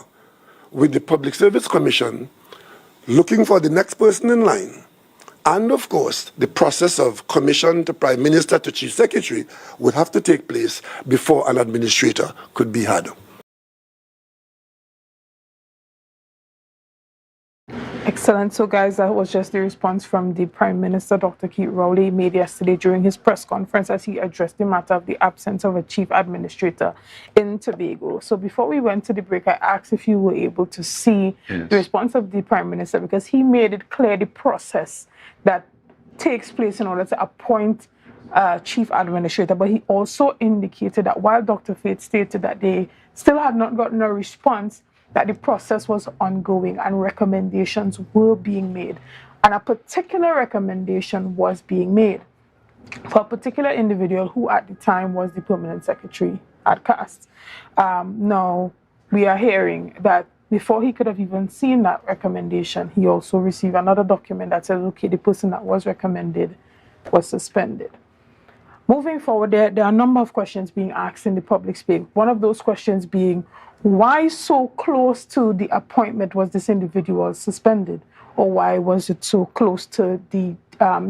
with the Public Service Commission looking for the next person in line. And of course, the process of commission to Prime Minister to Chief Secretary would have to take place before an administrator could be had. Excellent. So, guys, that was just the response from the Prime Minister, Dr. Keith Rowley, made yesterday during his press conference as he addressed the matter of the absence of a chief administrator in Tobago. So, before we went to the break, I asked if you were able to see the response of the Prime Minister, because he made it clear the process that takes place in order to appoint a chief administrator. But he also indicated that while Dr. Faith stated that they still had not gotten a response, that the process was ongoing and recommendations were being made. And a particular recommendation was being made for a particular individual who at the time was the permanent secretary at CAST. Now, we are hearing that before he could have even seen that recommendation, he also received another document that says, okay, the person that was recommended was suspended. Moving forward, there are a number of questions being asked in the public space. One of those questions being, why so close to the appointment was this individual suspended? Or why was it so close to the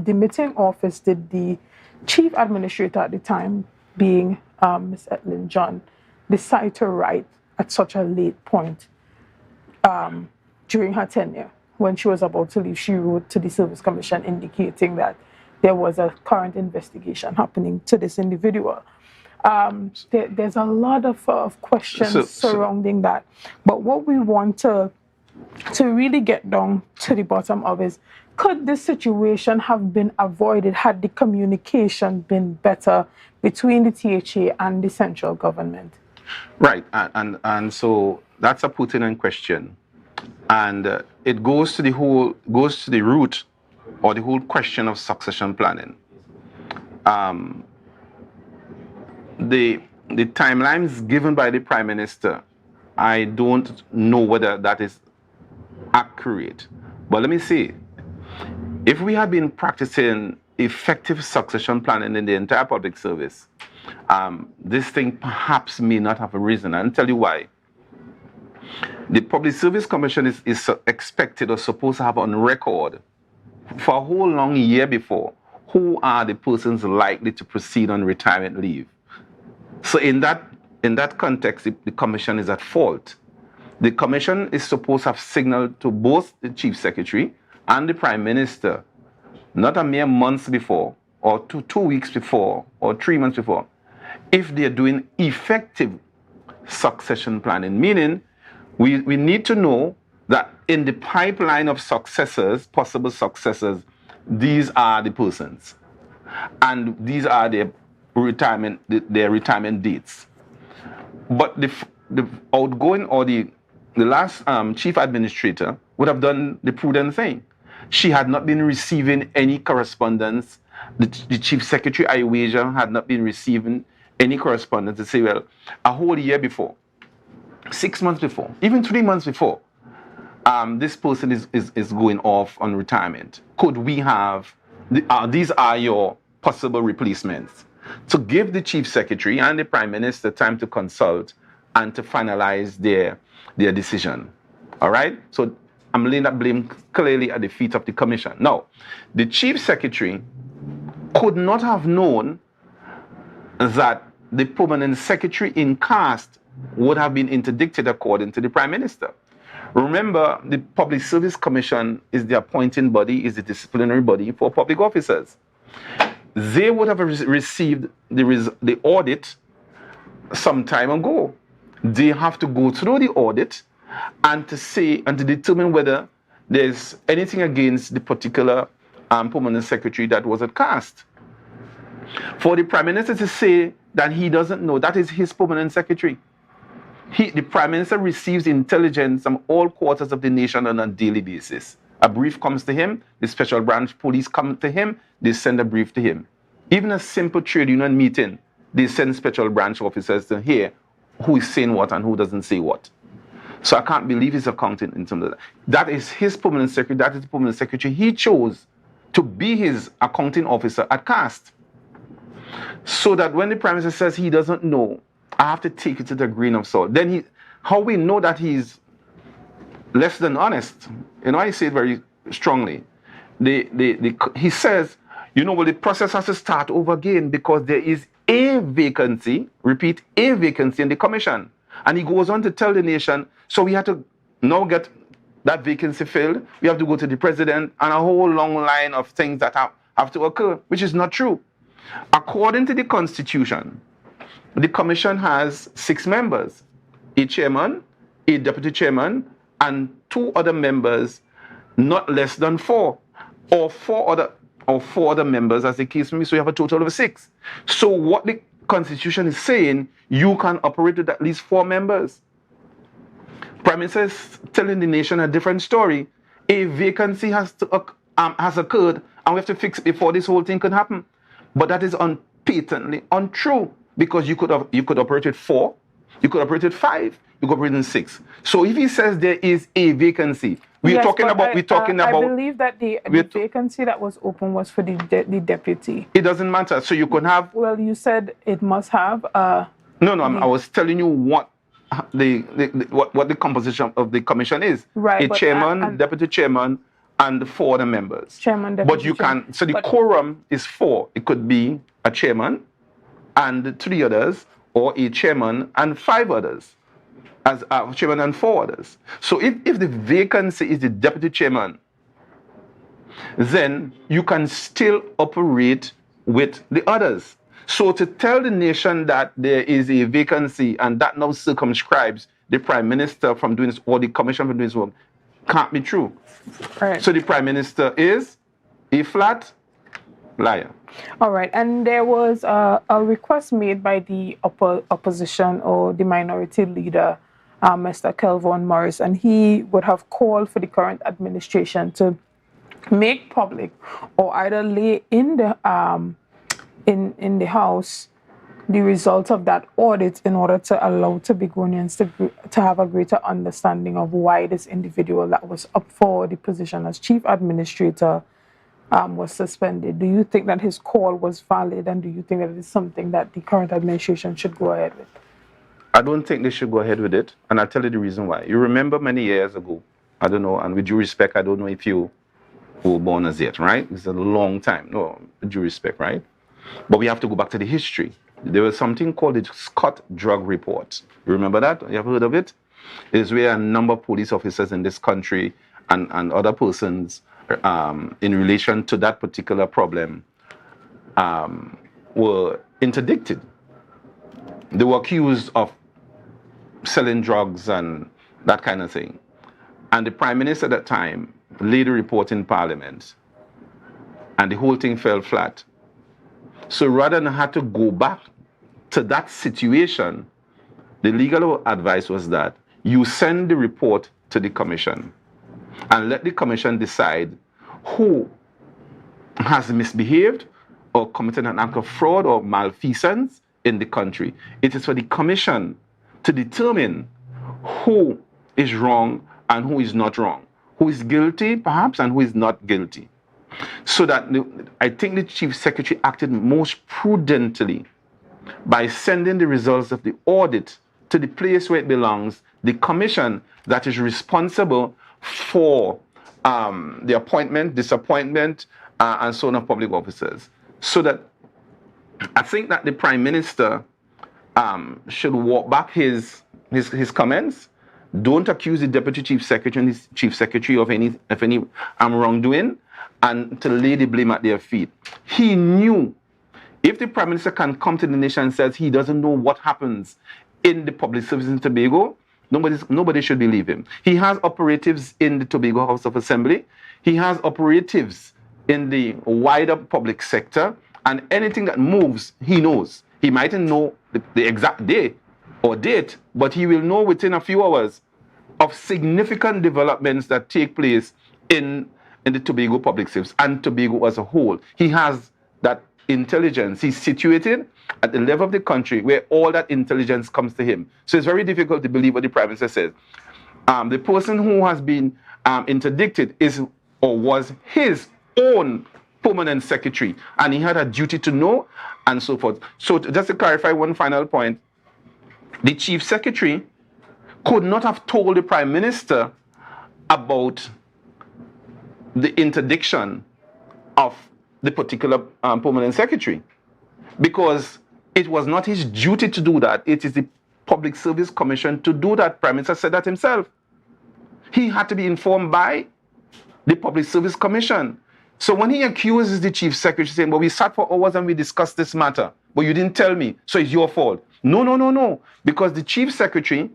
demitting office did the chief administrator at the time, being Ms. Etlin John, decide to write at such a late point during her tenure? When she was about to leave, she wrote to the Service Commission indicating that there was a current investigation happening to this individual. There's a lot of questions surrounding that. But what we want to really get down to the bottom of is, could this situation have been avoided had the communication been better between the THA and the central government? Right, and so that's a pertinent question. And it goes to the root or the whole question of succession planning. The timelines given by the Prime Minister, I don't know whether that is accurate. But let me see. If we had been practicing effective succession planning in the entire public service, this thing perhaps may not have arisen. And I'll tell you why. The Public Service Commission is expected or supposed to have on record for a whole long year before who are the persons likely to proceed on retirement leave. So in that context, the Commission is at fault. The Commission is supposed to have signaled to both the Chief Secretary and the Prime Minister, not a mere months before, or two weeks before, or 3 months before, if they're doing effective succession planning, meaning we need to know that in the pipeline of successors, possible successors, these are the persons, and these are their retirement dates. But the outgoing or the last chief administrator would have done the prudent thing. She had not been receiving any correspondence. The chief secretary, I wager, had not been receiving any correspondence to say, well, a whole year before, 6 months before, even 3 months before, this person is going off on retirement. Could we have, these are your possible replacements. To give the chief secretary and the prime minister time to consult and to finalize their decision. All right? So I'm laying that blame clearly at the feet of the commission. Now, the chief secretary could not have known that the permanent secretary in caste would have been interdicted according to the prime minister. Remember, the Public Service Commission is the appointing body, is the disciplinary body for public officers. They would have received the audit some time ago. They have to go through the audit and to say and to determine whether there's anything against the particular permanent secretary that was at caste. For the prime minister to say that he doesn't know, that is his permanent secretary. The prime minister receives intelligence from all quarters of the nation on a daily basis. A brief comes to him, the special branch police come to him, they send a brief to him. Even a simple trade union meeting, they send special branch officers to hear who is saying what and who doesn't say what. So I can't believe he's accounting in terms of that. That is his permanent secretary, that is the permanent secretary he chose to be his accounting officer at caste. So that when the prime minister says he doesn't know, I have to take it to the grain of salt. Then how we know that he's less than honest? I say it very strongly. He says, well, the process has to start over again because there is a vacancy, repeat, a vacancy in the commission. And he goes on to tell the nation, so we have to now get that vacancy filled. We have to go to the president and a whole long line of things that have to occur, which is not true. According to the Constitution, the commission has 6 members, a chairman, a deputy chairman, and 2 other members, not less than 4, or 4 other members, as the case may be. So you have a total of 6. So what the Constitution is saying, you can operate with at least 4 members. Prime Minister is telling the nation a different story. A vacancy has occurred, and we have to fix it before this whole thing can happen. But that is patently untrue. Because you could operate with 4, you could operate with 5, you could operate with 6. So if he says there is a vacancy, we're talking about. I believe that the vacancy that was open was for the deputy. It doesn't matter. So you could have. Well, you said it must have. No. I was telling you what the composition of the commission is. Right. A chairman, deputy chairman, and 4 other members. Chairman, deputy. But you can. So the quorum is 4. It could be a chairman and 3 others, or a chairman and 5 others, as a chairman and 4 others. So if the vacancy is the deputy chairman, then you can still operate with the others. So to tell the nation that there is a vacancy and that now circumscribes the prime minister from doing this, or the commission from doing this work, can't be true. Right. So the prime minister is a flat liar. All right, and there was a request made by the opposition or the minority leader, Mr. Kelvin Morris, and he would have called for the current administration to make public or either lay in the House the results of that audit in order to allow Tobagonians to have a greater understanding of why this individual that was up for the position as chief administrator was suspended. Do you think that his call was valid, and do you think that it is something that the current administration should go ahead with? I don't think they should go ahead with it, and I'll tell you the reason why. You remember many years ago, I don't know, and with due respect, I don't know if you were born as yet, right? It's a long time. No, with due respect, right? But we have to go back to the history. There was something called the Scott Drug Report. You remember that? You have heard of it? It is where a number of police officers in this country and other persons in relation to that particular problem were interdicted. They were accused of selling drugs and that kind of thing. And the Prime Minister at that time laid a report in Parliament, and the whole thing fell flat. So rather than have to go back to that situation, the legal advice was that you send the report to the Commission and let the Commission decide who has misbehaved or committed an act of fraud or malfeasance in the country. It is for the Commission to determine who is wrong and who is not wrong, who is guilty perhaps and who is not guilty. So that I think the Chief Secretary acted most prudently by sending the results of the audit to the place where it belongs, the Commission that is responsible for the appointment, disappointment, and so on of public officers. So that I think that the Prime Minister should walk back his comments. Don't accuse the Deputy Chief Secretary and his Chief Secretary of any wrongdoing, and to lay the blame at their feet. He knew if the Prime Minister can come to the nation and says he doesn't know what happens in the public service in Tobago, nobody should believe him. He has operatives in the Tobago House of Assembly. He has operatives in the wider public sector, and anything that moves, he knows. He mightn't know the exact day or date, but he will know within a few hours of significant developments that take place in the Tobago public service and Tobago as a whole. He has that intelligence. He's situated at the level of the country where all that intelligence comes to him. So it's very difficult to believe what the Prime Minister says. The person who has been interdicted is or was his own permanent secretary, and he had a duty to know and so forth. So just to clarify one final point, the Chief Secretary could not have told the Prime Minister about the interdiction of the particular permanent secretary, because it was not his duty to do that. It is the Public Service Commission to do that. Prime Minister said that himself. He had to be informed by the Public Service Commission. So when he accuses the Chief Secretary saying, well, we sat for hours and we discussed this matter, but you didn't tell me, so it's your fault. No. Because the Chief Secretary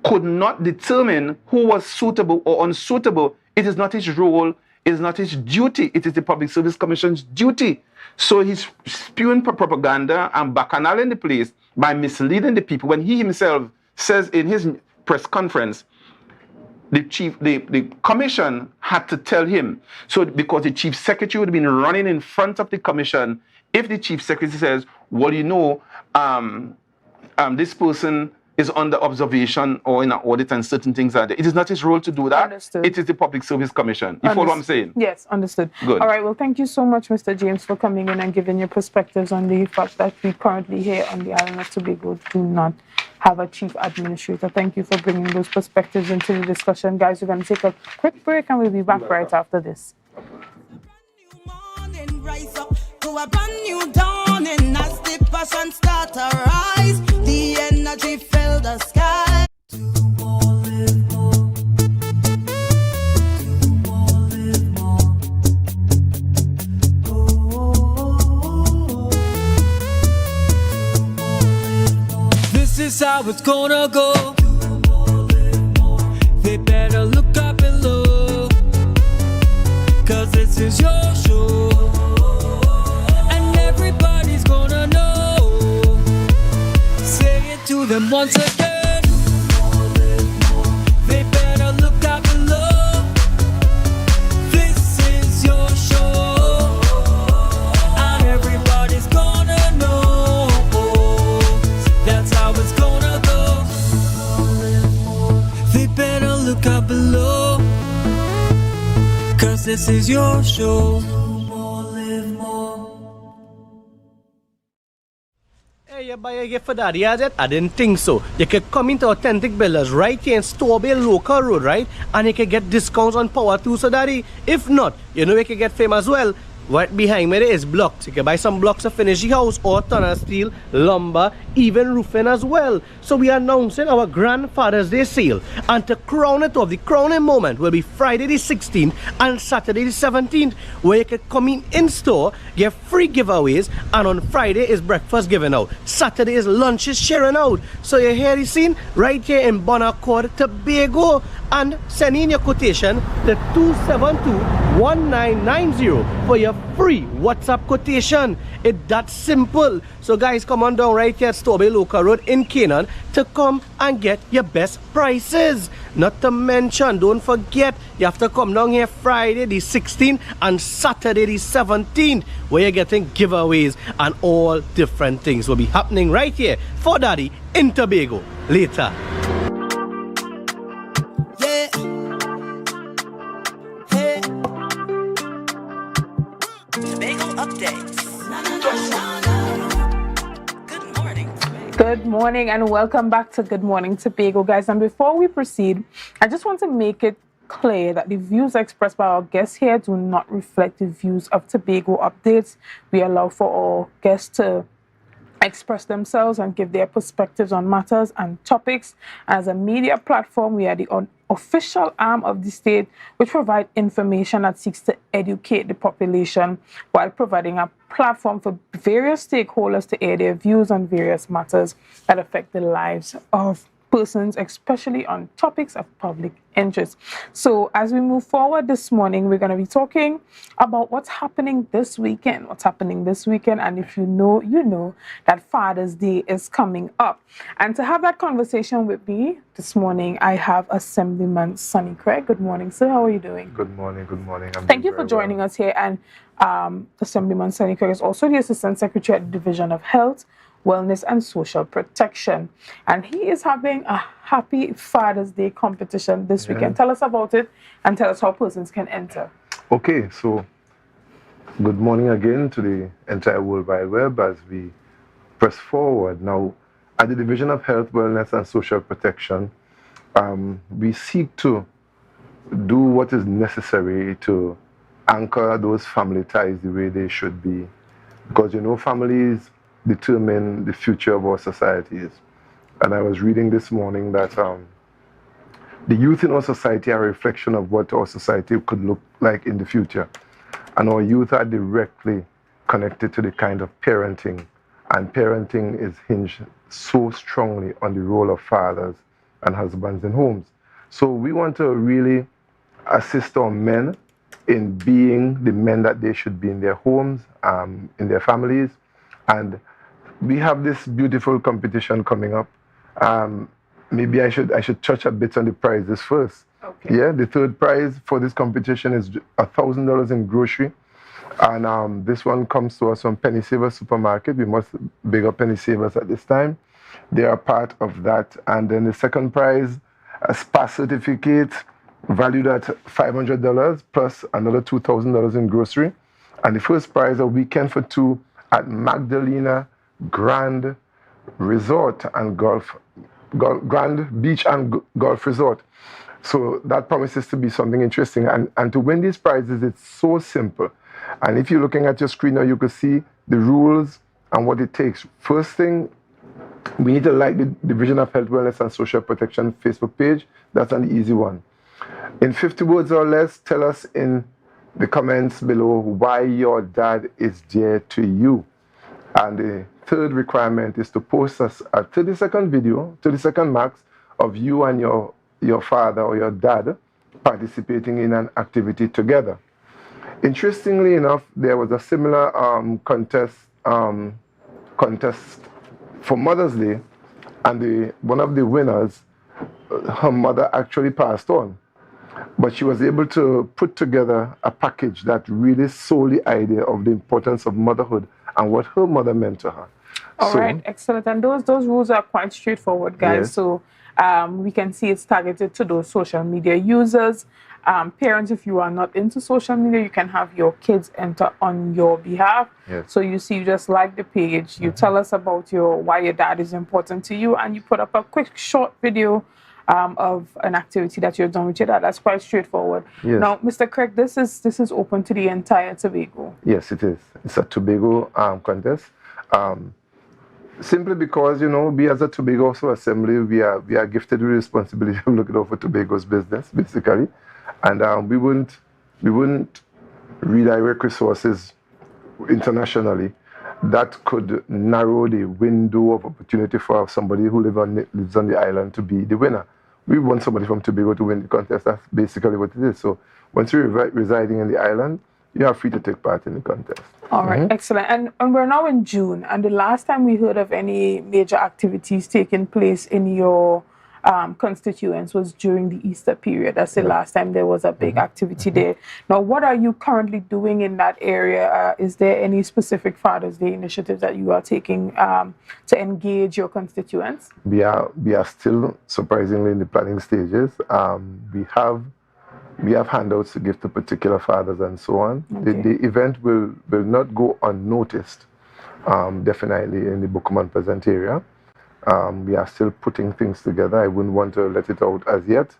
could not determine who was suitable or unsuitable. It is not his role. It is not his duty. It is the Public Service Commission's duty. So he's spewing propaganda and bacchanal in the place by misleading the people when he himself says in his press conference, the commission had to tell him. So because the Chief Secretary would have been running in front of the commission if the Chief Secretary says, well, you know, this person is under observation or in an audit and certain things are there. It is not his role to do that. Understood. It is the Public Service Commission. You follow what I'm saying? Yes, understood. Good. All right, well, thank you so much, Mr. James, for coming in and giving your perspectives on the fact that we currently here on the island of Tobago do not have a chief administrator. Thank you for bringing those perspectives into the discussion. Guys, we're going to take a quick break and we'll be back right after this. Rise up to a brand new dawning as the passion start to rise. The energy fill the sky. Do more, live more. Do more, live more. Oh. Do more, live more. This is how it's gonna go. Do more, live more. They better look up below, 'cause this is your show. Everybody's gonna know. Say it to them once again. They better look out below. This is your show, and everybody's gonna know. That's how it's gonna go. They better look out below, 'cause this is your show. You buy a gift for that, yeah, I didn't think so. You could come into Authentic Builders right here in Strawberry Local Road, right? And you can get discounts on power tools, so daddy. If not, you know you can get fame as well. right behind me there is blocks. You can buy some blocks to finish the house or tunnel steel, lumber, even roofing as well. So we are announcing our Grandfather's Day sale. And to crown it off, the crowning moment will be Friday the 16th and Saturday the 17th, where you can come in store, get free giveaways, and on Friday is breakfast given out. Saturday is lunch is sharing out. So you hear the scene right here in Bonaccord, Tobago, and send in your quotation to 272-1990 for your free WhatsApp quotation. It's that simple. So guys, come on down right here at Strawberry Local Road in Canaan to come and get your best prices. Not to mention, don't forget, you have to come down here Friday the 16th and Saturday the 17th, where you're getting giveaways and all different things will be happening right here for Daddy in Tobago. Later. Yeah. Hey. Tobago updates. Good morning and welcome back to Good Morning Tobago, guys. And before we proceed, I just want to make it clear that the views expressed by our guests here do not reflect the views of Tobago Updates. We allow for our guests to express themselves and give their perspectives on matters and topics. As a media platform, we are the official arm of the state, which provide information that seeks to educate the population while providing a platform for various stakeholders to air their views on various matters that affect the lives of persons, especially on topics of public interest. So as we move forward this morning, we're going to be talking about what's happening this weekend. And if you know, you know that Father's Day is coming up. And to have that conversation with me this morning, I have Assemblyman Sonny Craig. Good morning, sir. How are you doing? Good morning. Thank you for joining us here. And Assemblyman Sonny Craig is also the Assistant Secretary at the Division of Health, Wellness and Social Protection. And he is having a happy Father's Day competition this weekend. Tell us about it and tell us how persons can enter. Okay, so good morning again to the entire World Wide Web as we press forward. Now, at the Division of Health, Wellness and Social Protection, we seek to do what is necessary to anchor those family ties the way they should be. Because, you know, families determine the future of our societies. And I was reading this morning that the youth in our society are a reflection of what our society could look like in the future. And our youth are directly connected to the kind of parenting. And parenting is hinged so strongly on the role of fathers and husbands in homes. So we want to really assist our men in being the men that they should be in their homes, in their families. And we have this beautiful competition coming up. Maybe I should touch a bit on the prizes first. Okay. Yeah, the third prize for this competition is $1,000 in grocery. And this one comes to us from Penny Savers Supermarket. We must big up Penny Savers at this time. They are part of that. And then the second prize, a spa certificate valued at $500 plus another $2,000 in grocery. And the first prize, a weekend for two at Magdalena Grand Resort and Grand Beach and Golf Resort. So that promises to be something interesting. And to win these prizes, it's so simple. And if you're looking at your screen now, you can see the rules and what it takes. First thing, we need to like the Division of Health, Wellness and Social Protection Facebook page. That's an easy one. In 50 words or less, tell us in the comments below why your dad is dear to you. And the third requirement is to post us a 30-second video, 30-second max, of you and your father or your dad participating in an activity together. Interestingly enough, there was a similar contest for Mother's Day, and one of the winners, her mother actually passed on. But she was able to put together a package that really sold the idea of the importance of motherhood and what her mother meant to her. All right, excellent. And those rules are quite straightforward, guys. Yes. So we can see it's targeted to those social media users. Parents, if you are not into social media, you can have your kids enter on your behalf. Yes. So you see, you just like the page, you tell us about why your dad is important to you, and you put up a quick short video of an activity that you've done with your dad. That's quite straightforward. Yes. Now, Mr. Craig, this is open to the entire Tobago. Yes, it is. It's a Tobago contest. Simply because, you know, we as a Tobago also Assembly, we are gifted with responsibility of looking out for Tobago's business, basically. And we wouldn't redirect resources internationally that could narrow the window of opportunity for somebody who lives on the island to be the winner. We want somebody from Tobago to win the contest. That's basically what it is. So once you're residing in the island, you are free to take part in the contest. All right, excellent. And we're now in June, and the last time we heard of any major activities taking place in your constituents was during the Easter period. That's the last time there was a big activity there. Now, what are you currently doing in that area? Is there any specific Father's Day initiatives that you are taking to engage your constituents? We are still surprisingly in the planning stages. We have handouts to give to particular fathers and so on. Okay. The event will not go unnoticed, definitely in the Bukuman Pleasant area. We are still putting things together. I wouldn't want to let it out as yet.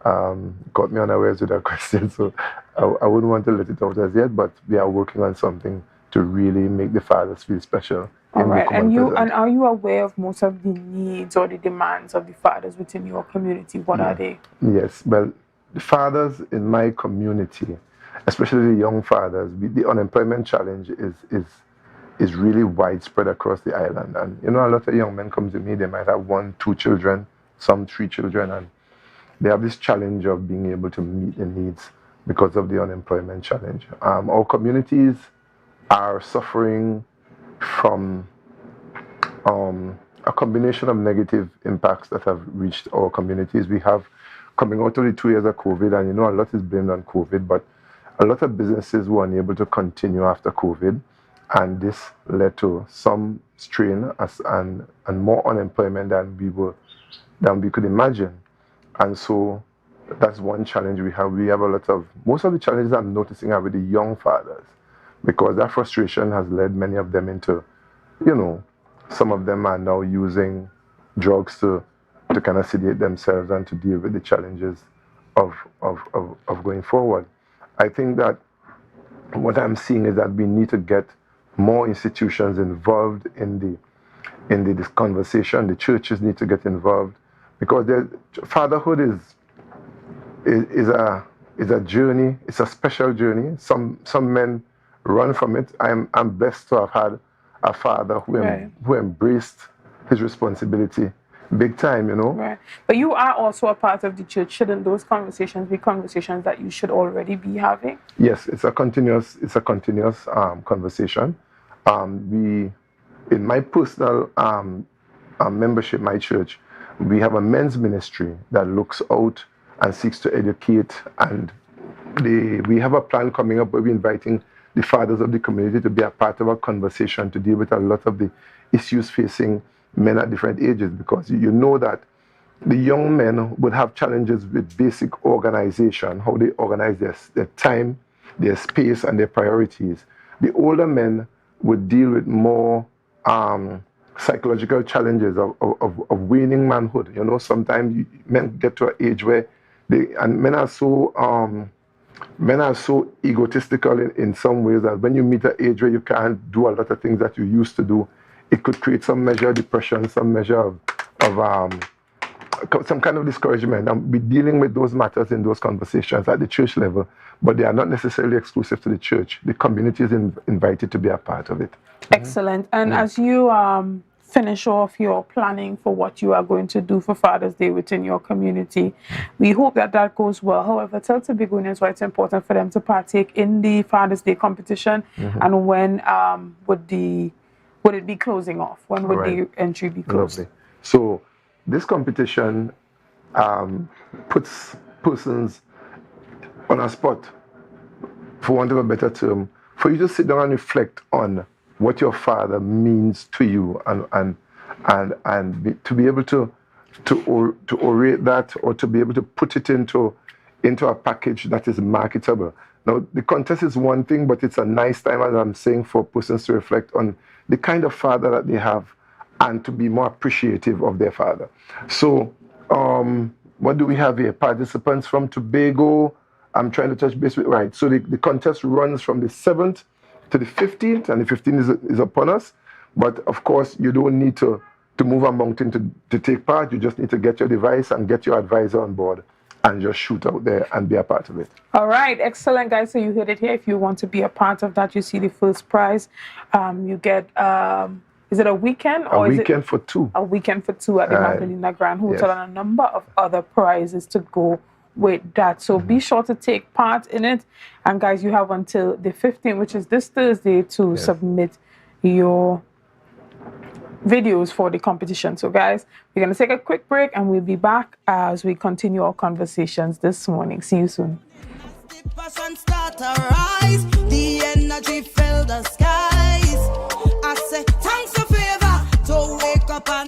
Caught me unawares with that question, so I wouldn't want to let it out as yet, but we are working on something to really make the fathers feel special. All right, and are you aware of most of the needs or the demands of the fathers within your community? What are they? Yes, well, the fathers in my community, especially the young fathers, the unemployment challenge is really widespread across the island. And you know, a lot of young men come to me, they might have 1, 2 children, some 3 children, and they have this challenge of being able to meet the needs because of the unemployment challenge. Our communities are suffering from a combination of negative impacts that have reached our communities. We have coming out of the 2 years of COVID, and you know, a lot is blamed on COVID, but a lot of businesses were unable to continue after COVID, and this led to some strain and more unemployment than we could imagine. And so that's one challenge we have. We have a lot of, most of the challenges I'm noticing are with the young fathers, because that frustration has led many of them into, you know, some of them are now using drugs to kind of sedate themselves and to deal with the challenges of going forward. I think that what I'm seeing is that we need to get more institutions involved in this conversation. The churches need to get involved, because fatherhood is a journey. It's a special journey. Some men run from it. I'm blessed to have had a father who embraced his responsibility big time, you know. Right. But you are also a part of the church. Shouldn't those conversations be conversations that you should already be having? Yes, it's a continuous conversation. In my personal membership, my church, we have a men's ministry that looks out and seeks to educate, and we have a plan coming up where we're inviting the fathers of the community to be a part of our conversation to deal with a lot of the issues facing men at different ages, because you know that the young men would have challenges with basic organization, how they organize their time, their space, and their priorities. The older men would deal with more psychological challenges of waning manhood. You know, sometimes men get to an age where men are so egotistical in some ways that when you meet an age where you can't do a lot of things that you used to do, it could create some measure of depression, some measure of some kind of discouragement. And we're dealing with those matters in those conversations at the church level, but they are not necessarily exclusive to the church. The community is invited to be a part of it. Excellent. And as you finish off your planning for what you are going to do for Father's Day within your community, we hope that goes well. However, tell Tobagonians why it's important for them to partake in the Father's Day competition, and when would it be closing off? When would the entry be closed? Lovely. So this competition puts persons on a spot, for want of a better term, for you to sit down and reflect on what your father means to you, and to be able to orate that, or to be able to put it into a package that is marketable. Now, the contest is one thing, but it's a nice time, as I'm saying, for persons to reflect on the kind of father that they have and to be more appreciative of their father. So what do we have here? Participants from Tobago. I'm trying to touch base with, right. So the contest runs from the 7th to the 15th, and the 15th is upon us. But of course, you don't need to move a mountain to take part. You just need to get your device and get your advisor on board and just shoot out there and be a part of it. All right, excellent, guys. So you heard it here. If you want to be a part of that, you see the first prize. You get, is it a weekend? A weekend for two. A weekend for two at the Magdalena Grand Hotel, and a number of other prizes to go with that. So be sure to take part in it. And guys, you have until the 15th, which is this Thursday, to submit your videos for the competition. So guys, we're going to take a quick break and we'll be back as we continue our conversations this morning. See you soon. The passion start to rise, the energy fill the skies. I say thanks for favor to wake up and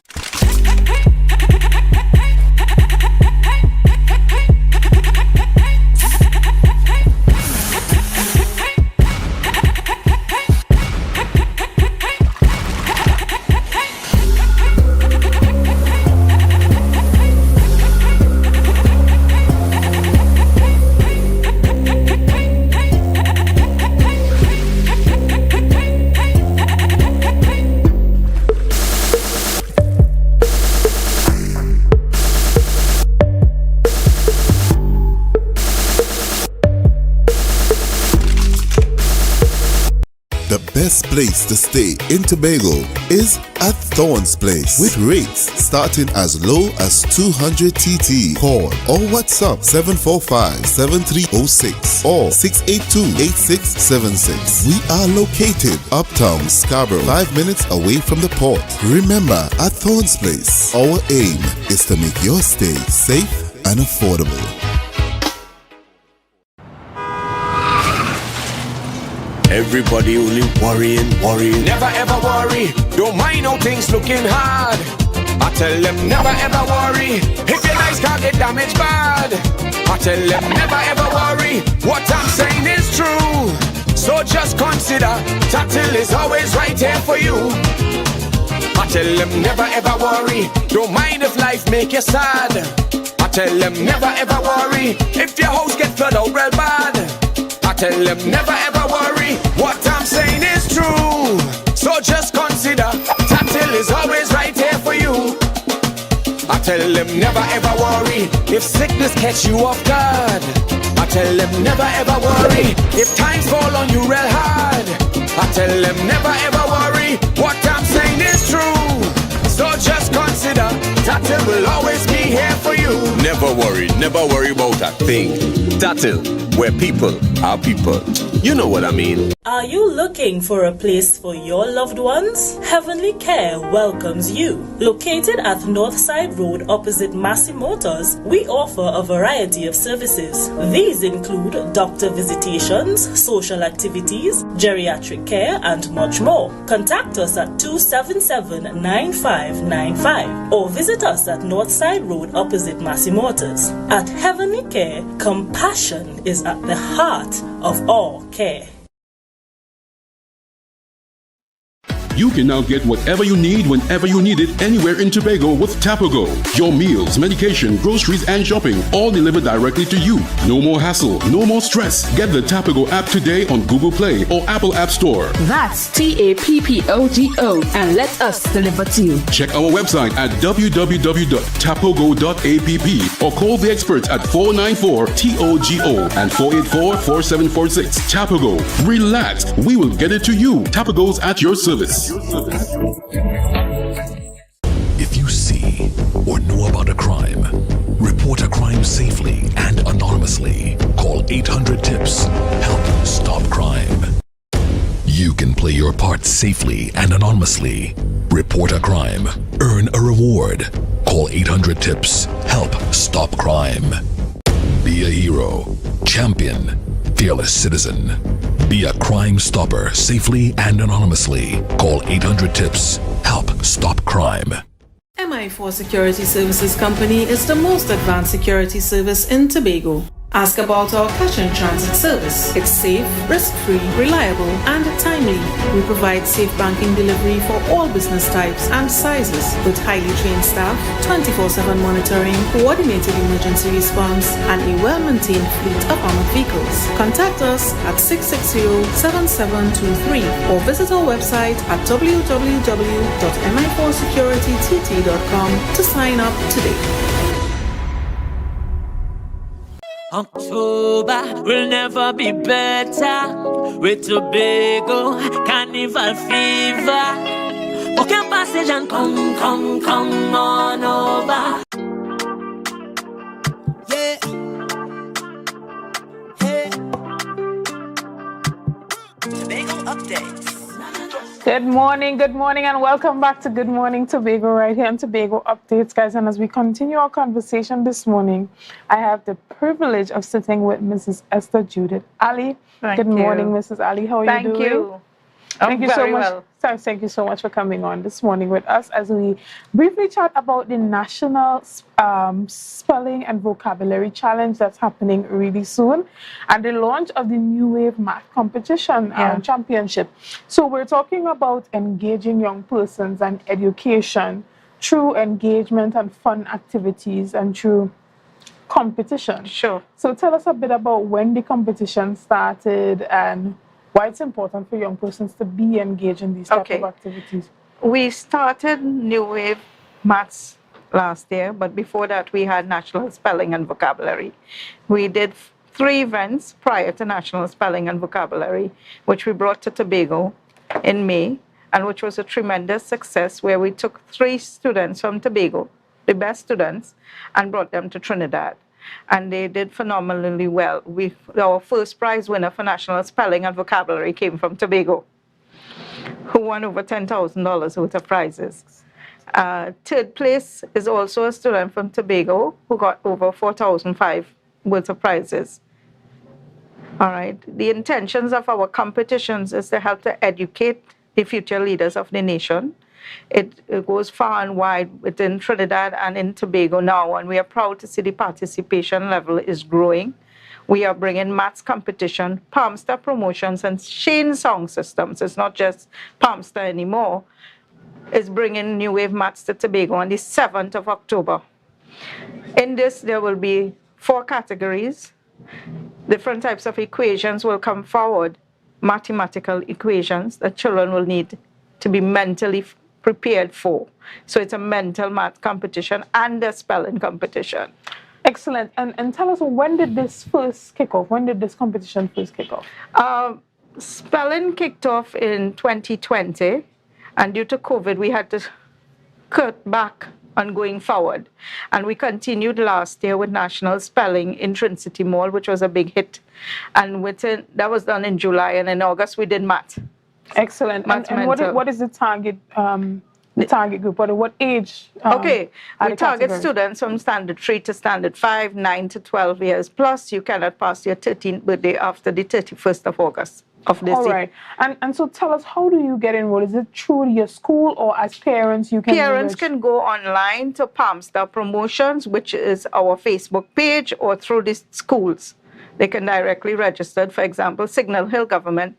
The best place to stay in Tobago is at Thorn's Place, with rates starting as low as 200 TT. Call or WhatsApp 745-7306 or 682-8676. We are located uptown Scarborough, 5 minutes away from the port. Remember, at Thorn's Place, our aim is to make your stay safe and affordable. Everybody only worrying. Never ever worry. Don't mind how things looking hard. I tell them never ever worry. If your nice car get damaged bad, I tell them never ever worry. What I'm saying is true. So just consider Tatil is always right here for you. I tell them never ever worry. Don't mind if life make you sad. I tell them never ever worry. If your house get flooded out real bad, I tell them never ever worry. What I'm saying is true. So just consider Tatil is always right here for you. I tell them never ever worry. If sickness catch you off guard, I tell them never ever worry. If times fall on you real hard, I tell them never ever worry. What I'm saying is true. So just consider Tatil will always be here for you. Never worry about a thing. Tatil, where people are people. You know what I mean. Are you looking for a place for your loved ones? Heavenly Care welcomes you. Located at Northside Road opposite Massey Motors, we offer a variety of services. These include doctor visitations, social activities, geriatric care, and much more. Contact us at 277-9595 or visit us at Northside Road opposite Massey Motors. At Heavenly Care, compassion is at the heart of all care. You can now get whatever you need whenever you need it anywhere in Tobago with Tobago. Your meals, medication, groceries, and shopping all delivered directly to you. No more hassle, no more stress. Get the Tobago app today on Google Play or Apple App Store. That's TAPPOGO and let us deliver to you. Check our website at www.tapogo.app or call the experts at 494-TOGO and 484-4746. Tobago. Relax. We will get it to you. Tobago's at your service. If you see or know about a crime, report a crime safely and anonymously. Call 800-TIPS. Help stop crime. You can play your part safely and anonymously. Report a crime. Earn a reward. Call 800-TIPS. Help stop crime. Be a hero. Champion. Fearless citizen. Be a crime stopper safely and anonymously. Call 800-TIPS. Help stop crime. MI4 Security Services Company is the most advanced security service in Tobago. Ask about our cash and transit service. It's safe, risk-free, reliable, and timely. We provide safe banking delivery for all business types and sizes with highly trained staff, 24/7 monitoring, coordinated emergency response, and a well-maintained fleet of armored vehicles. Contact us at 660-7723 or visit our website at www.mi4securitytt.com to sign up today. October will never be better with Tobago Carnival Fever. Book your passage and come on over. Yeah. Hey. Tobago updates. Good morning, and welcome back to Good Morning Tobago right here on Tobago Updates, guys. And as we continue our conversation this morning, I have the privilege of sitting with Mrs. Esther Judith Ali. Good morning, Mrs. Ali. How are you doing? Thank you. Thank you so very much. well. Thank you so much for coming on this morning with us as we briefly chat about the National Spelling and Vocabulary Challenge that's happening really soon, and the launch of the New Wave Math Competition Championship. So we're talking about engaging young persons and education through engagement and fun activities and through competition. Sure. So tell us a bit about when the competition started and why it's important for young persons to be engaged in these type of activities. We started New Wave Maths last year, but before that we had National Spelling and Vocabulary. We did 3 events prior to National Spelling and Vocabulary, which we brought to Tobago in May, and which was a tremendous success, where we took 3 students from Tobago, the best students, and brought them to Trinidad. And they did phenomenally well. Our first prize winner for National Spelling and Vocabulary came from Tobago, who won over $10,000 worth of prizes. Third place is also a student from Tobago who got over $4,500 worth of prizes. All right. The intentions of our competitions is to help to educate the future leaders of the nation. It goes far and wide within Trinidad and in Tobago now, and we are proud to see the participation level is growing. We are bringing maths competition, Palmstar promotions, and Shane sound systems. It's not just Palmstar anymore. It's bringing New Wave Maths to Tobago on the 7th of October. In this, there will be 4 categories. Different types of equations will come forward, mathematical equations that children will need to be mentally prepared for. So it's a mental math competition and a spelling competition. Excellent. And tell us, when did this first kick off? When did this competition first kick off? Spelling kicked off in 2020, and due to COVID, we had to cut back on going forward. And we continued last year with National Spelling in Trinity Mall, which was a big hit. And that was done in July, and in August we did math. Excellent. And what is the target group? What age? We target students from standard 3 to standard 5, 9 to 12 years. Plus, you cannot pass your 13th birthday after the 31st of August of this year. All right. And so tell us, how do you get enrolled? Is it through your school, or as parents you can? Parents can go online to Palmstar Promotions, which is our Facebook page, or through the schools. They can directly register. For example, Signal Hill Government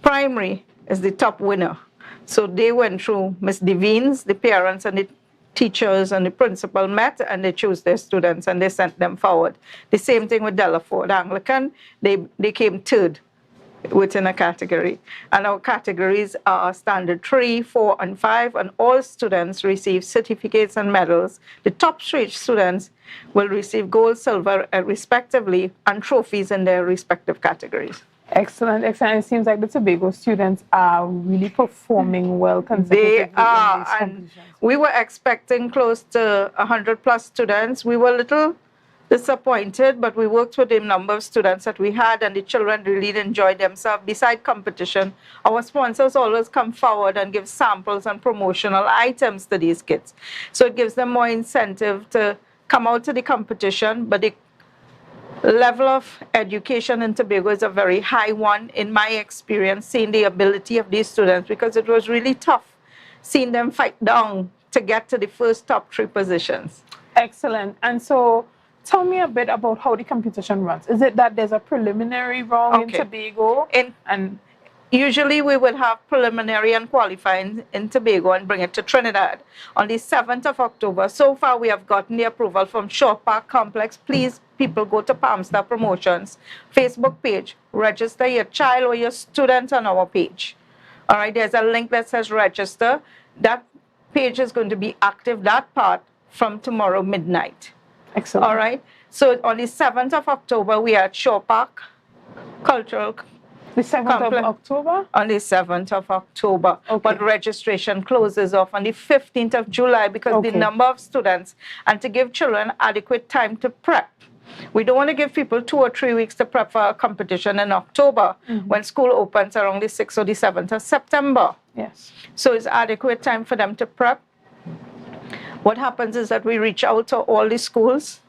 Primary is the top winner. So they went through Miss Devines, the parents and the teachers and the principal met, and they chose their students and they sent them forward. The same thing with Delaford Anglican. They came 3rd within a category. And our categories are standard 3, 4, and 5, and all students receive certificates and medals. The top 3 students will receive gold, silver, respectively, and trophies in their respective categories. Excellent. It seems like the Tobago students are really performing well consecutively. They are, and we were expecting close to 100+ students. We were a little disappointed, but we worked with the number of students that we had, and the children really enjoyed themselves. Beside competition, our sponsors always come forward and give samples and promotional items to these kids. So it gives them more incentive to come out to the competition, but the level of education in Tobago is a very high one, in my experience, seeing the ability of these students, because it was really tough seeing them fight down to get to the first top 3 positions. Excellent. And so Tell me a bit about how the competition runs. Is it that there's a preliminary round in Tobago? And usually we would have preliminary and qualifying in Tobago and bring it to Trinidad on the 7th of October. So far we have gotten the approval from Shaw Park Complex. Please, people, go to Palmstar Promotions Facebook page, register your child or your student on our page. All right, there's a link that says register. That page is going to be active, that part, from tomorrow midnight. Excellent. All right, so on the 7th of October, we are at Shaw Park Cultural The 7th of October? On the 7th of October. But registration closes off on the 15th of July because the number of students and to give children adequate time to prep. We don't want to give people 2 or 3 weeks to prep for a competition in October when school opens around the 6th or the 7th of September. Yes. So it's adequate time for them to prep. What happens is that we reach out to all the schools.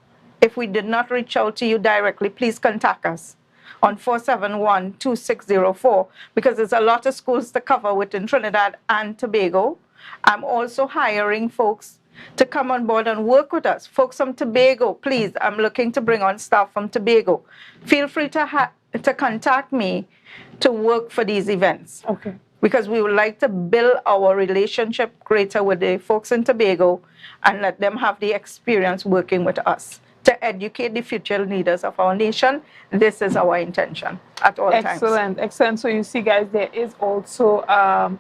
If we did not reach out to you directly, please contact us on 471-2604 because there's a lot of schools to cover within Trinidad and Tobago. I'm also hiring folks to come on board and work with us. Folks from Tobago, please, I'm looking to bring on staff from Tobago. Feel free to contact me to work for these events. Okay. Because we would like to build our relationship greater with the folks in Tobago and let them have the experience working with us to educate the future leaders of our nation. This is our intention at all times. Excellent, excellent. So you see, guys, there is also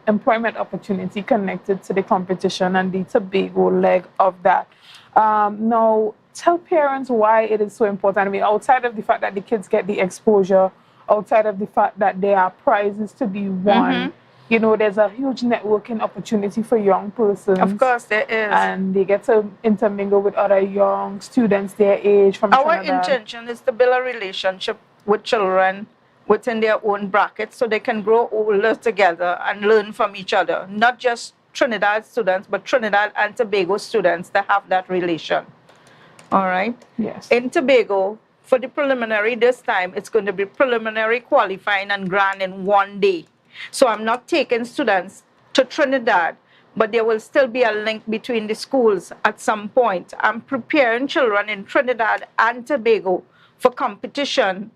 employment opportunity connected to the competition and the Tobago leg of that. Now, tell parents why it is so important. I mean, outside of the fact that the kids get the exposure, outside of the fact that there are prizes to be won, you know, there's a huge networking opportunity for young persons. Of course, there is. And they get to intermingle with other young students their age from Our Trinidad. intention is to build a relationship with children within their own bracket so they can grow older together and learn from each other. Not just Trinidad students, but Trinidad and Tobago students that have that relation. All right? Yes. In Tobago, for the preliminary this time, it's going to be preliminary, qualifying, and grand in one day. So I'm not taking students to Trinidad, but there will still be a link between the schools at some point. I'm preparing children in Trinidad and Tobago for competition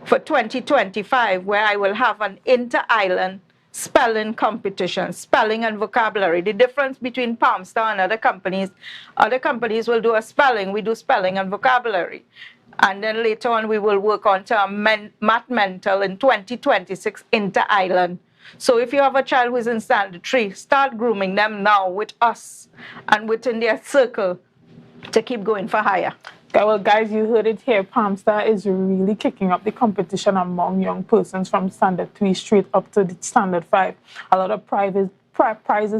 for 2025, where I will have an inter-island spelling competition, spelling and vocabulary. The difference between Palmstar and other companies will do a spelling, we do spelling and vocabulary. And then later on, we will work on to a math mental in 2026 inter-island. So if you have a child who is in standard 3, start grooming them now with us and within their circle to keep going for higher. Okay, well, guys, you heard it here. Palmstar is really kicking up the competition among young persons from standard 3 straight up to the standard 5. A lot of prizes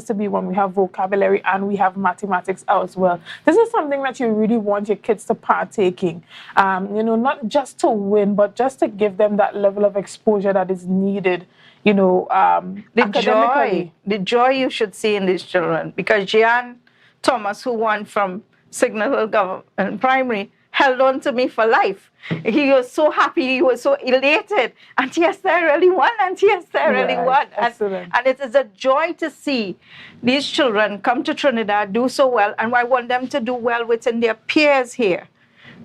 to be won. We have vocabulary and we have mathematics as well. This is something that you really want your kids to partake in. You know, not just to win, but just to give them that level of exposure that is needed, you know, academically. The joy you should see in these children, because Jean Thomas, who won from Signal Hill Government Primary, held on to me for life. He was so happy, he was so elated. And yes, I really won, and yes, I really won. And it is a joy to see these children come to Trinidad, do so well, and I want them to do well within their peers here.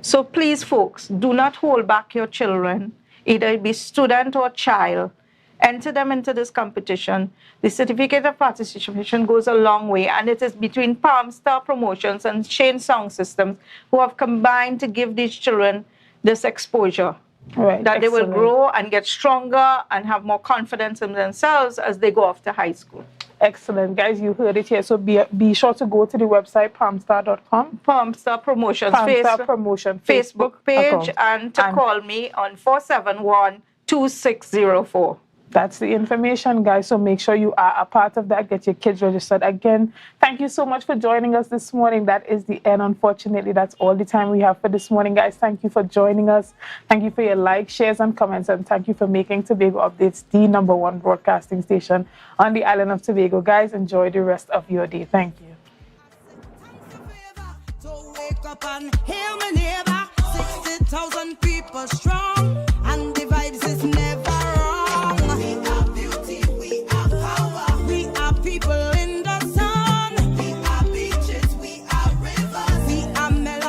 So please, folks, do not hold back your children, either be student or child. Enter them into this competition. The certificate of participation goes a long way, and it is between Palmstar Promotions and Shane Sound Systems who have combined to give these children this exposure. Right, that they will grow and get stronger and have more confidence in themselves as they go off to high school. Excellent. Guys, you heard it here. So be sure to go to the website, palmstar.com. Palmstar Promotions. Facebook page, and to call me on 471-2604. That's the information, guys. So make sure you are a part of that. Get your kids registered. Again, thank you so much for joining us this morning. That is the end. Unfortunately, that's all the time we have for this morning, guys. Thank you for joining us. Thank you for your likes, shares, and comments. And thank you for making Tobago Updates the #1 broadcasting station on the island of Tobago. Guys, enjoy the rest of your day. Thank you. So wake up and hear me neighbor. 60,000 people strong.